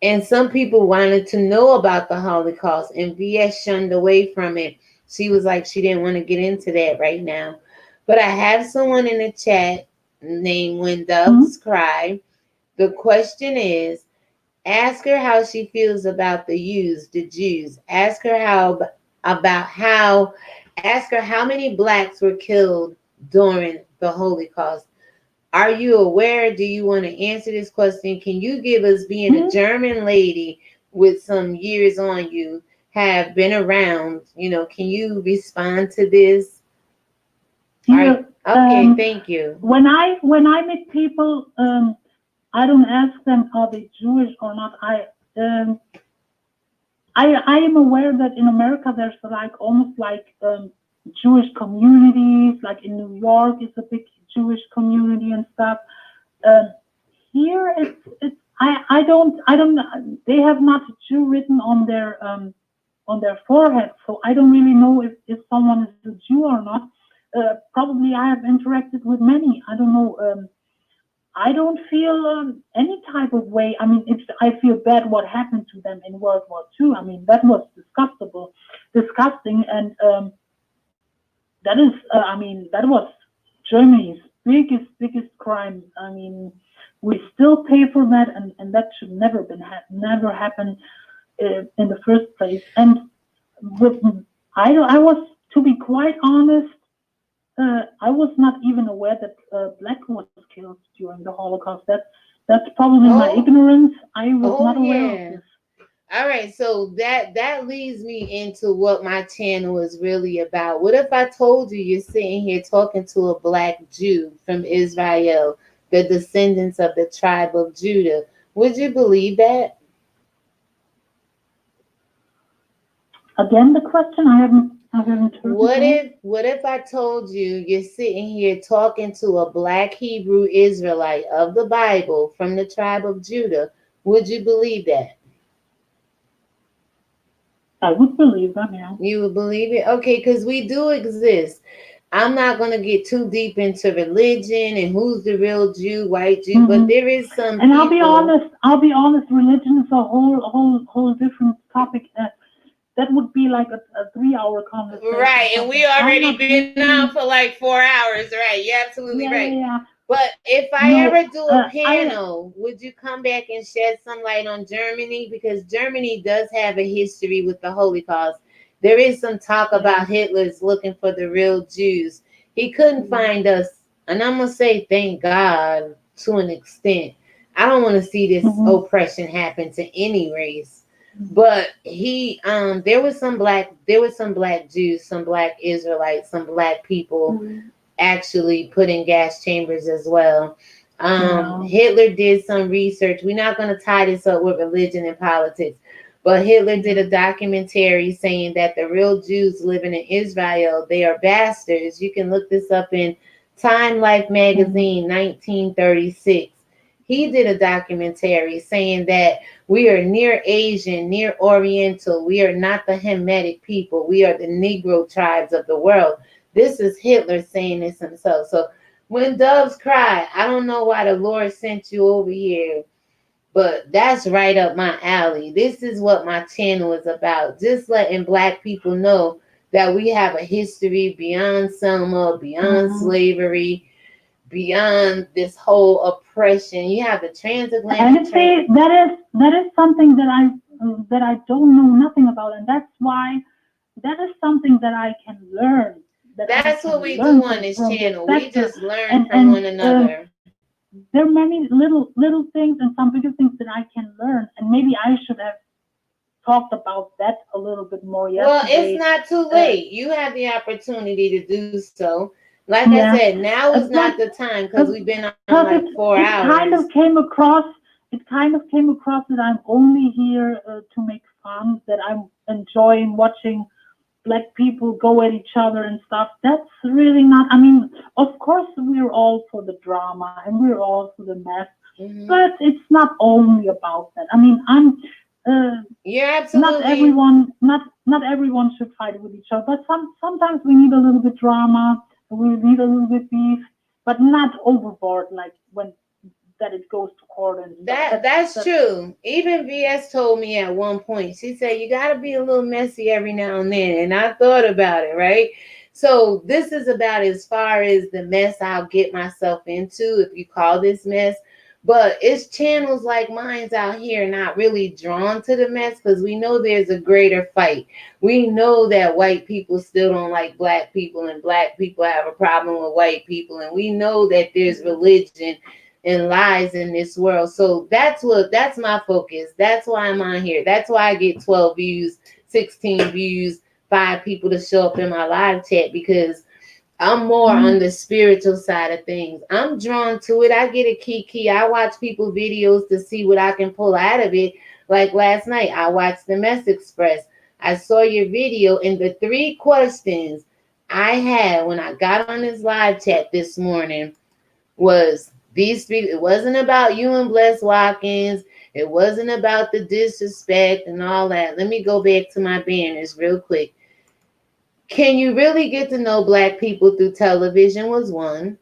and some people wanted to know about the Holocaust, and VS shunned away from it. She was like, she didn't want to get into that right now. But I have someone in the chat named When Doves Cry. The question is, ask her how she feels about the Jews. Ask her how many blacks were killed during the Holocaust. Are you aware? Do you want to answer this question? Can you give us, being a German lady with some years on you, have been around, can you respond to this? Yeah, okay, thank you. When I meet people, I don't ask them are they Jewish or not. I am aware that in America there's almost like Jewish communities, like in New York is a big Jewish community and stuff. Here I don't they have not Jew written on their forehead, so I don't really know if someone is a Jew or not. Probably I have interacted with many. I don't know. I don't feel any type of way. I mean, I feel bad what happened to them in World War II. I mean, that was disgusting, and that is, that was Germany's biggest crime. I mean, we still pay for that, and that should never happen in the first place. And I was, to be quite honest, I was not even aware that black was killed during the Holocaust. That's probably my ignorance. I was not aware of this. All right, so that leads me into what my channel is really about. What if I told you you're sitting here talking to a black Jew from Israel, the descendants of the tribe of Judah? Would you believe that? Again, the question I haven't heard. What if I told you you're sitting here talking to a black Hebrew Israelite of the Bible from the tribe of Judah? Would you believe that? I would believe that, yeah. You would believe it? Okay, because we do exist. I'm not going to get too deep into religion and who's the real Jew, white Jew, but there is some. And I'll be honest, religion is a whole different topic. That would be like a 3-hour conversation. Right, and we already been on for like 4 hours, right? You're absolutely right. Yeah. But if I ever do a panel, would you come back and shed some light on Germany? Because Germany does have a history with the Holocaust. There is some talk about Hitler's looking for the real Jews. He couldn't find us. And I'm going to say thank God to an extent. I don't want to see this oppression happen to any race. But there was some black Jews, some black Israelites, some black people actually put in gas chambers as well. Hitler did some research. We're not going to tie this up with religion and politics, but Hitler did a documentary saying that the real Jews living in Israel, they are bastards. You can look this up in Time Life magazine, 1936. He did a documentary saying that we are near Asian, near Oriental. We are not the Hamitic people. We are the Negro tribes of the world. This is Hitler saying this himself. So when doves cry, I don't know why the Lord sent you over here, but that's right up my alley. This is what my channel is about. Just letting black people know that we have a history beyond Selma, beyond slavery, beyond this whole oppression. You have the transatlantic And see, that is something that I don't know nothing about, and that's why that is something that I can learn. That's what we do on this channel. We just learn from one another. There are many little things and some bigger things that I can learn, and maybe I should have talked about that a little bit more yesterday. Well, it's not too late. You have the opportunity to do so. Like I said, now is not the time because we've been on like 4 hours. It kind of came across that I'm only here to make fun, that I'm enjoying watching Black people go at each other and stuff. That's really not, I mean, of course we're all for the drama and we're all for the mess, but it's not only about that. I mean, you're absolutely not everyone should fight with each other, but sometimes we need a little bit drama, we need a little bit beef, but not overboard, like when that it goes to court and that's true. Even VS told me at one point, she said you got to be a little messy every now and then, and I thought about it, right? So this is about as far as the mess I'll get myself into, if you call this mess. But it's channels like mine's out here not really drawn to the mess because we know there's a greater fight. We know that white people still don't like Black people and Black people have a problem with white people. And we know that there's religion and lies in this world. So that's my focus. That's why I'm on here. That's why I get 12 views, 16 views, 5 people to show up in my live chat, because I'm more on the spiritual side of things. I'm drawn to it. I get a kiki. I watch people videos to see what I can pull out of it. Like last night, I watched the Mezz Express. I saw your video, and the 3 questions I had when I got on this live chat this morning was these 3. It wasn't about you and Bless Watkins. It wasn't about the disrespect and all that. Let me go back to my banners real quick. Can you really get to know Black people through television was one.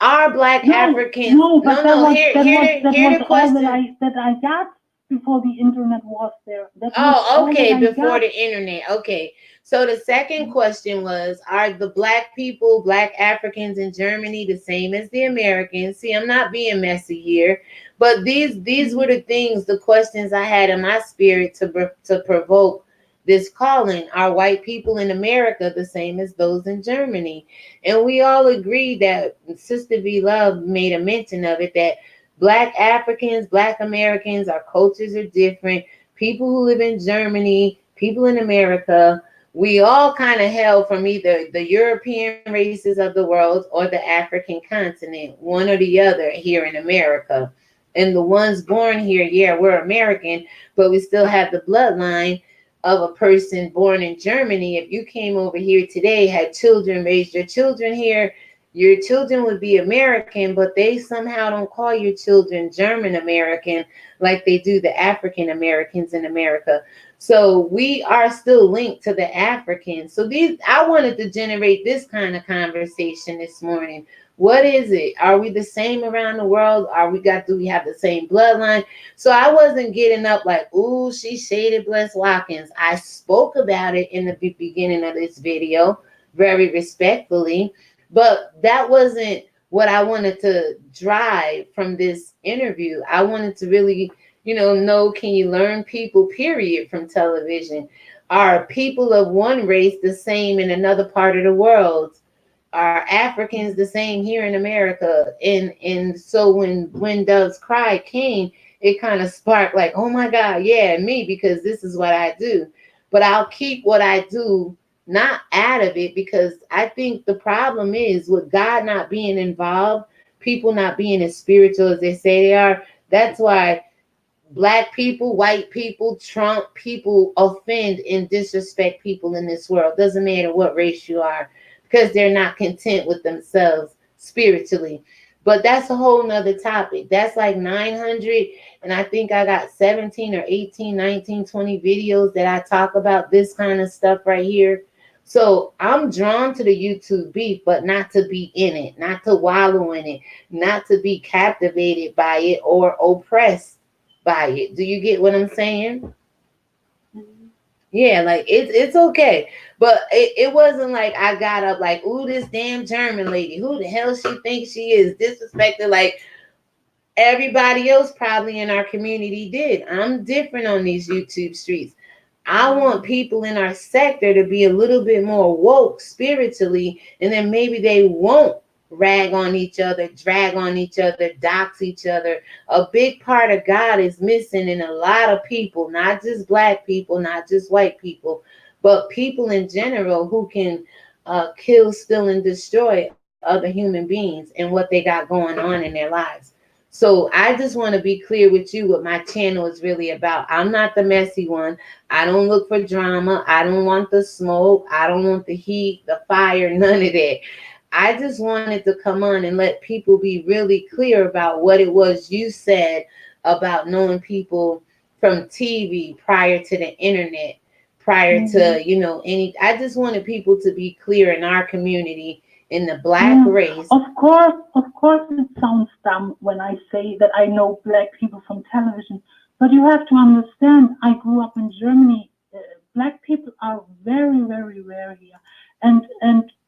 Are Black Africans? No, that was the question. All that I got before the internet was there. Before the internet. Okay. So the second question was, are the Black people, Black Africans in Germany the same as the Americans? See, I'm not being messy here, but these were the things, the questions I had in my spirit to provoke this calling. Are white people in America the same as those in Germany? And we all agree that Sister V Love made a mention of it, that Black Africans, Black Americans, our cultures are different. People who live in Germany, people in America, we all kind of hail from either the European races of the world or the African continent, one or the other here in America. And the ones born here, yeah, we're American, but we still have the bloodline of a person born in Germany. If you came over here today, had children, raised your children here, your children would be American, but they somehow don't call your children German American like they do the African Americans in America. So we are still linked to the Africans. So I wanted to generate this kind of conversation this morning. What is it? Are we the same around the world? Do we have the same bloodline? So I wasn't getting up like, ooh, she shaded Bless Watkins. I spoke about it in the beginning of this video, very respectfully, but that wasn't what I wanted to drive from this interview. I wanted to really, know, can you learn people, period, from television? Are people of one race the same in another part of the world? Are Africans the same here in America? And so when Doves Cry came, it kind of sparked like, oh my God, yeah, me, because this is what I do. But I'll keep what I do not out of it, because I think the problem is with God not being involved, people not being as spiritual as they say they are. That's why Black people, white people, Trump people offend and disrespect people in this world. Doesn't matter what race you are, because they're not content with themselves spiritually. But that's a whole nother topic. That's like 900, and I think I got 17 or 18, 19, 20 videos that I talk about this kind of stuff right here. So I'm drawn to the YouTube beef, but not to be in it, not to wallow in it, not to be captivated by it or oppressed by it. Do you get what I'm saying? Yeah, like it's okay. But it wasn't like I got up like, ooh, this damn German lady, who the hell she thinks she is, disrespected like everybody else probably in our community did. I'm different on these YouTube streets. I want people in our sector to be a little bit more woke spiritually, and then maybe they won't rag on each other, drag on each other, dox each other. A big part of God is missing in a lot of people, not just black people, not just white people, but people in general who can kill, steal, and destroy other human beings and what they got going on in their lives. So I just want to be clear with you what my channel is really about. I'm not the messy one. I don't look for drama. I don't want the smoke. I don't want the heat, the fire, none of that. I just wanted to come on and let people be really clear about what it was you said about knowing people from TV prior to the internet, prior to, any. I just wanted people to be clear in our community, in the black race. Of course, it sounds dumb when I say that I know black people from television, but you have to understand, I grew up in Germany. Black people are very, very rare here. And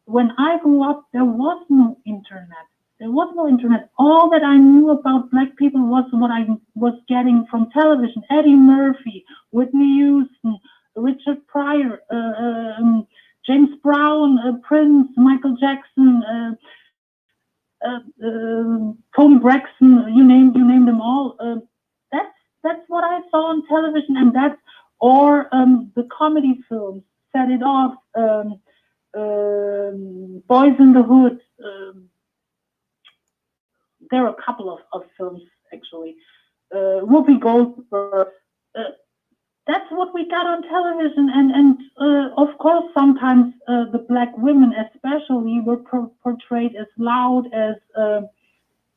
when I grew up, there was no internet. There was no internet. All that I knew about black people was what I was getting from television. Eddie Murphy, Whitney Houston, Richard Pryor, James Brown, Prince, Michael Jackson, Tony Braxton, you name them all. That's what I saw on television, and that's or the comedy films. Set It Off, Boys in the Hood. There are a couple of films actually. Whoopi Goldberg. That's what we got on television, and of course sometimes the black women especially were portrayed as loud, as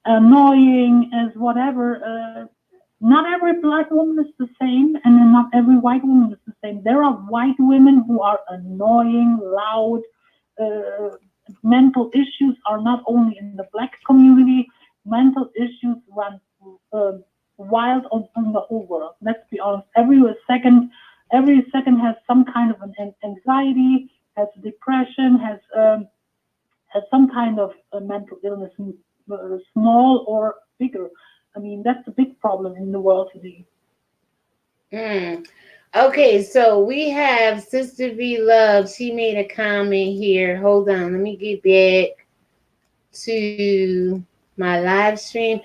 annoying, as whatever. Not every black woman is the same, and then not every white woman is the same. There are white women who are annoying, loud. Mental issues are not only in the black community. Mental issues run wild on the whole world. Let's be honest. Every second has some kind of an anxiety, has depression, has some kind of a mental illness, small or bigger. I mean, that's a big problem in the world today. Okay, so we have Sister V Love. She made a comment here. Hold on, let me get back to my live stream.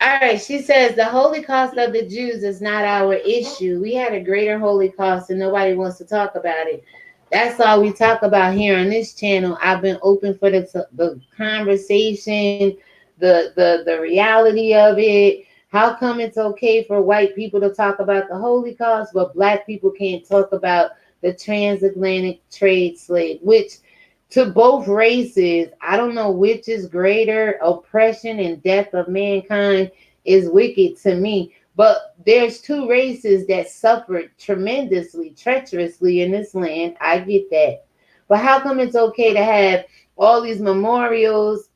All right, she says the Holocaust of the Jews is not our issue. We had a greater Holocaust and nobody wants to talk about it. That's all we talk about here on this channel. I've been open for the conversation, the reality of it. How come it's okay for white people to talk about the Holocaust, but black people can't talk about the transatlantic trade slave, which to both races, I don't know which is greater. Oppression and death of mankind is wicked to me. But there's two races that suffered tremendously, treacherously in this land. I get that. But how come it's okay to have all these memorials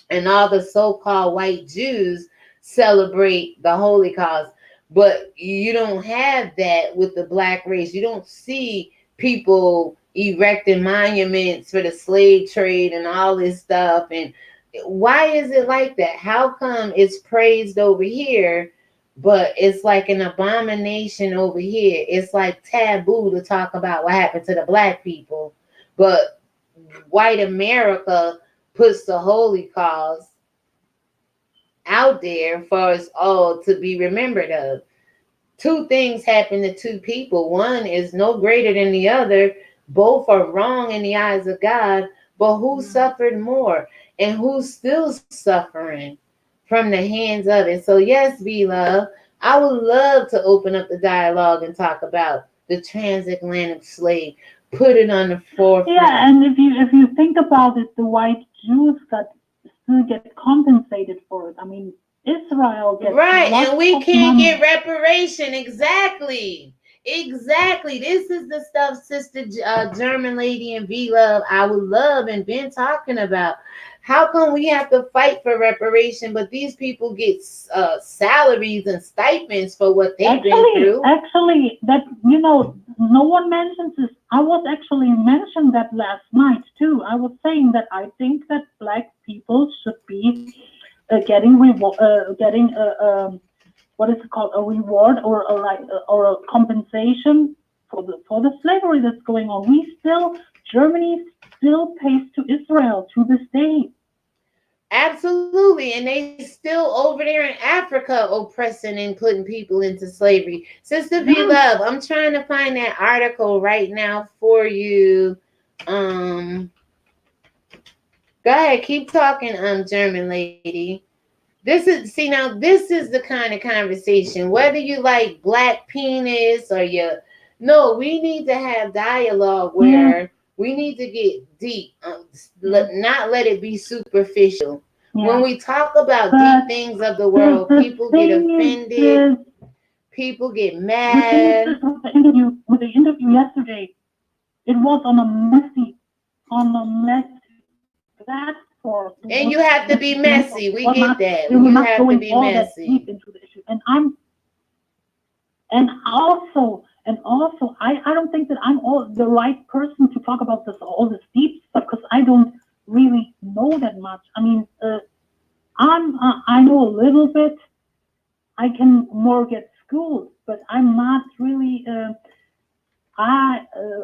and all the so-called white Jews celebrate the Holocaust, but you don't have that with the black race? You don't see people erecting monuments for the slave trade and all this stuff. And why is it like that? How come it's praised over here, but it's like an abomination over here? It's like taboo to talk about what happened to the black people, but white America puts the Holocaust out there for us all to be remembered of. Two things happen to two people. One is no greater than the other. Both are wrong in the eyes of God, but who suffered more and who's still suffering from the hands of it? So yes, V-Love, I would love to open up the dialogue and talk about the transatlantic slave, put it on the forefront. Yeah, and if you think about it, the white Jews still get compensated for it. I mean, Israel gets right, and we can't money. get reparation. Exactly. Exactly. This is the stuff Sister German Lady and V Love, I would love and been talking about. How come we have to fight for reparation, but these people get salaries and stipends for what they've been through? Actually, that, you know, no one mentions this. I was actually mentioned that last night too. I was saying that I think that Black people should be getting what is it called, a reward or a compensation for the slavery that's going on. Germany still pays to Israel to this day. Absolutely. And they still over there in Africa oppressing and putting people into slavery. Sister V Love, I'm trying to find that article right now for you. Go ahead, keep talking, German Lady. This is the kind of conversation. Whether you like black penis or no, we need to have dialogue where we need to get deep. Not let it be superficial. When we talk about deep things of the world, people get offended. People get mad. With the interview yesterday, it was on a messy platform. And you have to be messy. We get that. You have to be messy. Deep into the issue. And also, I don't think that I'm the right person to talk about all this deep stuff, because I don't really know that much. I mean, I know a little bit. I can more get schooled, but I'm not really.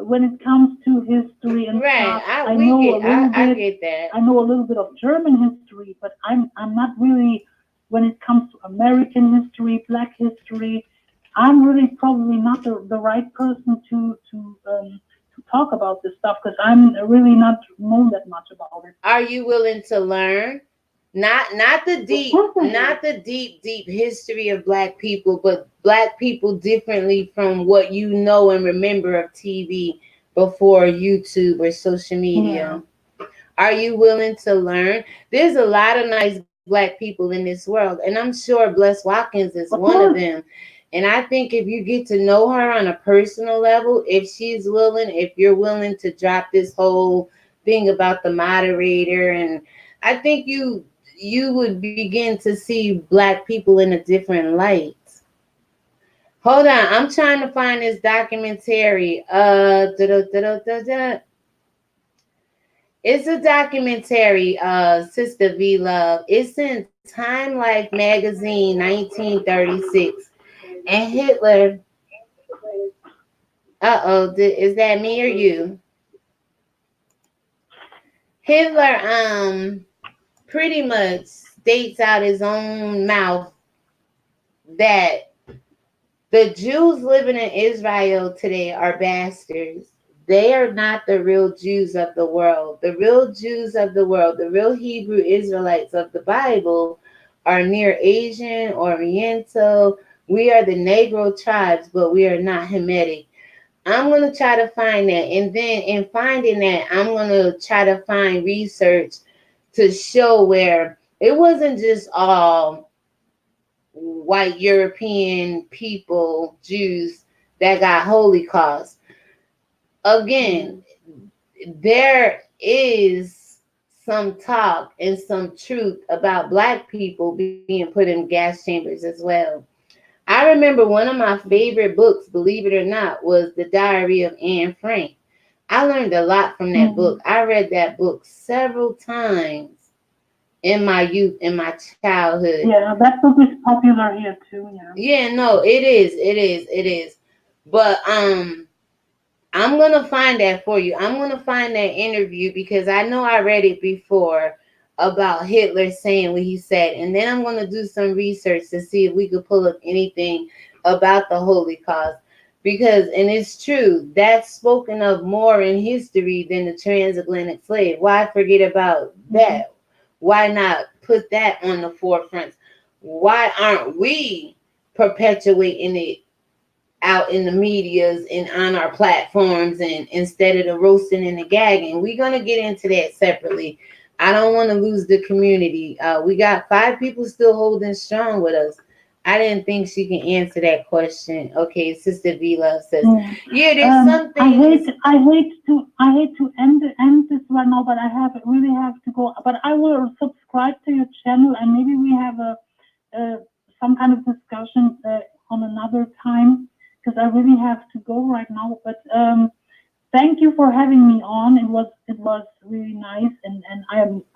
When it comes to history and stuff, I get that. I know a little bit of German history, but I'm not really, when it comes to American history, Black history, I'm really probably not the right person to talk about this stuff, because I'm really not known that much about it. Are you willing to learn? Not the deep history of Black people, but Black people differently from what you know and remember of TV before YouTube or social media. Yeah. Are you willing to learn? There's a lot of nice Black people in this world, and I'm sure Bless Watkins is one of them. And I think if you get to know her on a personal level, if she's willing, if you're willing to drop this whole thing about the moderator, and I think you would begin to see Black people in a different light. Hold on, I'm trying to find this documentary. It's a documentary, Sister V Love. It's in Time Life magazine, 1936. And Hitler. Is that me or you? Hitler pretty much states out his own mouth that the Jews living in Israel today are bastards. They are not the real Jews of the world. The real Jews of the world, the real Hebrew Israelites of the Bible, are Near Asian, Oriental. We are the Negro tribes, but we are not Hamitic. I'm going to try to find that. And then in finding that, I'm going to try to find research to show where it wasn't just all white European people, Jews, that got Holocaust. Again, there is some talk and some truth about Black people being put in gas chambers as well. I remember one of my favorite books, believe it or not, was The Diary of Anne Frank. I learned a lot from that book. I read that book several times in my youth, in my childhood. Yeah, that book is popular here too. Yeah, no, it is. But I'm gonna find that for you. I'm gonna find that interview, because I know I read it before about Hitler saying what he said, and then I'm going to do some research to see if we could pull up anything about the Holocaust, because, and it's true, that's spoken of more in history than the transatlantic slave. Why forget about that? Why not put that on the forefront? Why aren't we perpetuating it out in the medias and on our platforms, and instead of the roasting and the gagging? We're going to get into that separately. I don't want to lose the community. We got 5 people still holding strong with us. I didn't think she can answer that question. Okay, Sister V Love says, Yeah. yeah, there's something. I hate to end this right now, but really have to go. But I will subscribe to your channel, and maybe we have some kind of discussion on another time, because I really have to go right now. But thank you for having me on. It was really nice, and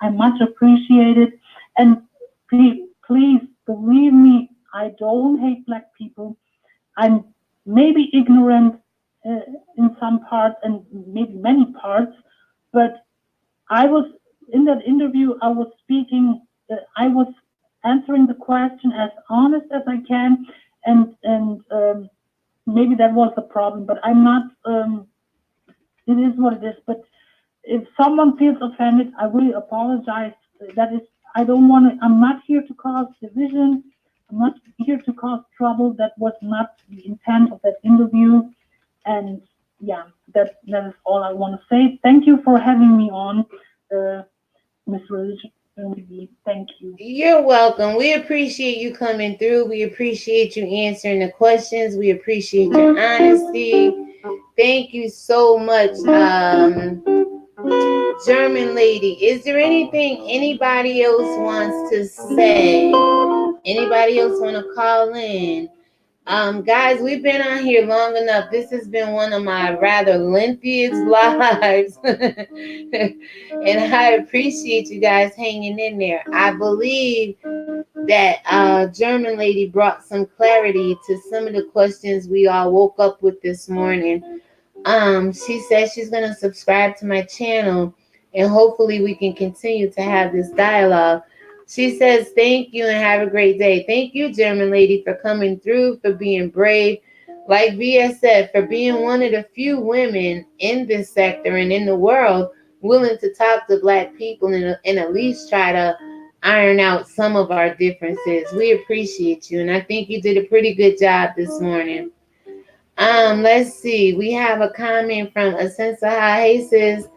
I much appreciate it. And please believe me, I don't hate Black people. I'm maybe ignorant in some parts and maybe many parts, but I was in that interview. I was speaking. I was answering the question as honest as I can, and maybe that was the problem. But I'm not. It is what it is. But if someone feels offended, I really apologize. That is, I don't want to. I'm not here to cause division. I'm not here to cause trouble. That was not the intent of that interview. And yeah, that is all I want to say. Thank you for having me on, Miss Religion. Thank you. You're welcome. We appreciate you coming through. We appreciate you answering the questions. We appreciate your honesty. Thank you so much, German lady. Is there anything anybody else wants to say? Anybody else want to call in? Guys, we've been on here long enough. This has been one of my rather lengthiest lives. And I appreciate you guys hanging in there. I believe that German lady brought some clarity to some of the questions we all woke up with this morning. She said she's going to subscribe to my channel, and hopefully we can continue to have this dialogue. She says, thank you and have a great day. Thank you, German lady, for coming through, for being brave. Like Via said, for being one of the few women in this sector and in the world willing to talk to Black people and at least try to iron out some of our differences. We appreciate you, and I think you did a pretty good job this morning. Let's see. We have a comment from Asensa. He says,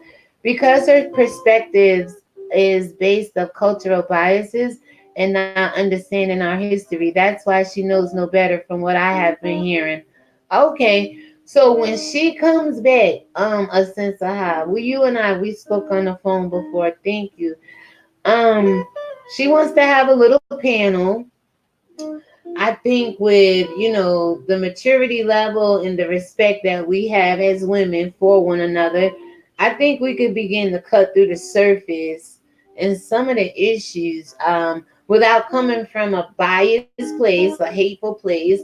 because her perspectives is based of cultural biases and not understanding our history, that's why she knows no better from what I have been hearing. Okay, so when she comes back, Asensa, you and I, we spoke on the phone before. Thank you. She wants to have a little panel. I think with, the maturity level and the respect that we have as women for one another, I think we could begin to cut through the surface and some of the issues without coming from a biased place, a hateful place,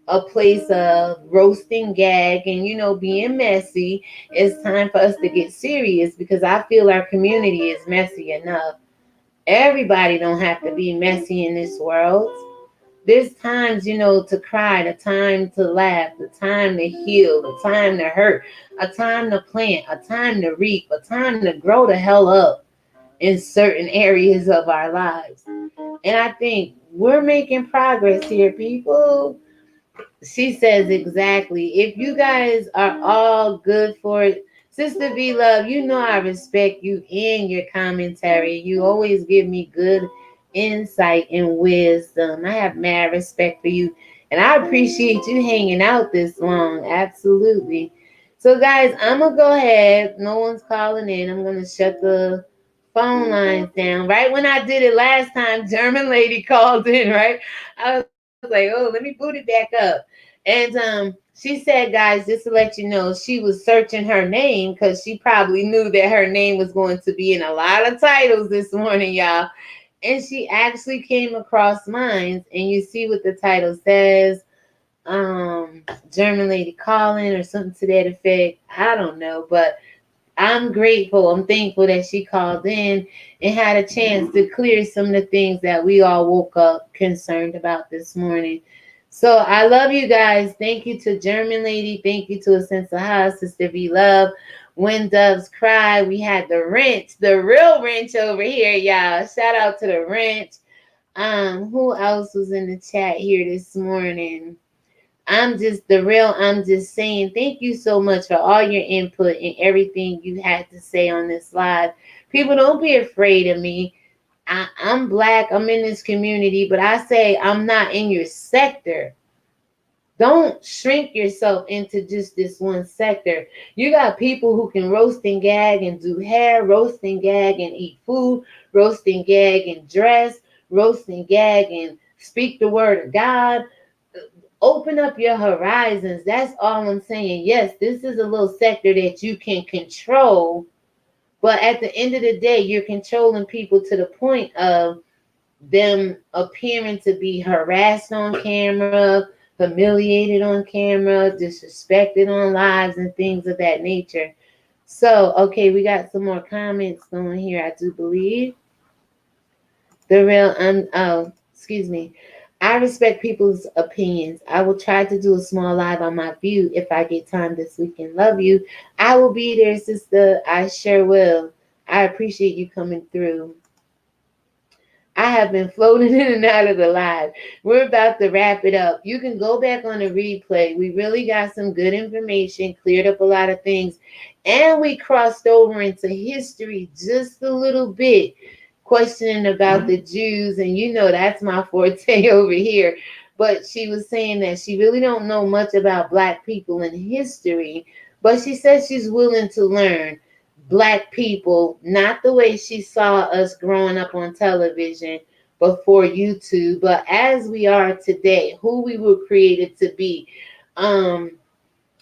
a place of roasting gag and, being messy. It's time for us to get serious because I feel our community is messy enough. Everybody don't have to be messy in this world. There's times, to cry, the time to laugh, the time to heal, the time to hurt, a time to plant, a time to reap, a time to grow the hell up in certain areas of our lives. And I think we're making progress here, people. She says exactly. If you guys are all good for it, Sister V Love, I respect you and your commentary. You always give me good insight and wisdom. I have mad respect for you, and I appreciate you hanging out this long. Absolutely. So guys, I'm gonna go ahead. No one's calling in. I'm gonna shut the phone lines down. Right when I did it last time, German lady called in, right? I was like, oh, let me boot it back up. And she said, guys, just to let you know, she was searching her name because she probably knew that her name was going to be in a lot of titles this morning, y'all. And she actually came across mine, and you see what the title says, German lady calling or something to that effect. I don't know, but I'm grateful. I'm thankful that she called in and had a chance to clear some of the things that we all woke up concerned about this morning. So I love you guys. Thank you to German lady. Thank you to A Sense of House, Sister V Love. When Doves Cry, we had the wrench, the real wrench over here, y'all. Shout out to the wrench. Who else was in the chat here this morning? I'm just saying thank you so much for all your input and everything you had to say on this live. People, don't be afraid of me. I'm Black, I'm in this community, but I say I'm not in your sector. Don't shrink yourself into just this one sector. You got people who can roast and gag and do hair, roast and gag and eat food, roast and gag and dress, roast and gag and speak the word of God. Open up your horizons. That's all I'm saying. Yes, this is a little sector that you can control, but at the end of the day, you're controlling people to the point of them appearing to be harassed on camera, humiliated on camera, disrespected on lives, and things of that nature. So, okay, we got some more comments going here, I do believe. The real, excuse me. I respect people's opinions. I will try to do a small live on my view if I get time this weekend. Love you. I will be there, sister. I sure will. I appreciate you coming through. I have been floating in and out of the live. We're about to wrap it up. You can go back on the replay. We really got some good information, cleared up a lot of things, and we crossed over into history just a little bit, questioning about the Jews, and you know that's my forte over here. But she was saying that she really don't know much about Black people in history, but she says she's willing to learn. Black people, not the way she saw us growing up on television before YouTube, but as we are today, who we were created to be,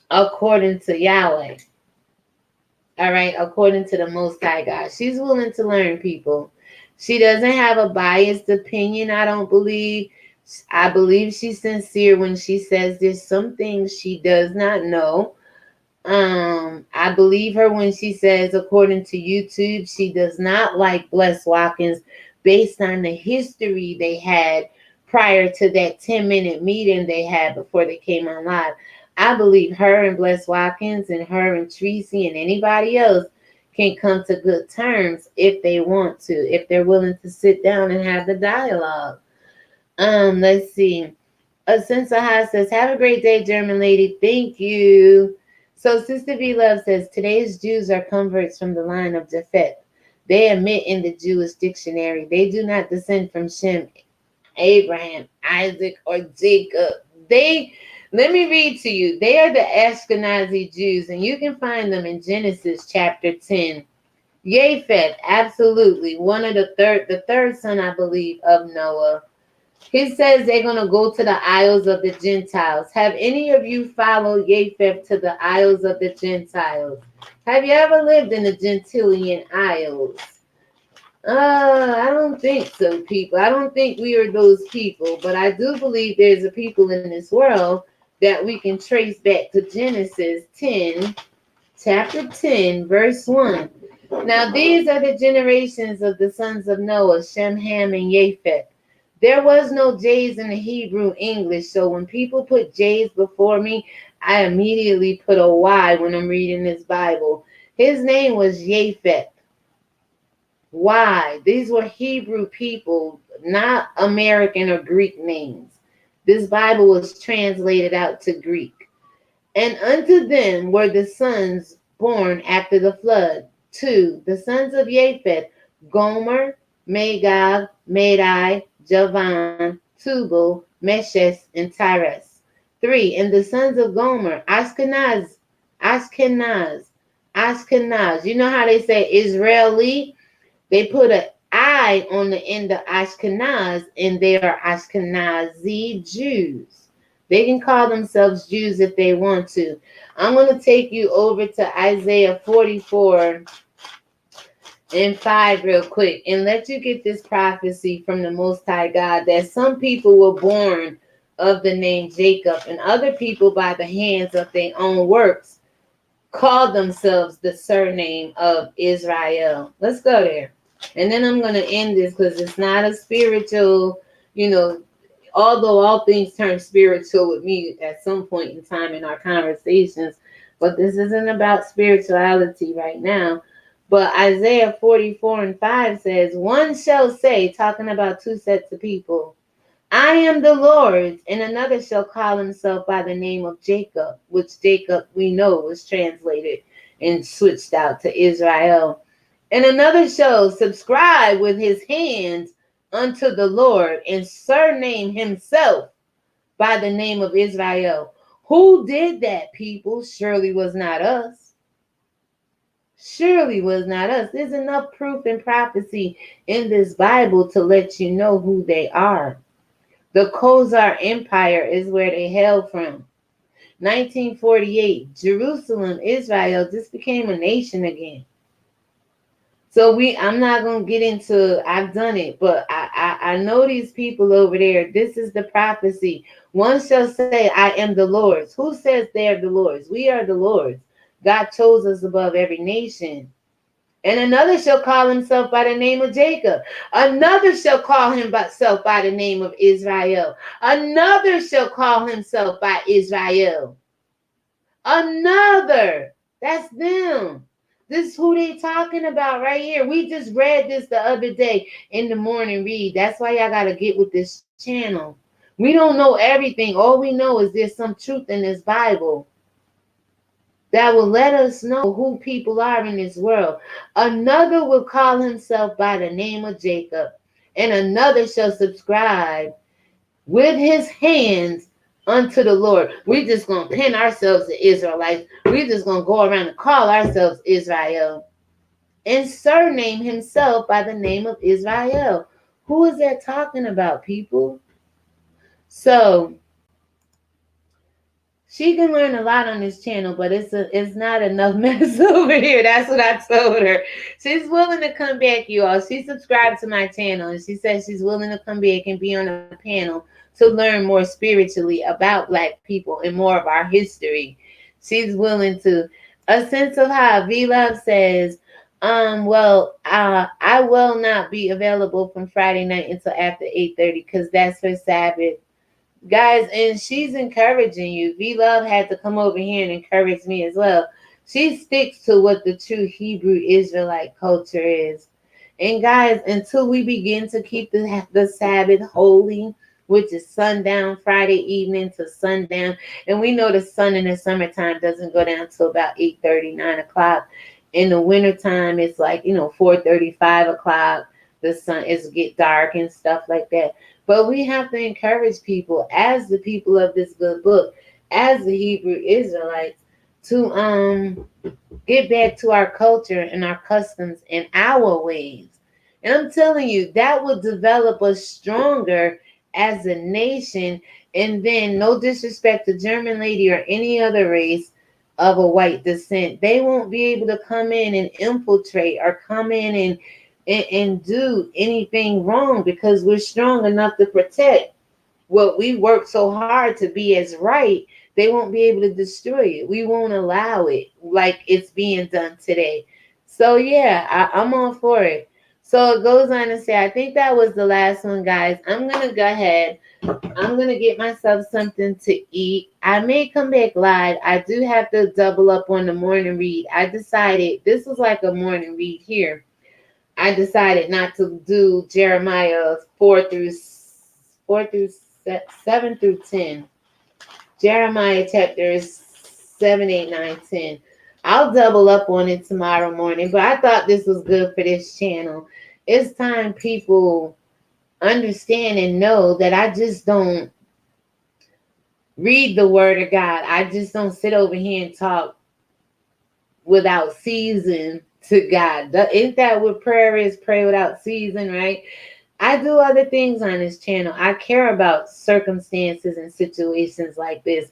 according to Yahweh. All right, according to the Most High God. She's willing to learn, people. She doesn't have a biased opinion, I don't believe. I believe she's sincere when she says there's some things she does not know. I believe her when she says, according to YouTube, she does not like Bless Watkins based on the history they had prior to that 10-minute meeting they had before they came on live. I believe her and Bless Watkins and her and Tracy and anybody else can come to good terms if they want to, if they're willing to sit down and have the dialogue. Let's see. Asensa High says, have a great day, German lady. Thank you. So Sister V Love says, today's Jews are converts from the line of Japheth. They admit in the Jewish dictionary they do not descend from Shem, Abraham, Isaac, or Jacob. Let me read to you. They are the Ashkenazi Jews, and you can find them in Genesis chapter 10. Japheth, absolutely. The third son, I believe, of Noah. He says they're going to go to the Isles of the Gentiles. Have any of you followed Japheth to the Isles of the Gentiles? Have you ever lived in the Gentilian Isles? I don't think so, people. I don't think we are those people, but I do believe there's a people in this world that we can trace back to Genesis 10, chapter 10, verse 1. Now, these are the generations of the sons of Noah, Shem, Ham, and Japheth. There was no J's in the Hebrew English, so when people put J's before me, I immediately put a Y when I'm reading this Bible. His name was Japheth. Why? These were Hebrew people, not American or Greek names. This Bible was translated out to Greek. And unto them were the sons born after the flood. 2, the sons of Japheth, Gomer, Magog, Madai, Javan, Tubal, Meshes, and Tyrus. 3, and the sons of Gomer, Ashkenaz. You know how they say Israeli? They put an I on the end of Ashkenaz, and they are Ashkenazi Jews. They can call themselves Jews if they want to. I'm going to take you over to Isaiah 44 and 5 real quick and let you get this prophecy from the Most High God that some people were born of the name Jacob and other people by the hands of their own works called themselves the surname of Israel. Let's go there. And then I'm going to end this because it's not a spiritual, although all things turn spiritual with me at some point in time in our conversations, but this isn't about spirituality right now. But Isaiah 44 and 5 says, one shall say, talking about two sets of people, I am the Lord, and another shall call himself by the name of Jacob, which Jacob we know was translated and switched out to Israel. And another shall subscribe with his hands unto the Lord and surname himself by the name of Israel. Who did that, people? Surely was not us. Surely was not us. There's enough proof and prophecy in this Bible to let you know who they are. The Khazar Empire is where they hail from. 1948, Jerusalem, Israel just became a nation again. So I'm not going to get into, I've done it, but I know these people over there. This is the prophecy. One shall say, I am the Lord's. Who says they are the Lord's? We are the Lord's. God chose us above every nation. And another shall call himself by the name of Jacob. Another shall call himself by the name of Israel. Another shall call himself by Israel. Another. That's them. This is who they talking about right here. We just read this the other day in the morning read. That's why y'all got to get with this channel. We don't know everything. All we know is there's some truth in this Bible that will let us know who people are in this world. Another will call himself by the name of Jacob, and another shall subscribe with his hands unto the Lord. We're just going to pin ourselves to Israelites. We're just going to go around and call ourselves Israel and surname himself by the name of Israel. Who is that talking about, people? So she can learn a lot on this channel, but it's not enough mess over here. That's what I told her. She's willing to come back, you all. She subscribed to my channel, and she says she's willing to come back and be on a panel to learn more spiritually about Black people and more of our history. She's willing to. A sense of how V-Love says, I will not be available from Friday night until after 8:30 because that's her Sabbath. Guys, and she's encouraging you. V-Love had to come over here and encourage me as well. She sticks to what the true Hebrew Israelite culture is. And guys, until we begin to keep the Sabbath holy, which is sundown, Friday evening to sundown, and we know the sun in the summertime doesn't go down till about 8:30, 9 o'clock. In the wintertime, it's like, 4:30, 5 o'clock. The sun is get dark and stuff like that. But we have to encourage people, as the people of this good book, as the Hebrew Israelites, to get back to our culture and our customs and our ways. And I'm telling you, that will develop us stronger as a nation. And then, no disrespect to German lady or any other race of a white descent, they won't be able to come in and infiltrate or come in and do anything wrong, because we're strong enough to protect what we work so hard to be as right. They won't be able to destroy it. We won't allow it like it's being done today. So yeah, I'm all for it. So it goes on to say, I think that was the last one, guys. I'm going to go ahead. I'm going to get myself something to eat. I may come back live. I do have to double up on the morning read. I decided this was like a morning read here. I decided not to do Jeremiah 7 through 10. Jeremiah chapters 7, 8, 9, 10. I'll double up on it tomorrow morning, but I thought this was good for this channel. It's time people understand and know that I just don't read the word of God. I just don't sit over here and talk without season to God. Isn't that what prayer is? Pray without season, right? I do other things on this channel. I care about circumstances and situations like this.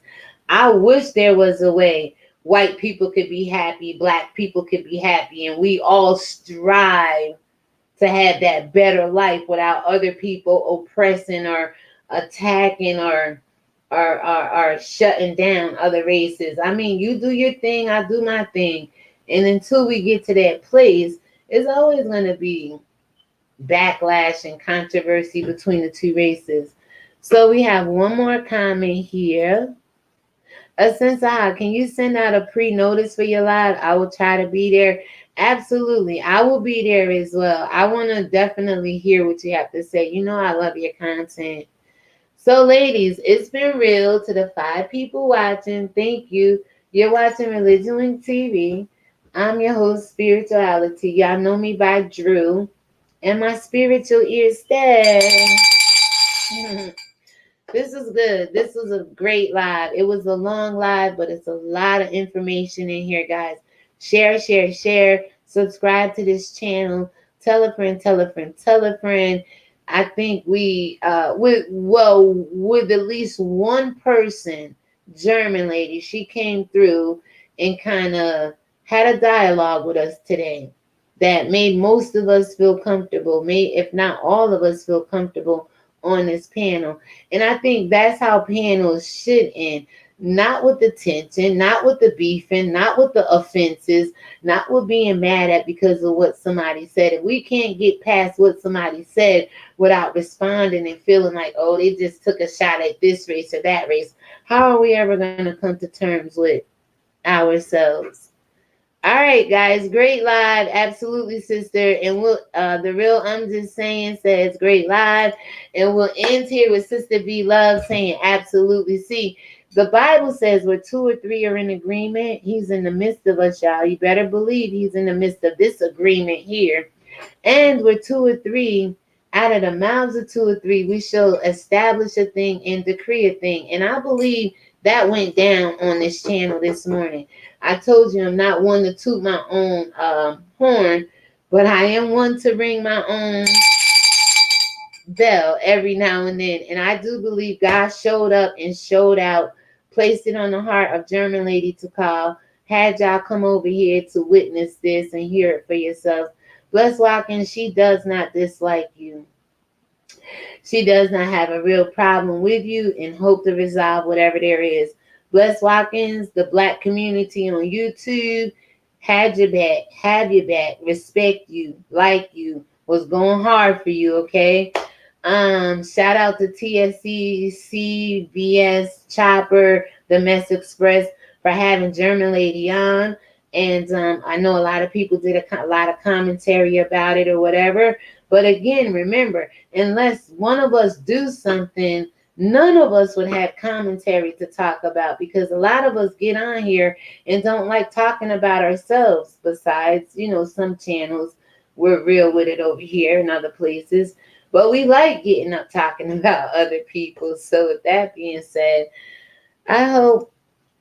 I wish there was a way white people could be happy, Black people could be happy, and we all strive to have that better life without other people oppressing or attacking or shutting down other races. I mean, you do your thing, I do my thing. And until we get to that place, it's always going to be backlash and controversy between the two races. So we have one more comment here. Asensah, can you send out a pre-notice for your live? I will try to be there. Absolutely. I will be there as well. I want to definitely hear what you have to say. I love your content. So ladies, it's been real. To the 5 people watching, thank you. You're watching ReligionWinked TV. I'm your host, Spirituality. Y'all know me by Drew. And my spiritual ears stay. This is good. This was a great live. It was a long live, but it's a lot of information in here, guys. Share, share, share. Subscribe to this channel. Tell a friend, tell a friend, tell a friend. I think with at least one person, German lady, she came through and kind of had a dialogue with us today that made most of us feel comfortable, made if not all of us feel comfortable on this panel. And I think that's how panels should end. Not with the tension, not with the beefing, not with the offenses, not with being mad at because of what somebody said. If we can't get past what somebody said without responding and feeling like, oh, they just took a shot at this race or that race, how are we ever going to come to terms with ourselves? All right, guys, great live, absolutely, sister. And we'll the real I'm just saying says great live, and we'll end here with Sister B Love saying absolutely. See, the Bible says where 2 or 3 are in agreement, He's in the midst of us, y'all. You better believe He's in the midst of this agreement here. And where 2 or 3, out of the mouths of 2 or 3, we shall establish a thing and decree a thing. And I believe that went down on this channel this morning. I told you I'm not one to toot my own horn, but I am one to ring my own bell every now and then. And I do believe God showed up and showed out, placed it on the heart of German lady to call, had y'all come over here to witness this and hear it for yourself. Bless Watkins, she does not dislike you. She does not have a real problem with you and hope to resolve whatever there is. Bless Watkins, the Black community on YouTube, had your back, have your back, respect you, like you, was going hard for you, okay? Shout out to TSCC Mezz Chopper, the Mezz Express, for having German lady on. And I know a lot of people did a lot of commentary about it or whatever. But again, remember, unless one of us do something, none of us would have commentary to talk about, because a lot of us get on here and don't like talking about ourselves. Besides, some channels, we're real with it over here and other places. But we like getting up talking about other people. So with that being said, I hope,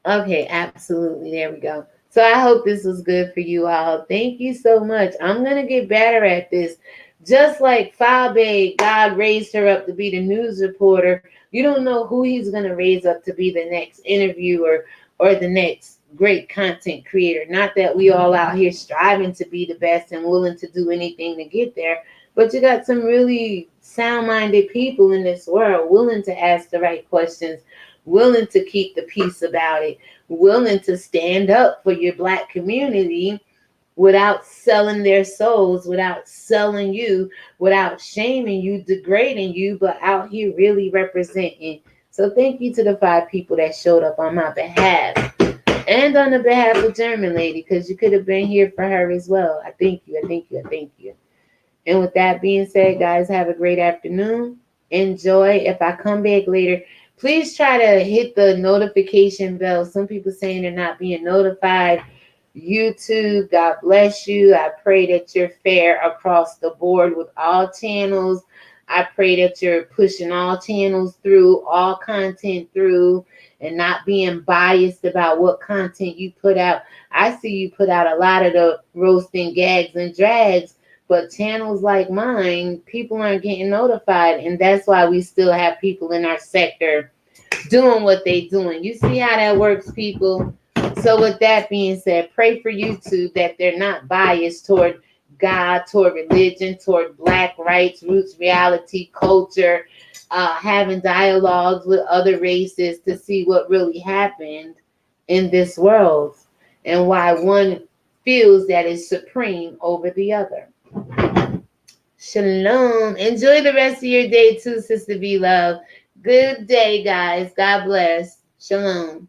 okay, absolutely, there we go. So I hope this was good for you all. Thank you so much. I'm going to get better at this. Just like Fabe, God raised her up to be the news reporter. You don't know who He's going to raise up to be the next interviewer or the next great content creator. Not that we all out here striving to be the best and willing to do anything to get there, but you got some really sound-minded people in this world willing to ask the right questions, willing to keep the peace about it, willing to stand up for your Black community without selling their souls, without selling you, without shaming you, degrading you, but out here really representing. So thank you to the 5 people that showed up on my behalf and on the behalf of German lady, because you could have been here for her as well. I thank you, I thank you, I thank you. And with that being said, guys, have a great afternoon. Enjoy. If I come back later, please try to hit the notification bell. Some people saying they're not being notified. YouTube, God bless you. I pray that you're fair across the board with all channels. I pray that you're pushing all channels through, all content through, and not being biased about what content you put out. I see you put out a lot of the roasting gags and drags, but channels like mine, people aren't getting notified, and that's why we still have people in our sector doing what they're doing. You see how that works, people? So with that being said, pray for YouTube that they're not biased toward God, toward religion, toward Black rights, roots, reality, culture, having dialogues with other races to see what really happened in this world and why one feels that is supreme over the other. Shalom. Enjoy the rest of your day too, Sister B Love. Good day, guys. God bless. Shalom.